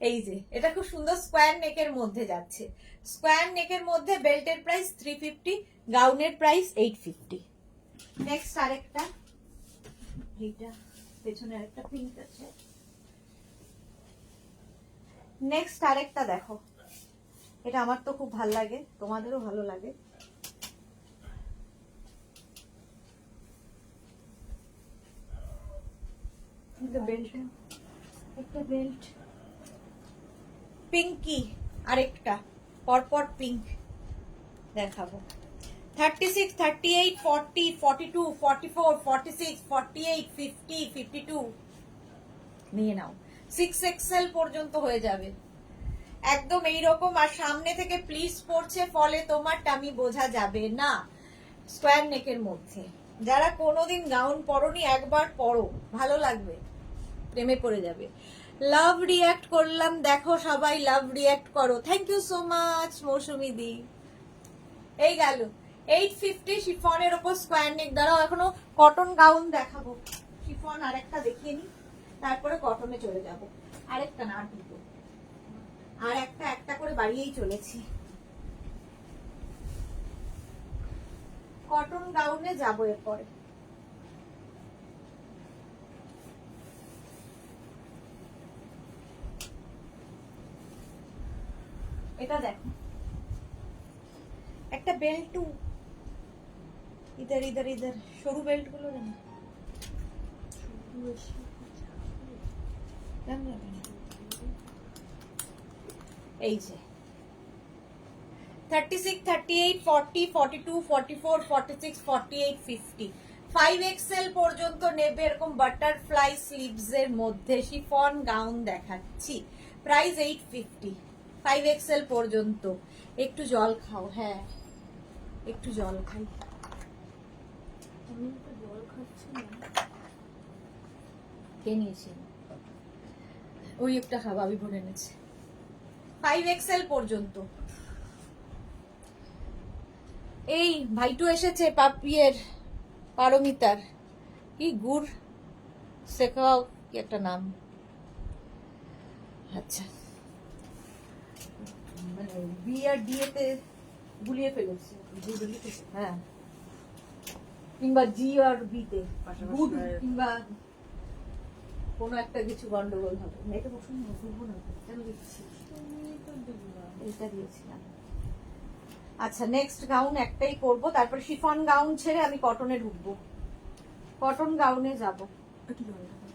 এই যে এটা খুব সুন্দর স্কোয়ার নেকের মধ্যে যাচ্ছে, স্কোয়ার নেকের মধ্যে, বেল্টের প্রাইস 350, গাউনের প্রাইস 850। নেক্সট আরেকটা, এইটা পেছনে আরেকটা পিঙ্ক আছে। নেক্সট আরেকটা দেখো, এটা আমার তো খুব ভালো লাগে, তোমাদেরও ভালো লাগে। বেল্ট, একটা বেল্ট, পিঙ্কি, আরেকটা পরপর পিঙ্ক দেখাবো। 36, 38, 40, 42, 44, 46, 48, 50, 52 নিয়ে নাও। 6XL পর্যন্ত হয়ে যাবে। একদম এইরকম, আর সামনে থেকে প্লিজ পড়ছে, ফলে তোমার টামি বোঝা যাবে না। স্কোয়ার নেকের মধ্যে, যারা কোনোদিন গাউন পরনি একবার পরো, ভালো লাগবে, প্রেমে পড়ে যাবে। লাভ রিয়াক্ট করলাম, দেখো সবাই লাভ রিয়াক্ট করো। থ্যাংক ইউ সো মাচ মৌসুমি দি। এই গেল 850 শিফনের ওপর স্কোয়ার নেক। দাঁড়াও, এখনো কটন গাউন দেখাবো। শিফন আরেকটা দেখিয়ে নি, তারপরে কটনে চলে যাব। আরেকটা না, দুটো, আর একটা একটা করে বাড়িয়েই চলেছি। কটন গাউনে যাবো এরপরে। এটা দেখো, একটা বেল্টু, ইধার ইধার ইধার, সরু বেল্ট গুলো জানো, এই যে 36, 38, 40, 42, 44, 46, 48, 50, 5XL পর্যন্ত নেবে এরকম বাটারফ্লাই স্লিভস এর মধ্যে শিফন গাউন দেখাচ্ছি। প্রাইস 850, 5XL পর্যন্ত। একটু জল খাও, হ্যাঁ একটু জল খাই। আমি তো জল খাচ্ছি না। কে নিয়েছি? ওই একটা খাওয়া আমি ভরে এনেছি। 5XL পর্যন্ত। এই ভাইটু এসেছে, পাপিয়ের পারমিতার কি গুড় শেখাও কি একটা নাম। আচ্ছা, মানে বি আর ডি তে গুলিয়ে ফেলেছে, হ্যাঁ, কিংবা জি আর বি তে গুড, কিংবা কোনো একটা কিছু গন্ডগোল হবে। এটা বসুন, বলবো না কেন দিচ্ছি, এইটা দিয়েছিলাম। আচ্ছা, নেক্সট গাউন একটাই করব, তারপরে শিফন গাউন ছেড়ে আমি কটনে ঢুকবো। কটন গাউনে যাব। একটু জল খাবো।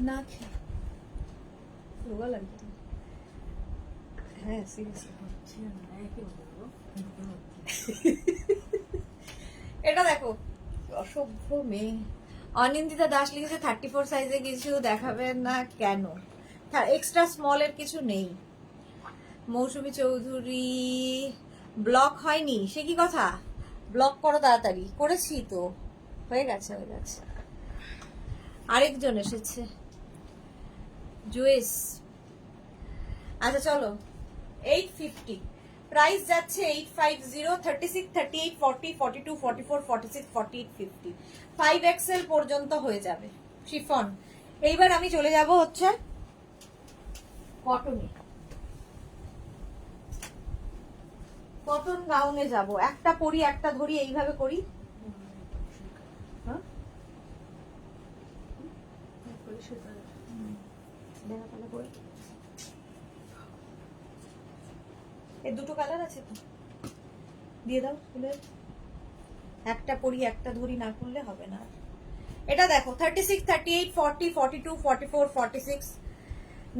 না খেয়ে রোগা লাগবে। হ্যাঁ সিরিয়াসলি হচ্ছে না, একই বলবো। এটা দেখো, অসভ্য মেয়ে। অনিন্দিতা দাস লিখেছে 34 সাইজে কিছু দেখাবেন না কেন? এক্সট্রা স্মলের কিছু নেই। মৌসুমী চৌধুরী ব্লক হয়নি, সে কি কথা? ব্লক করো তাড়াতাড়ি। করেছি তো, হয়ে গেছে হয়ে গেছে। আরেকজন এসেছে, জুয়েস। আচ্ছা চলো, 850 প্রাইস যাচ্ছে 850, 36, 38, 40, 42, 44, 46, 48, 50, 5XL পর্যন্ত হয়ে যাবে শিফন। এইবার আমি চলে যাব হচ্ছে কটনে। কটন গাউনে যাব, একটা পরি একটা ধরি, এইভাবে করি। হ্যাঁ এর দুটো কালার আছে তো, দিয়ে দাও ফুলের। একটা পরি একটা ধরি না করলে হবে না। এটা দেখো 36, 38, 40, 42, 44, 46,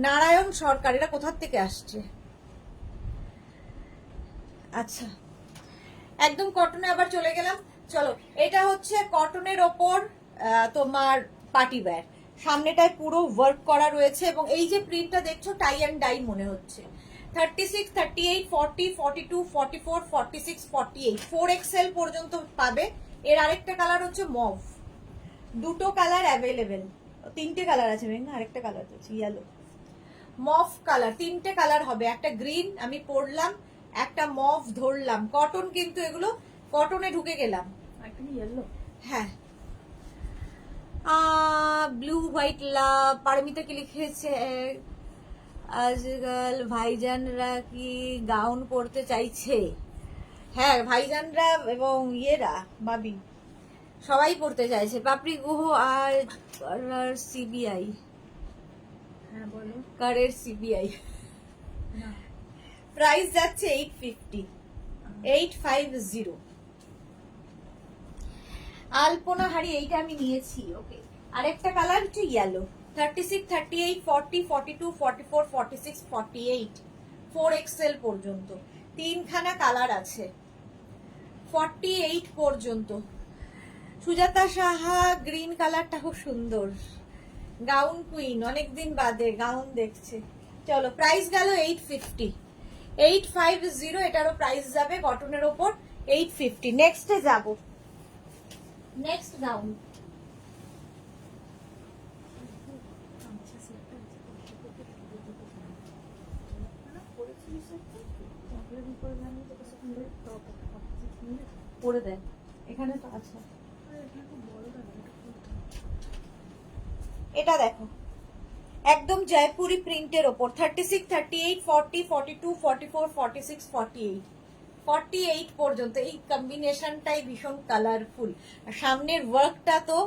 নারায়ণ সরকার। এটা কোথার থেকে আসছে? আচ্ছা, একদম কটনে আবার চলে গেলাম। চলো, এটা হচ্ছে কটনের ওপর তোমার পার্টি ওয়্যার। সামনেটায় পুরো ওয়ার্ক করা রয়েছে, এবং এই যে প্রিন্টটা দেখছো টাই অ্যান্ড ডাই মনে হচ্ছে। 36, 38, 40, 42, 44, 46, 48, 4XL পর্যন্ত পাবে। এর আরেকটা কালার হচ্ছে মভ। দুটো কালার অ্যাভেলেবেল, তিনটে কালার আছে না, আরেকটা কালার আছে ইয়েলো, মভ কালার। তিনটে কালার হবে, একটা গ্রিন আমি পরলাম, একটা মভ ধরলাম। কটন কিন্তু এগুলো, কটনে ঢুকে গেলাম। একটা ইয়েলো, হ্যাঁ, ব্লু হোয়াইট লাভ। পারমিতা কি লিখেছে? আজকাল ভাইজানরা কি গাউন পরতে চাইছে? হ্যাঁ, ভাইজানরা এবং ইয়েরা বাবি সবাই পড়তে চাইছে। পাপড়ি গুহ আর সিবিআই, হ্যাঁ বলো। কারের সিবিআই। না, প্রাইস যাচ্ছে 850, 850। আলপনা হাড়ি এইটা আমি নিয়েছি। ওকে, আরেকটা কালার হচ্ছে ইয়েলো। 36, 38, 40, 42, 44, 46, 48, 4XL পর্যন্ত। তিনখানা কালার আছে, 48 পর্যন্ত। সুজাতা সাহা গ্রিন কালারটা খুব সুন্দর। গাউন কুইন অনেকদিন বাদে গাউন দেখছে। চলো প্রাইস গেল 850, 850। এটারও প্রাইস যাবে কটনের ওপর 850। নেক্সটে যাব, নেক্সট গাউন। পরে দেন, এখানে তো আছে। এটা দেখো একদম জয়পুরি প্রিন্টের ওপর 36, 38, 40, 42, 44, 46, 48, 48 পর্যন্ত। এই কম্বিনেশনটাই ভীষণ কালারফুল। সামনের ওয়ার্কটা তো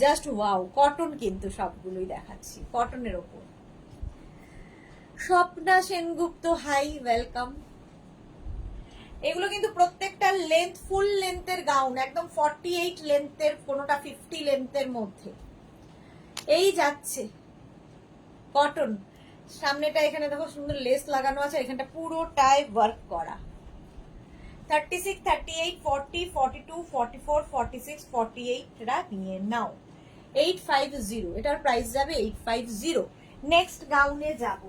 জাস্ট ওয়াও। কটন কিন্তু সবগুলোই দেখাচ্ছি কটনের ওপর। Swapna Sengupta hi, welcome. এগুলো কিন্তু প্রত্যেকটা লেন্থ ফুল লেন্থের গাউন, একদম 48 লেন্থের, কোনোটা 50 লেন্থের মধ্যে। এই যাচ্ছে কটন। সামনেটা এখানে দেখো সুন্দর লেস লাগানো আছে, এখানটা পুরোটাই ওয়ার্ক করা। 36, 38, 40, 42, 44, 46, 48 রা নিয়ে নাও। 850, এটার প্রাইস যাবে 850। নেক্সট গাউনে যাব।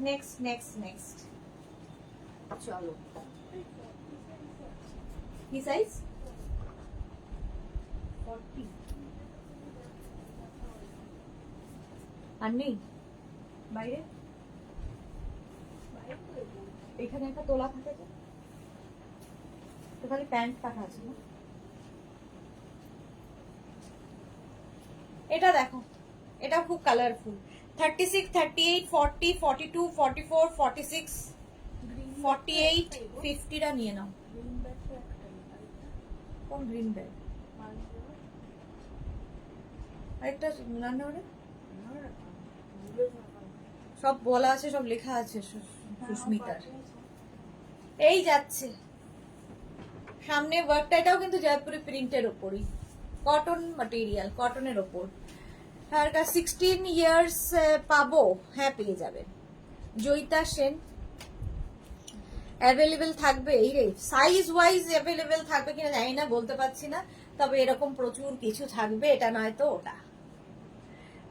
নেক্সট নেক্সট নেক্সট চলো। কি সাইজ? 40 আর নেই বাইরে? এখানে একটা তোলা থাকে তো খালি প্যান্ট কাটা আছে না। এটা দেখো, এটা খুব কালারফুল। 36, 38, 40, 42, 44, 46, 48, 50 টা নিয়ে নাও। কোন গ্রিন ব্যাগ? আরেকটা রান্নাঘরে সব বলা আছে, সব লেখা আছে সুস্মিতার। এই যাচ্ছে সামনে ওয়ার্কটা, এটাও কিন্তু জয়পুরি প্রিন্টের ওপরই, কটন ম্যাটেরিয়াল, কটনের ওপর। আর 16 ইয়ার্স পাবো, হ্যাঁ পেয়ে যাবেন। জয়িতা সেন অ্যাভেলেবেল থাকবে। এই রে সাইজ ওয়াইজ অ্যাভেলেবেল থাকবে কিনা জানি না, বলতে পারছি না। তবে এরকম প্রচুর কিছু থাকবে, এটা নয় তো ওটা,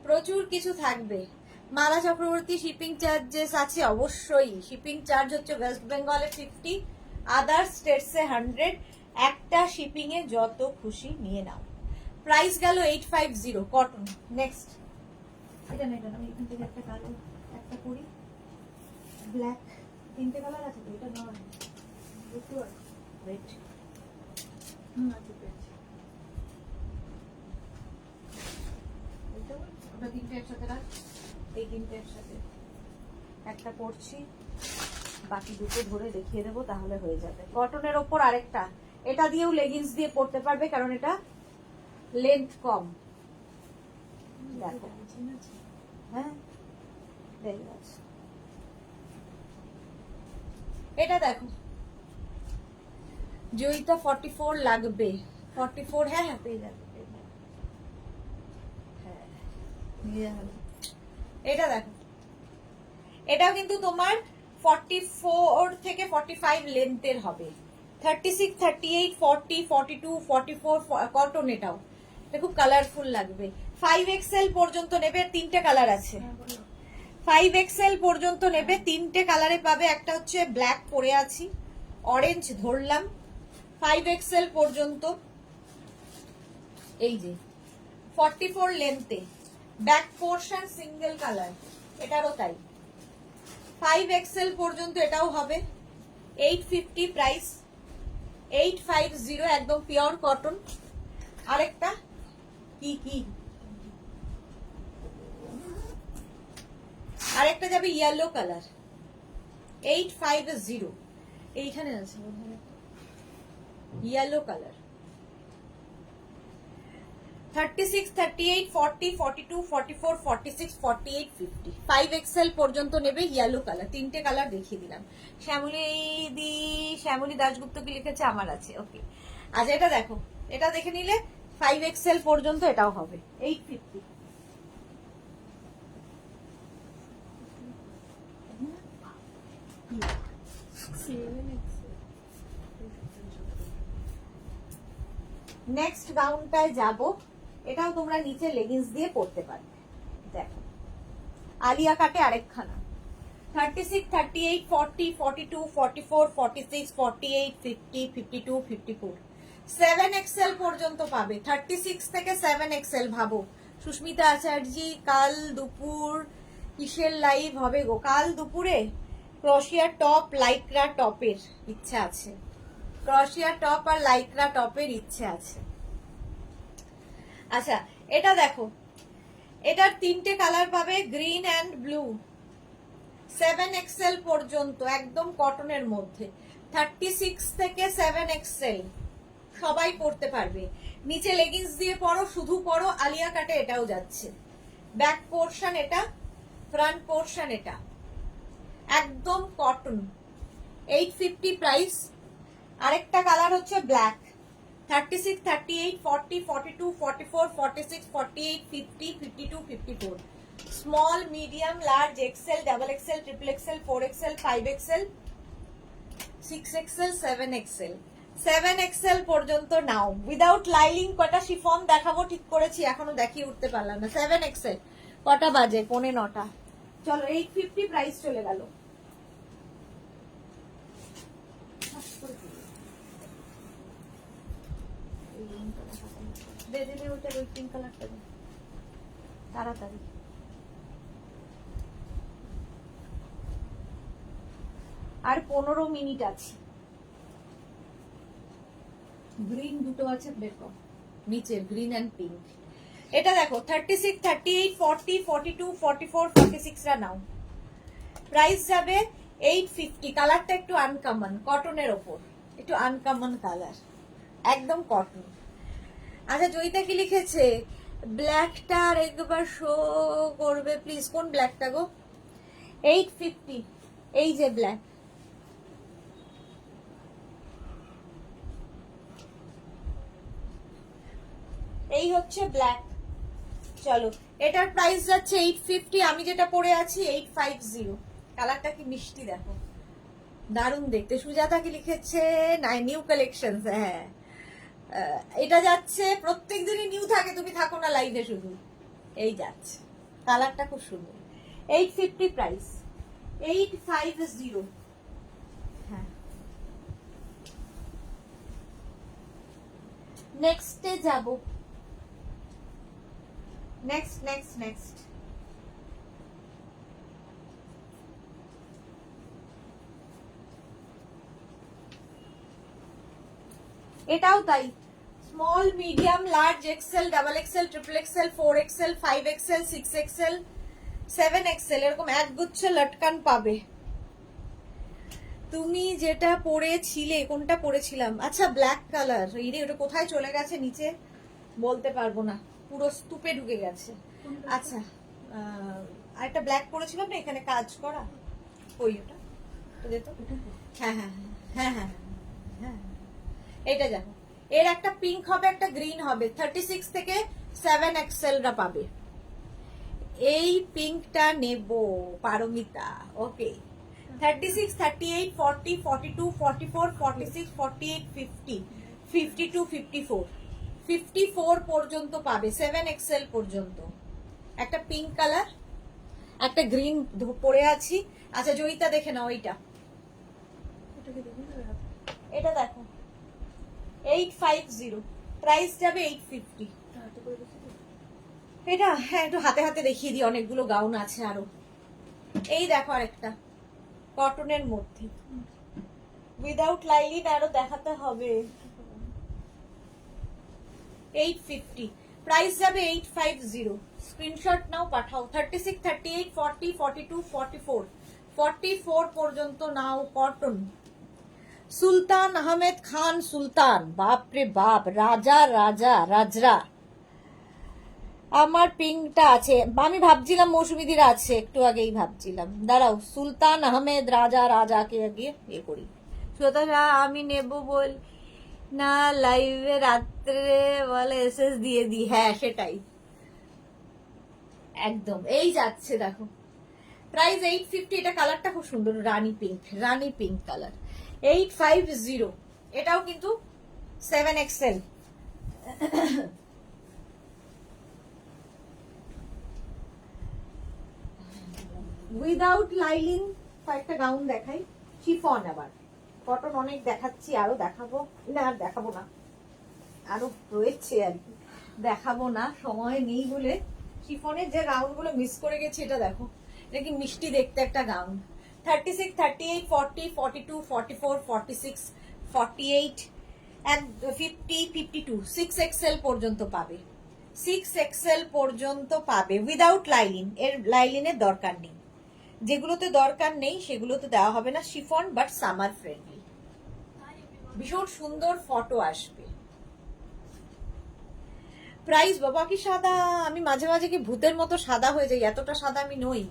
প্রচুর কিছু থাকবে। মালা চক্রবর্তী শিপিং চার্জেস আছে অবশ্যই। শিপিং চার্জ হচ্ছে ওয়েস্ট বেঙ্গলে 50, আদার স্টেটসে 100। একটা শিপিং এ যত খুশি নিয়ে নাও। প্রাইস গেল 850 কটন। নেক্সট এটা না, এটা না, এখান থেকে একটা কালো একটা করি, ব্ল্যাক। তিনটে কালার আছে তো, এটা নয় দুটো রেড। আছে পেয়েছি ওটা তিনটে একসাথে রাখ। এই তিনটে একসাথে একটা করছি, বাকি দুটো ধরে দেখিয়ে দেবো, তাহলে হয়ে যাবে। কটনের ওপর আরেকটা, এটা দিয়েও লেগিংস দিয়ে পরতে পারবে, কারণ এটা লেন্থ কম। দেখো হ্যাঁ দেখে আছে। এটা দেখো জয়িতা 44 লাগবে। 44 হ্যাঁ হ্যাঁ পেয়ে যাবে, হ্যাঁ নিয়ে যাবে। এটা দেখো, এটাও কিন্তু তোমার 44 থেকে 45 লেন্থের হবে। 36, 38, 40, 42, 44 কটন। এটাও এটা খুব কালারফুল লাগবে। 5XL পর্যন্ত নেবে, তিনটে কালার আছে। 5XL পর্যন্ত নেবে, তিনটে কালারে পাবে। একটা হচ্ছে ব্ল্যাক পরে আছি, অরেঞ্জ ধরলাম। 5XL পর্যন্ত, এই যে 44 লেন্থে, ব্যাক পোর্শন সিঙ্গেল কালার, এটারও তাই। 5XL পর্যন্ত এটাও হবে 850 প্রাইস, 850 একদম পিওর কটন। আরেকটা কি কি আরেকটা যাবে ইয়েলো কালার, 850। এইখানে আছে ইয়েলো কালার। 36, 38, 40, 42, 44, 46, 48, 50। 5XL পর্যন্ত নেবে ইয়েলো কালার। তিনটে কালার দেখিয়ে দিলাম। শ্যামলী দাশগুপ্ত কি লিখেছে? আমার আছে, ওকে। আচ্ছা এটা দেখো, এটা দেখে নিলে 5XL পর্যন্ত এটাও হবে 850। নেক্সট গাউনটায় যাব, এটাও তোমরা নিচে লেগিংস দিয়ে পরতে পারবে। দেখো আলিয়া কাটে আরেকখানা, 36, 38, 40, 42, 44, 46, 48, 50, 52, 54, 7XL পর্যন্ত পাবে। 36 থেকে 7XL। ভাবো সুস্মিতা আচার্যি কাল দুপুর কিসের লাইভ হবে গো? কাল দুপুরে ক্রোশিয়া টপ লাইক্রা টপের ইচ্ছা আছে, ক্রোশিয়া টপ আর লাইক্রা টপের ইচ্ছে আছে। আচ্ছা এটা দেখো, এটার 3টে কালার পাবে, গ্রিন অ্যান্ড ব্লু, 7XL পর্যন্ত, একদম কটনের মধ্যে। 36 থেকে 7XL সবাই পরতে পারবে। নিচে লেগিংস দিয়ে পরো, শুধু পরো, আলিয়া কাটে এটাও যাচ্ছে। ব্যাক পোর্শন এটা, ফ্রন্ট পোর্শন এটা, একদম কটন। 850 প্রাইস। আরেকটা কালার হচ্ছে black, 36, 38, 40, 42, 44, 46, 48, 50, 52, 54, small, medium, large, XL, double XL, triple XL, 4XL, 5XL, 6XL, 7XL। 7XL পর্যন্ত নাও। উইদাউট লাইলিং কটা শিফন দেখাবো ঠিক করেছি, এখনো দেখিয়ে উঠতে পারলাম না। 7XL কটা বাজে? 9:45। চলো 850 প্রাইস চলে গেল। দে দে দে, ওটা ওই পিঙ্ক কালারটা দে তাড়াতাড়ি। আর 15 মিনিট আছে। গ্রিন দুটো আছে, বের কর নিচে, গ্রিন এন্ড পিঙ্ক। এটা দেখো 36, 38, 40, 42, 44, 46 রা নাও। প্রাইস যাবে 850। কালারটা একটু আনকমন, কটনের ওপর, একটু আনকমন কালার, একদম কটন। আচ্ছা জয়িতা কি লিখেছে? ব্ল্যাকটা আর একবার শো করবে প্লিজ। কোন ব্ল্যাকটা গো? 850। এই যে ব্ল্যাক, এই হচ্ছে ব্ল্যাক। চলো এটার প্রাইস যাচ্ছে 850। আমি যেটা পরে আছি 850। কালারটা কি মিষ্টি দেখো, দারুণ দেখতে। সুজাতা কি লিখেছে? নাই নিউ কালেকশন। হ্যাঁ এটা যাচ্ছে, প্রত্যেকদিনই নিউ থাকে, তুমি থাকো না লাইভে শুধু। এই যাচ্ছে, কালারটা খুব সুন্দর। 850 প্রাইস, 850। হ্যাঁ নেক্সটে যাব, নেক্সট নেক্সট নেক্সট। এটাও তাই, small, medium, large, XL, double XL, triple XL, 4XL, 5XL, 6XL, 7XL, এরকম একগুচ্ছ লটকান পাবে। তুমি যেটা পরেছিলে, কোনটা পরেছিলাম? আচ্ছা ব্ল্যাক কালার। এই রে, ওটা কোথায় চলে গেছে নিচে বলতে পারবো না, পুরো স্তূপে ঢুকে গেছে। আচ্ছা আরেকটা ব্ল্যাক পরেছিলাম না, এখানে কাজ করা, ওই ওটা যেত। হ্যাঁ হ্যাঁ হ্যাঁ হ্যাঁ হ্যাঁ, এটা দেখো, এর একটা পিঙ্ক হবে, একটা গ্রিন হবে। 36 থেকে 7XL রা পাবে। এই পিঙ্কটা নেব পারমিতা। ওকে 36, 38, 40, 42, 44, 46, 48, 50, 52, 54, 54 পর্যন্ত পাবে, 7XL পর্যন্ত। একটা পিঙ্ক কালার, একটা গ্রিন পরে আছি। আচ্ছা জয়িতা দেখে নাও এইটা, এটা দেখো 850, প্রাইস যাবে 850। এটা হ্যাঁ একটু হাতে হাতে দেখিয়ে দিই, অনেকগুলো গাউন আছে আরো। এই দেখো আরেকটা কটনের মধ্যে, উইদাউট লাইলিন আরো দেখাতে হবে। 850 প্রাইস যাবে 850। স্ক্রিনশট নাও, পাঠাও। 36, 38, 40, 42, 44, 44 পর্যন্ত নাও, কটন। সুলতান আহমেদ খান সুলতান, বাপ রে বাপ, রাজা রাজা রাজরা। আমার পিঙ্কটা আছে, আমি ভাবছিলাম মৌসুমীদির আছে, একটু আগেই ভাবছিলাম। দাঁড়াও, সুলতান আহমেদ রাজা রাজাকে আগে এ করি। শ্রোতা আমি নেব বল না লাইভে রাত্রে বলে এসএস দিয়ে দি। হ্যাঁ সেটাই একদম। এই যাচ্ছে দেখো, প্রাইস 850। এটা কালারটা খুব সুন্দর, রানী পিঙ্ক, রানী পিঙ্ক কালার। 850। এটাও কিন্তু 7XL, উইদাউট লাইলিন কয়েকটা গাউন দেখাই, শিফন। আবার কটন অনেক দেখাচ্ছি, আরো দেখাবো না, আর দেখাবো না, আরো রয়েছে আর কি, দেখাবো না, সময় নেই বলে। শিফনের যে গাউন গুলো মিস করে গেছি, এটা দেখো, এটা কি মিষ্টি দেখতে একটা গাউন। 36, 38, 40, 42, 44, 46, 48, 50, 52, 6XL পর্যন্ত পাবে, 6XL পর্যন্ত পাবে উইদাউট লাইলিন। এর লাইলিনের দরকার নেই, যেগুলোতে দরকার নেই সেগুলোতে দেওয়া হবে না। শিফন বাট সামার ফ্রেন্ডলি, ভীষণ সুন্দর ফটো আসবে। প্রাইস বাবা কি সাদা, আমি মাঝে মাঝে কি ভূতের মতো সাদা হয়ে যাই, এতটা সাদা আমি নই,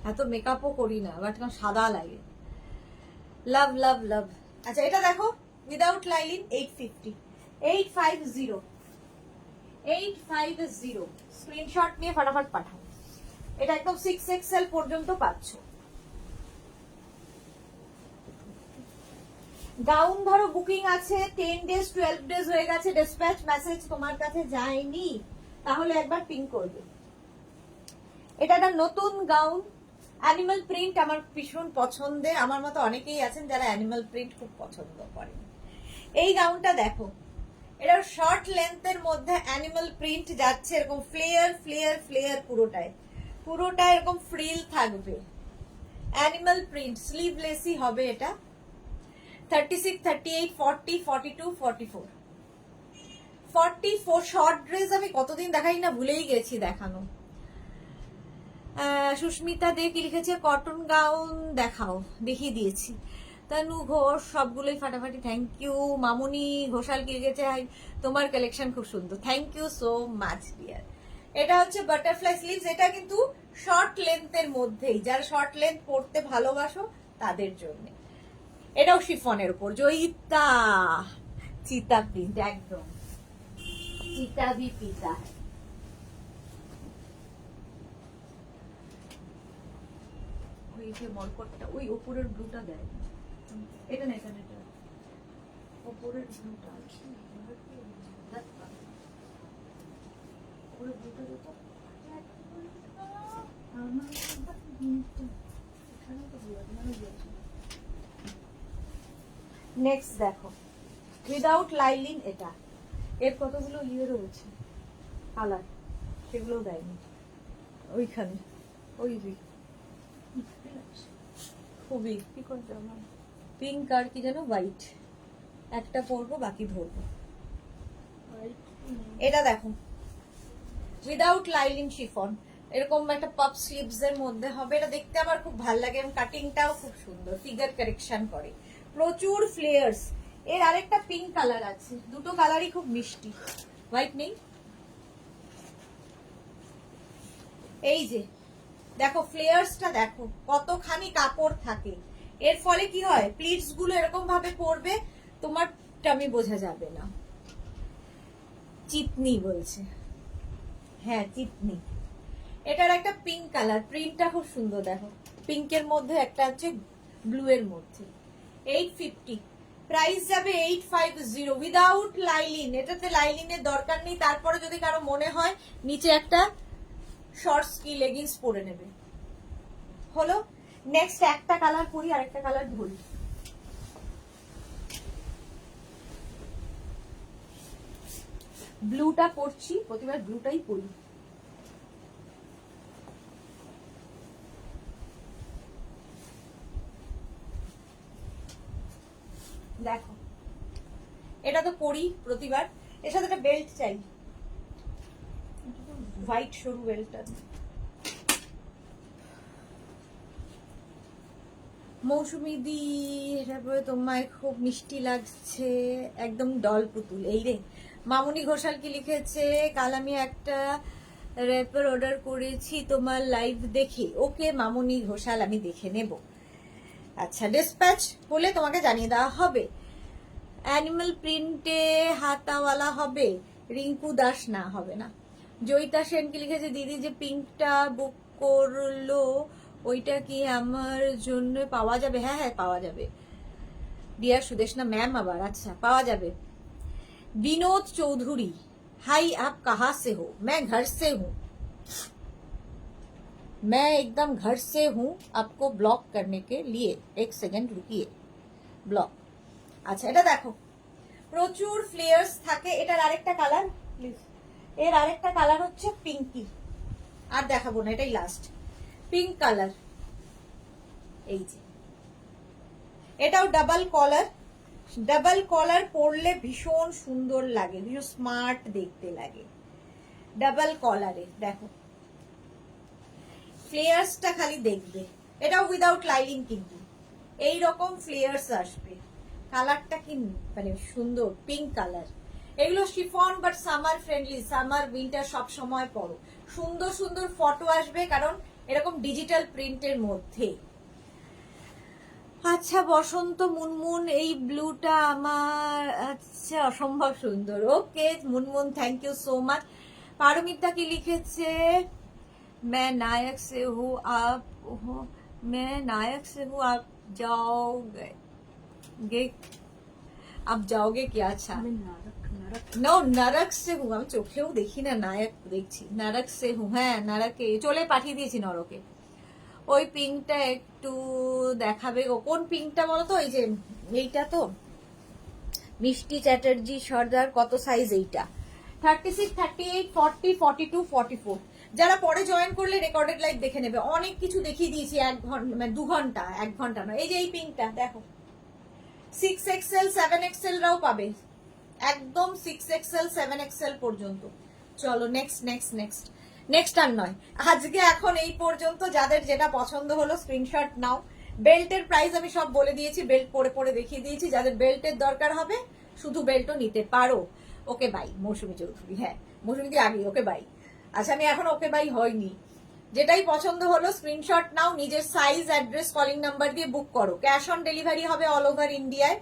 এত মেকআপও করি না, বাট সাদা লাগে। লাভ লাভ লাভ। আচ্ছা এটা দেখো, উইদাউট লাইলিন 850, 850, 850। স্ক্রিনশট নিয়ে ফটাফট পাঠাও। এটা একদম 6XL পর্যন্ত পাচ্ছ। গাউন ধরো বুকিং আছে 10 ডেজ 12 ডেজ হয়ে গেছে, ডিসপ্যাচ মেসেজ তোমার কাছে যায়নি, তাহলে একবার পিং করবে। এটা একটা নতুন গাউন, অ্যানিমাল প্রিন্ট আমার ভীষণ পছন্দের। আমার মতো অনেকেই আছেন যারা অ্যানিমাল প্রিন্ট খুব পছন্দ করেন। এই গাউনটা দেখো, এটা শর্ট লেন্থের মধ্যে অ্যানিমাল প্রিন্ট যাচ্ছে, এরকম ফ্লেয়ার ফ্লেয়ার ফ্লেয়ার, পুরোটা এরকম ফ্রিল থাকবে, অ্যানিমাল প্রিন্ট, স্লিভলেসই হবে এটা। 36, 38, 40, 42, 44, 44 শর্ট ড্রেস আমি কতদিন দেখাই না, ভুলেই গেছি দেখানো। সুস্মিতা দে কি লিখেছে, কটন গাউন দেখাও, দেখিয়ে দিয়েছি। তানু ঘোষ সবগুলোই ফাটাফাটি, থ্যাংক ইউ। মামুনি ঘোষাল কি লিখেছে, তোমার কালেকশন খুব সুন্দর, thank you so much dear. এটা হচ্ছে বাটারফ্লাই স্লিভস, এটা কিন্তু শর্ট লেন্থের মধ্যেই, যারা শর্ট লেন্থ পরতে ভালোবাসো তাদের জন্য। এটাও শিফনের উপর, জয়িতা চিতা প্রিন্ট, একদম চিতা ভি পিতা। ওই যে মরকটটা, ওই উপরের ব্লুটা দেয়, এটা না, এটা উপরের ব্লুটা আছে, উপরের ব্লুটা যেটা নেক্সট দেখো, উইদাউট লাইলিন। এটা এর কতগুলো ইয়ে রয়েছে কালার, সেগুলো দেয়নি ওইখানে, ওই খুবই পিঙ্ক আর কি যেন হোয়াইট, একটা পরবো বাকি ধরবো। এটা দেখো, উইদাউট লাইলিন শিফন, এরকম একটা পাপ স্লিভস এর মধ্যে হবে। এটা দেখতে আমার খুব ভালো লাগে এবং কাটিংটাও খুব সুন্দর, ফিগার কারেকশন করে, প্রচুর ফ্লেয়ার্স। এর আরেকটা পিঙ্ক কালার আছে, দুটো কালারই খুব মিষ্টি, হোয়াইট নেই। এই যে দেখো ফ্লেয়ার্সটা দেখো, কতখানি কাপড় থাকে, এর ফলে কি হয়, প্লিটস গুলো এরকম ভাবে পরবে, তোমার টামি বোঝা যাবে না। চিতনি বলছে, হ্যাঁ চিতনি। এটার একটা পিঙ্ক কালার, প্রিন্টটা খুব সুন্দর দেখো, পিঙ্কের মধ্যে একটা হচ্ছে ব্লু এর মধ্যে। 850, প্রাইস যাবে 850 উইদাউট লাইলিন। এটাতে লাইলিনের দরকার নেই, তারপরে যদি কারো মনে হয় নিচে একটা শর্টস কি লেগিংস পরে নেবে, হলো। নেক্সট একটা কালার পরি, আর একটা কালার ধরি। ব্লুটা পরছি, প্রতিবার ব্লুটাই পরি। দেখো এটা তো পরি প্রতিবার, এর সাথে একটা বেল্ট চাই, হোয়াইট সরু বেল্টটা। মৌসুমি দি, তারপরে তোমায় খুব মিষ্টি লাগছে, একদম ডল পুতুল। এই রে, মামুনি ঘোষাল কি লিখেছে, কাল আমি একটা র্যাপার অর্ডার করেছি তোমার লাইভ দেখে। ওকে মামুনি ঘোষাল, আমি দেখে নেব। আচ্ছা, ডিসপ্যাচ হলে তোমাকে জানিয়ে দেওয়া হবে। অ্যানিমাল প্রিন্টে হাতাওয়ালা হবে, রিঙ্কু দাস না, হবে না। জয়িতা সেন কি লিখেছে, দিদি যে পিঙ্কটা বুক করলো ওইটা কি আমার জন্য পাওয়া যাবে? হ্যাঁ হ্যাঁ পাওয়া যাবে ডিয়ার সুদেশনা ম্যাম, আবার আচ্ছা পাওয়া যাবে। विनोद चौधरी, हाय आप कहाँ से हो? मैं घर से हूँ, मैं एकदम घर से हूँ आपको ब्लॉक करने के लिए। एक सेकेंड रुकिए, ব্লক। আচ্ছা এটা দেখো, প্রচুর ফ্লেয়ার্স থাকে। এটার আরেকটা কালার প্লিজ, এর আরেকটা কালার হচ্ছে পিঙ্কি, আর দেখাবো না, এটাই লাস্ট। পিঙ্ক কালার, এই যে এটাও ডাবল কলার। ডাবল কলার পরলে ভীষণ সুন্দর লাগে, ভীষণ স্মার্ট দেখতে লাগে ডাবল কলারে। দেখো ফ্লেয়ার্সটা খালি দেখবে, এটাও উইদাউট লাইলিং, কিন্তু এই রকম ফ্লেয়ার্স আসবে। কালারটা কি মানে সুন্দর, পিঙ্ক কালার। এগুলো chiffon but summer friendly, summer winter সব সময় পরো। সুন্দর সুন্দর ফটো আসবে, কারণ এরকম ডিজিটাল প্রিন্টের মধ্যে। আচ্ছা বসন্ত মুনমুন, এই ব্লুটা আমার আচ্ছা অসম্ভব সুন্দর। Okay Munmun, thank you so much. Paramita কি লিখেছে? मैं नायक से हूँ आप हो, मैं नायक से हूँ आप जाओगे, आप जाओगे क्या? अच्छा আমি নারক নারক নো, নরক সে হু, আমি চোখেও দেখি না, নায়ক দেখছি। নরক সে হু, হ্যাঁ নরকে চলে পাঠিয়ে দিয়েছি নরকে। ওই পিঙ্কটা একটু দেখাবে গো। কোন পিঙ্কটা বলো তো? এই যে এইটা তো, মিষ্টি চ্যাটার্জি সর্দার, কত সাইজ এইটা? 36, 38, 40, 42, 44। যারা পরে জয়েন করলে রেকর্ডেড লাইভ দেখে নেবে, অনেক কিছু দেখিয়ে দিয়েছি 1 ঘন্টা, মানে 2 ঘন্টা, 1 ঘন্টা নয়। এই যে এই পিঙ্কটা দেখো, 6XL 7XL রাও পাবে, একদম 6XL 7XL পর্যন্ত। চলো নেক্সট নেক্সট নেক্সট নেক্সট আর নয়, আজকে এখন এই পর্যন্ত। যাদের যেটা পছন্দ হলো স্ক্রিনশট নাও। বেল্টের প্রাইস আমি সব বলে দিয়েছি, বেল্ট পরে পরে দেখিয়ে দিয়েছি। যাদের বেল্টের দরকার হবে শুধু বেল্টও নিতে পারো। ওকে বাই মৌসুমী চৌধুরী, হ্যাঁ মৌসুমী দি আগে ওকে বাই। আচ্ছা আমি এখন ওকে বাই হয়নি। যেটাই পছন্দ হলো স্ক্রিনশট নাও, নিজের সাইজ, অ্যাড্রেস, কলিং নাম্বার দিয়ে বুক করো। ক্যাশ অন ডেলিভারি হবে অল ওভার ইন্ডিয়ায়।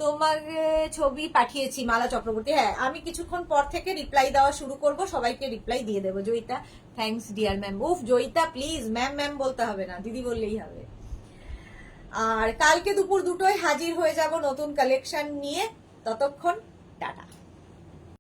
তোমাকে ছবি পাঠিয়েছি মালা চক্রবর্তী, হ্যাঁ আমি কিছুক্ষণ পর থেকে রিপ্লাই দেওয়া শুরু করব, সবাইকে রিপ্লাই দিয়ে দেবো। Jayita, thanks dear ma'am. উফ জয়িতা প্লিজ ম্যাম ম্যাম বলতে হবে না, দিদি বললেই হবে। আর কালকে দুপুর 2টোয় হাজির হয়ে যাব নতুন কালেকশন নিয়ে। ততক্ষণ টাটা।